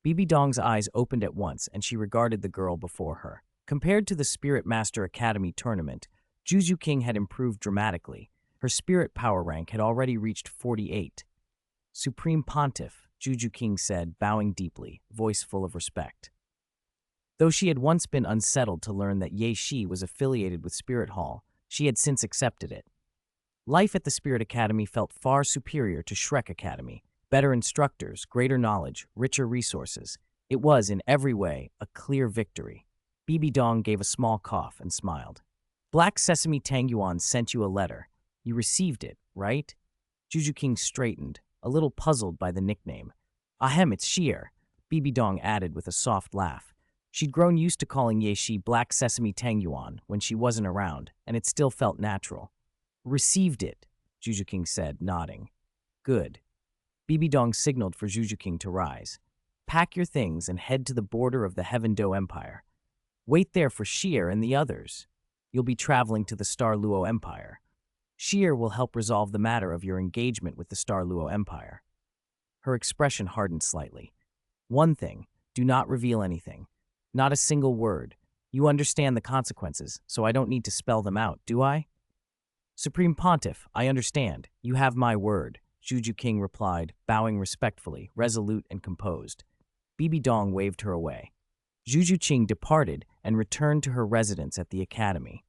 [SPEAKER 1] Bibi Dong's eyes opened at once, and she regarded the girl before her. Compared to the Spirit Master Academy tournament, Zhu King had improved dramatically. Her spirit power rank had already reached 48. Supreme Pontiff, Zhu King said, bowing deeply, voice full of respect. Though she had once been unsettled to learn that Ye Shi was affiliated with Spirit Hall, she had since accepted it. Life at the Spirit Academy felt far superior to Shrek Academy. Better instructors, greater knowledge, richer resources. It was, in every way, a clear victory. Bibi Dong gave a small cough and smiled. Black Sesame Tang Yuan sent you a letter. You received it, right? Zhu King straightened, a little puzzled by the nickname. Ahem, it's Sheer, Bibi Dong added with a soft laugh. She'd grown used to calling Ye Shi Black Sesame Tang Yuan when she wasn't around, and it still felt natural. Received it, Zhu King said, nodding. Good. Bibi Dong signaled for Zhu King to rise. Pack your things and head to the border of the Heavendo Empire. Wait there for Sheer and the others. You'll be traveling to the Douluo Empire. Sheer will help resolve the matter of your engagement with the Douluo Empire. Her expression hardened slightly. One thing, do not reveal anything. Not a single word. You understand the consequences, so I don't need to spell them out, do I? Supreme Pontiff, I understand. You have my word, Zhu King replied, bowing respectfully, resolute and composed. Bibi Dong waved her away. Zhu Qing departed and returned to her residence at the academy.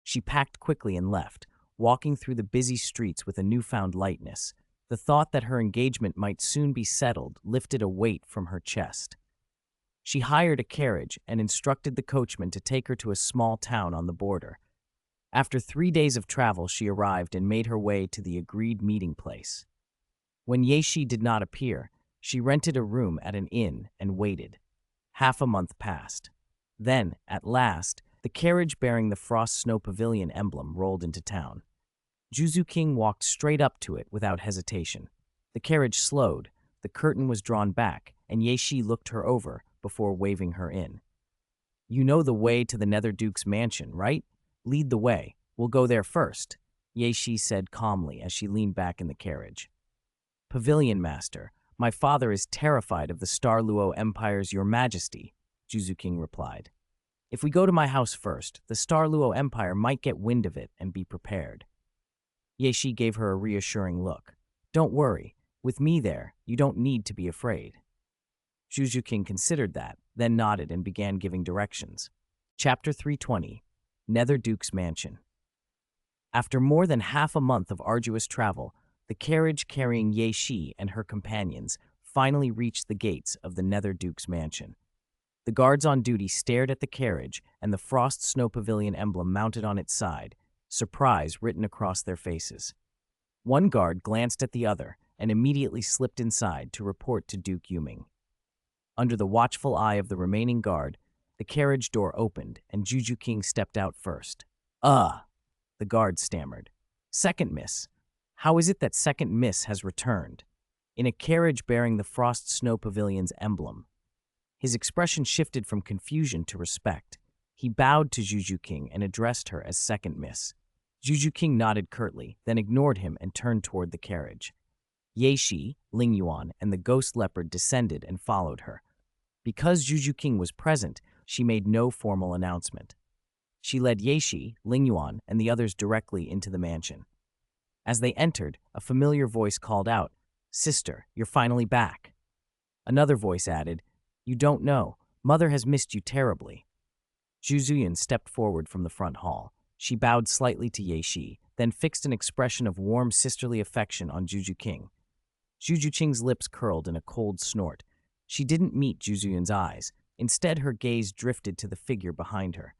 [SPEAKER 1] She packed quickly and left, walking through the busy streets with a newfound lightness. The thought that her engagement might soon be settled lifted a weight from her chest. She hired a carriage and instructed the coachman to take her to a small town on the border. After 3 days of travel, she arrived and made her way to the agreed meeting place. When Ye Shi did not appear, she rented a room at an inn and waited. Half a month passed. Then, at last, the carriage bearing the Frost Snow Pavilion emblem rolled into town. Zhu King walked straight up to it without hesitation. The carriage slowed, the curtain was drawn back, and Ye Shi looked her over before waving her in. You know the way to the Nether Duke's mansion, right? Lead the way. We'll go there first, Ye Shi said calmly as she leaned back in the carriage. Pavilion Master, my father is terrified of the Douluo Empire's Your Majesty, Zhu King replied. If we go to my house first, the Douluo Empire might get wind of it and be prepared. Ye Shi gave her a reassuring look. Don't worry, with me there, you don't need to be afraid. Zhu King considered that, then nodded and began giving directions. Chapter 320, Nether Duke's Mansion. After more than half a month of arduous travel, the carriage carrying Ye Shi and her companions finally reached the gates of the Nether Duke's mansion. The guards on duty stared at the carriage and the Frost Snow Pavilion emblem mounted on its side, surprise written across their faces. One guard glanced at the other and immediately slipped inside to report to Duke Yuming. Under the watchful eye of the remaining guard, the carriage door opened and Zhu King stepped out first. The guard stammered. Second Miss. How is it that Second Miss has returned? In a carriage bearing the Frost Snow Pavilion's emblem. His expression shifted from confusion to respect. He bowed to Zhu King and addressed her as Second Miss. Zhu King nodded curtly, then ignored him and turned toward the carriage. Ye Shi, Ling Yuan, and the ghost leopard descended and followed her. Because Juju King was present, she made no formal announcement. She led Yeshi, Lingyuan, and the others directly into the mansion. As they entered, a familiar voice called out, "Sister, you're finally back." Another voice added, "You don't know. Mother has missed you terribly." Zhu Zuyan stepped forward from the front hall. She bowed slightly to Yeshi, then fixed an expression of warm sisterly affection on Juju King. Juju Qing's lips curled in a cold snort. She didn't meet Zhu Zuyan's eyes. Instead, her gaze drifted to the figure behind her.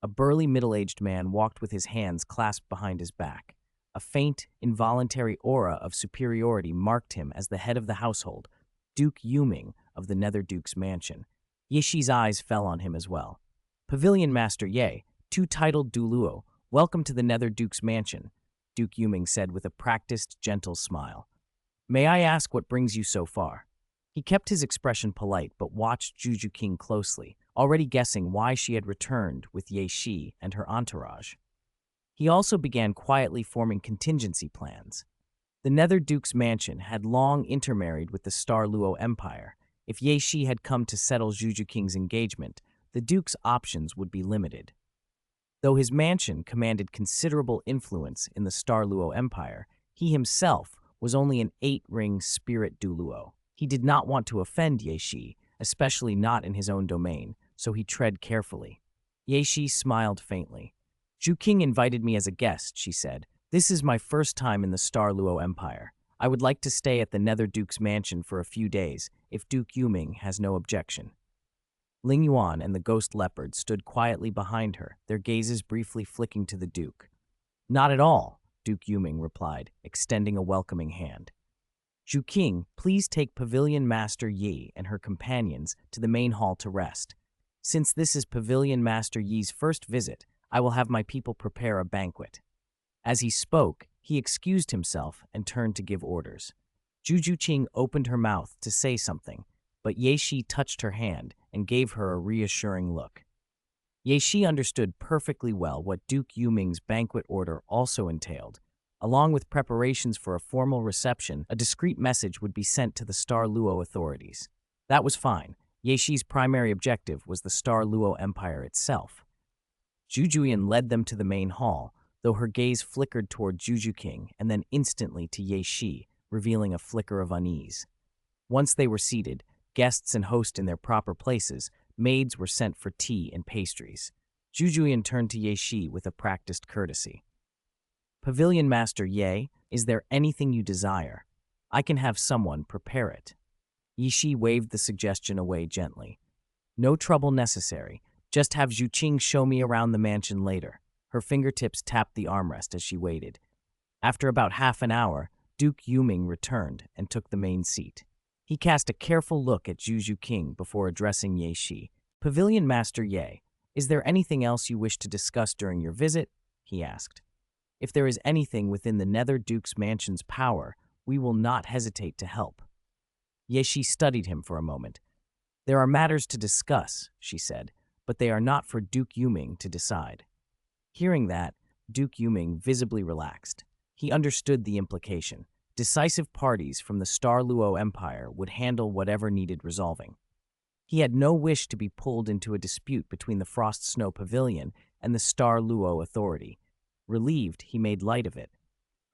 [SPEAKER 1] A burly middle-aged man walked with his hands clasped behind his back. A faint, involuntary aura of superiority marked him as the head of the household, Duke Yuming of the Nether Duke's mansion. Yishi's eyes fell on him as well. "Pavilion Master Ye, two-titled Douluo, welcome to the Nether Duke's mansion," Duke Yuming said with a practiced, gentle smile. "May I ask what brings you so far?" He kept his expression polite but watched Juju King closely, already guessing why she had returned with Ye Shi and her entourage. He also began quietly forming contingency plans. The Nether Duke's mansion had long intermarried with the Star Luo Empire. If Ye Shi had come to settle Juju King's engagement, the Duke's options would be limited. Though his mansion commanded considerable influence in the Star Luo Empire, he himself was only an 8-ring spirit Douluo. He did not want to offend Ye Shi, especially not in his own domain, so he tread carefully. Ye Shi smiled faintly. "Zhu King invited me as a guest," she said. "This is my first time in the Star Luo Empire. I would like to stay at the Nether Duke's mansion for a few days, if Duke Yuming has no objection." Ling Yuan and the ghost leopard stood quietly behind her, their gazes briefly flicking to the Duke. "Not at all," Duke Yuming replied, extending a welcoming hand. "Zhu King, please take Pavilion Master Yi and her companions to the main hall to rest. Since this is Pavilion Master Yi's first visit, I will have my people prepare a banquet." As he spoke, he excused himself and turned to give orders. Juju Qing opened her mouth to say something, but Ye Shi touched her hand and gave her a reassuring look. Ye Shi understood perfectly well what Duke Yuming's banquet order also entailed. Along with preparations for a formal reception, a discreet message would be sent to the Star Luo authorities. That was fine. Ye Shi's primary objective was the Star Luo Empire itself. Jujuyan led them to the main hall, though her gaze flickered toward Juju King and then instantly to Ye Shi, revealing a flicker of unease. Once they were seated, guests and host in their proper places, maids were sent for tea and pastries. Jujuyan turned to Ye Shi with a practiced courtesy. "Pavilion Master Ye, is there anything you desire? I can have someone prepare it." Ye Shi waved the suggestion away gently. "No trouble necessary. Just have Zhu Qing show me around the mansion later." Her fingertips tapped the armrest as she waited. After about half an hour, Duke Yuming returned and took the main seat. He cast a careful look at Juju King before addressing Ye Shi. "Pavilion Master Ye, is there anything else you wish to discuss during your visit?" he asked. "If there is anything within the Nether Duke's mansion's power, we will not hesitate to help." Ye Shi studied him for a moment. "There are matters to discuss," she said, "but they are not for Duke Yuming to decide." Hearing that, Duke Yuming visibly relaxed. He understood the implication. Decisive parties from the Star Luo Empire would handle whatever needed resolving. He had no wish to be pulled into a dispute between the Frost Snow Pavilion and the Star Luo Authority. Relieved, he made light of it.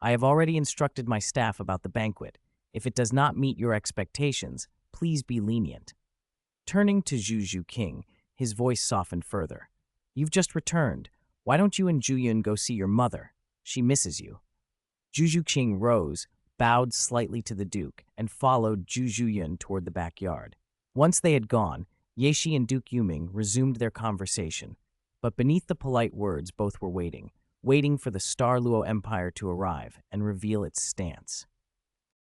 [SPEAKER 1] "I have already instructed my staff about the banquet. If it does not meet your expectations, please be lenient." Turning to Juju King, his voice softened further. "You've just returned. Why don't you and Juyun go see your mother? She misses you." Juju Qing rose, bowed slightly to the Duke, and followed Juyun toward the backyard. Once they had gone, Ye Shi and Duke Yuming resumed their conversation. But beneath the polite words, both were waiting for the Star Luo Empire to arrive and reveal its stance.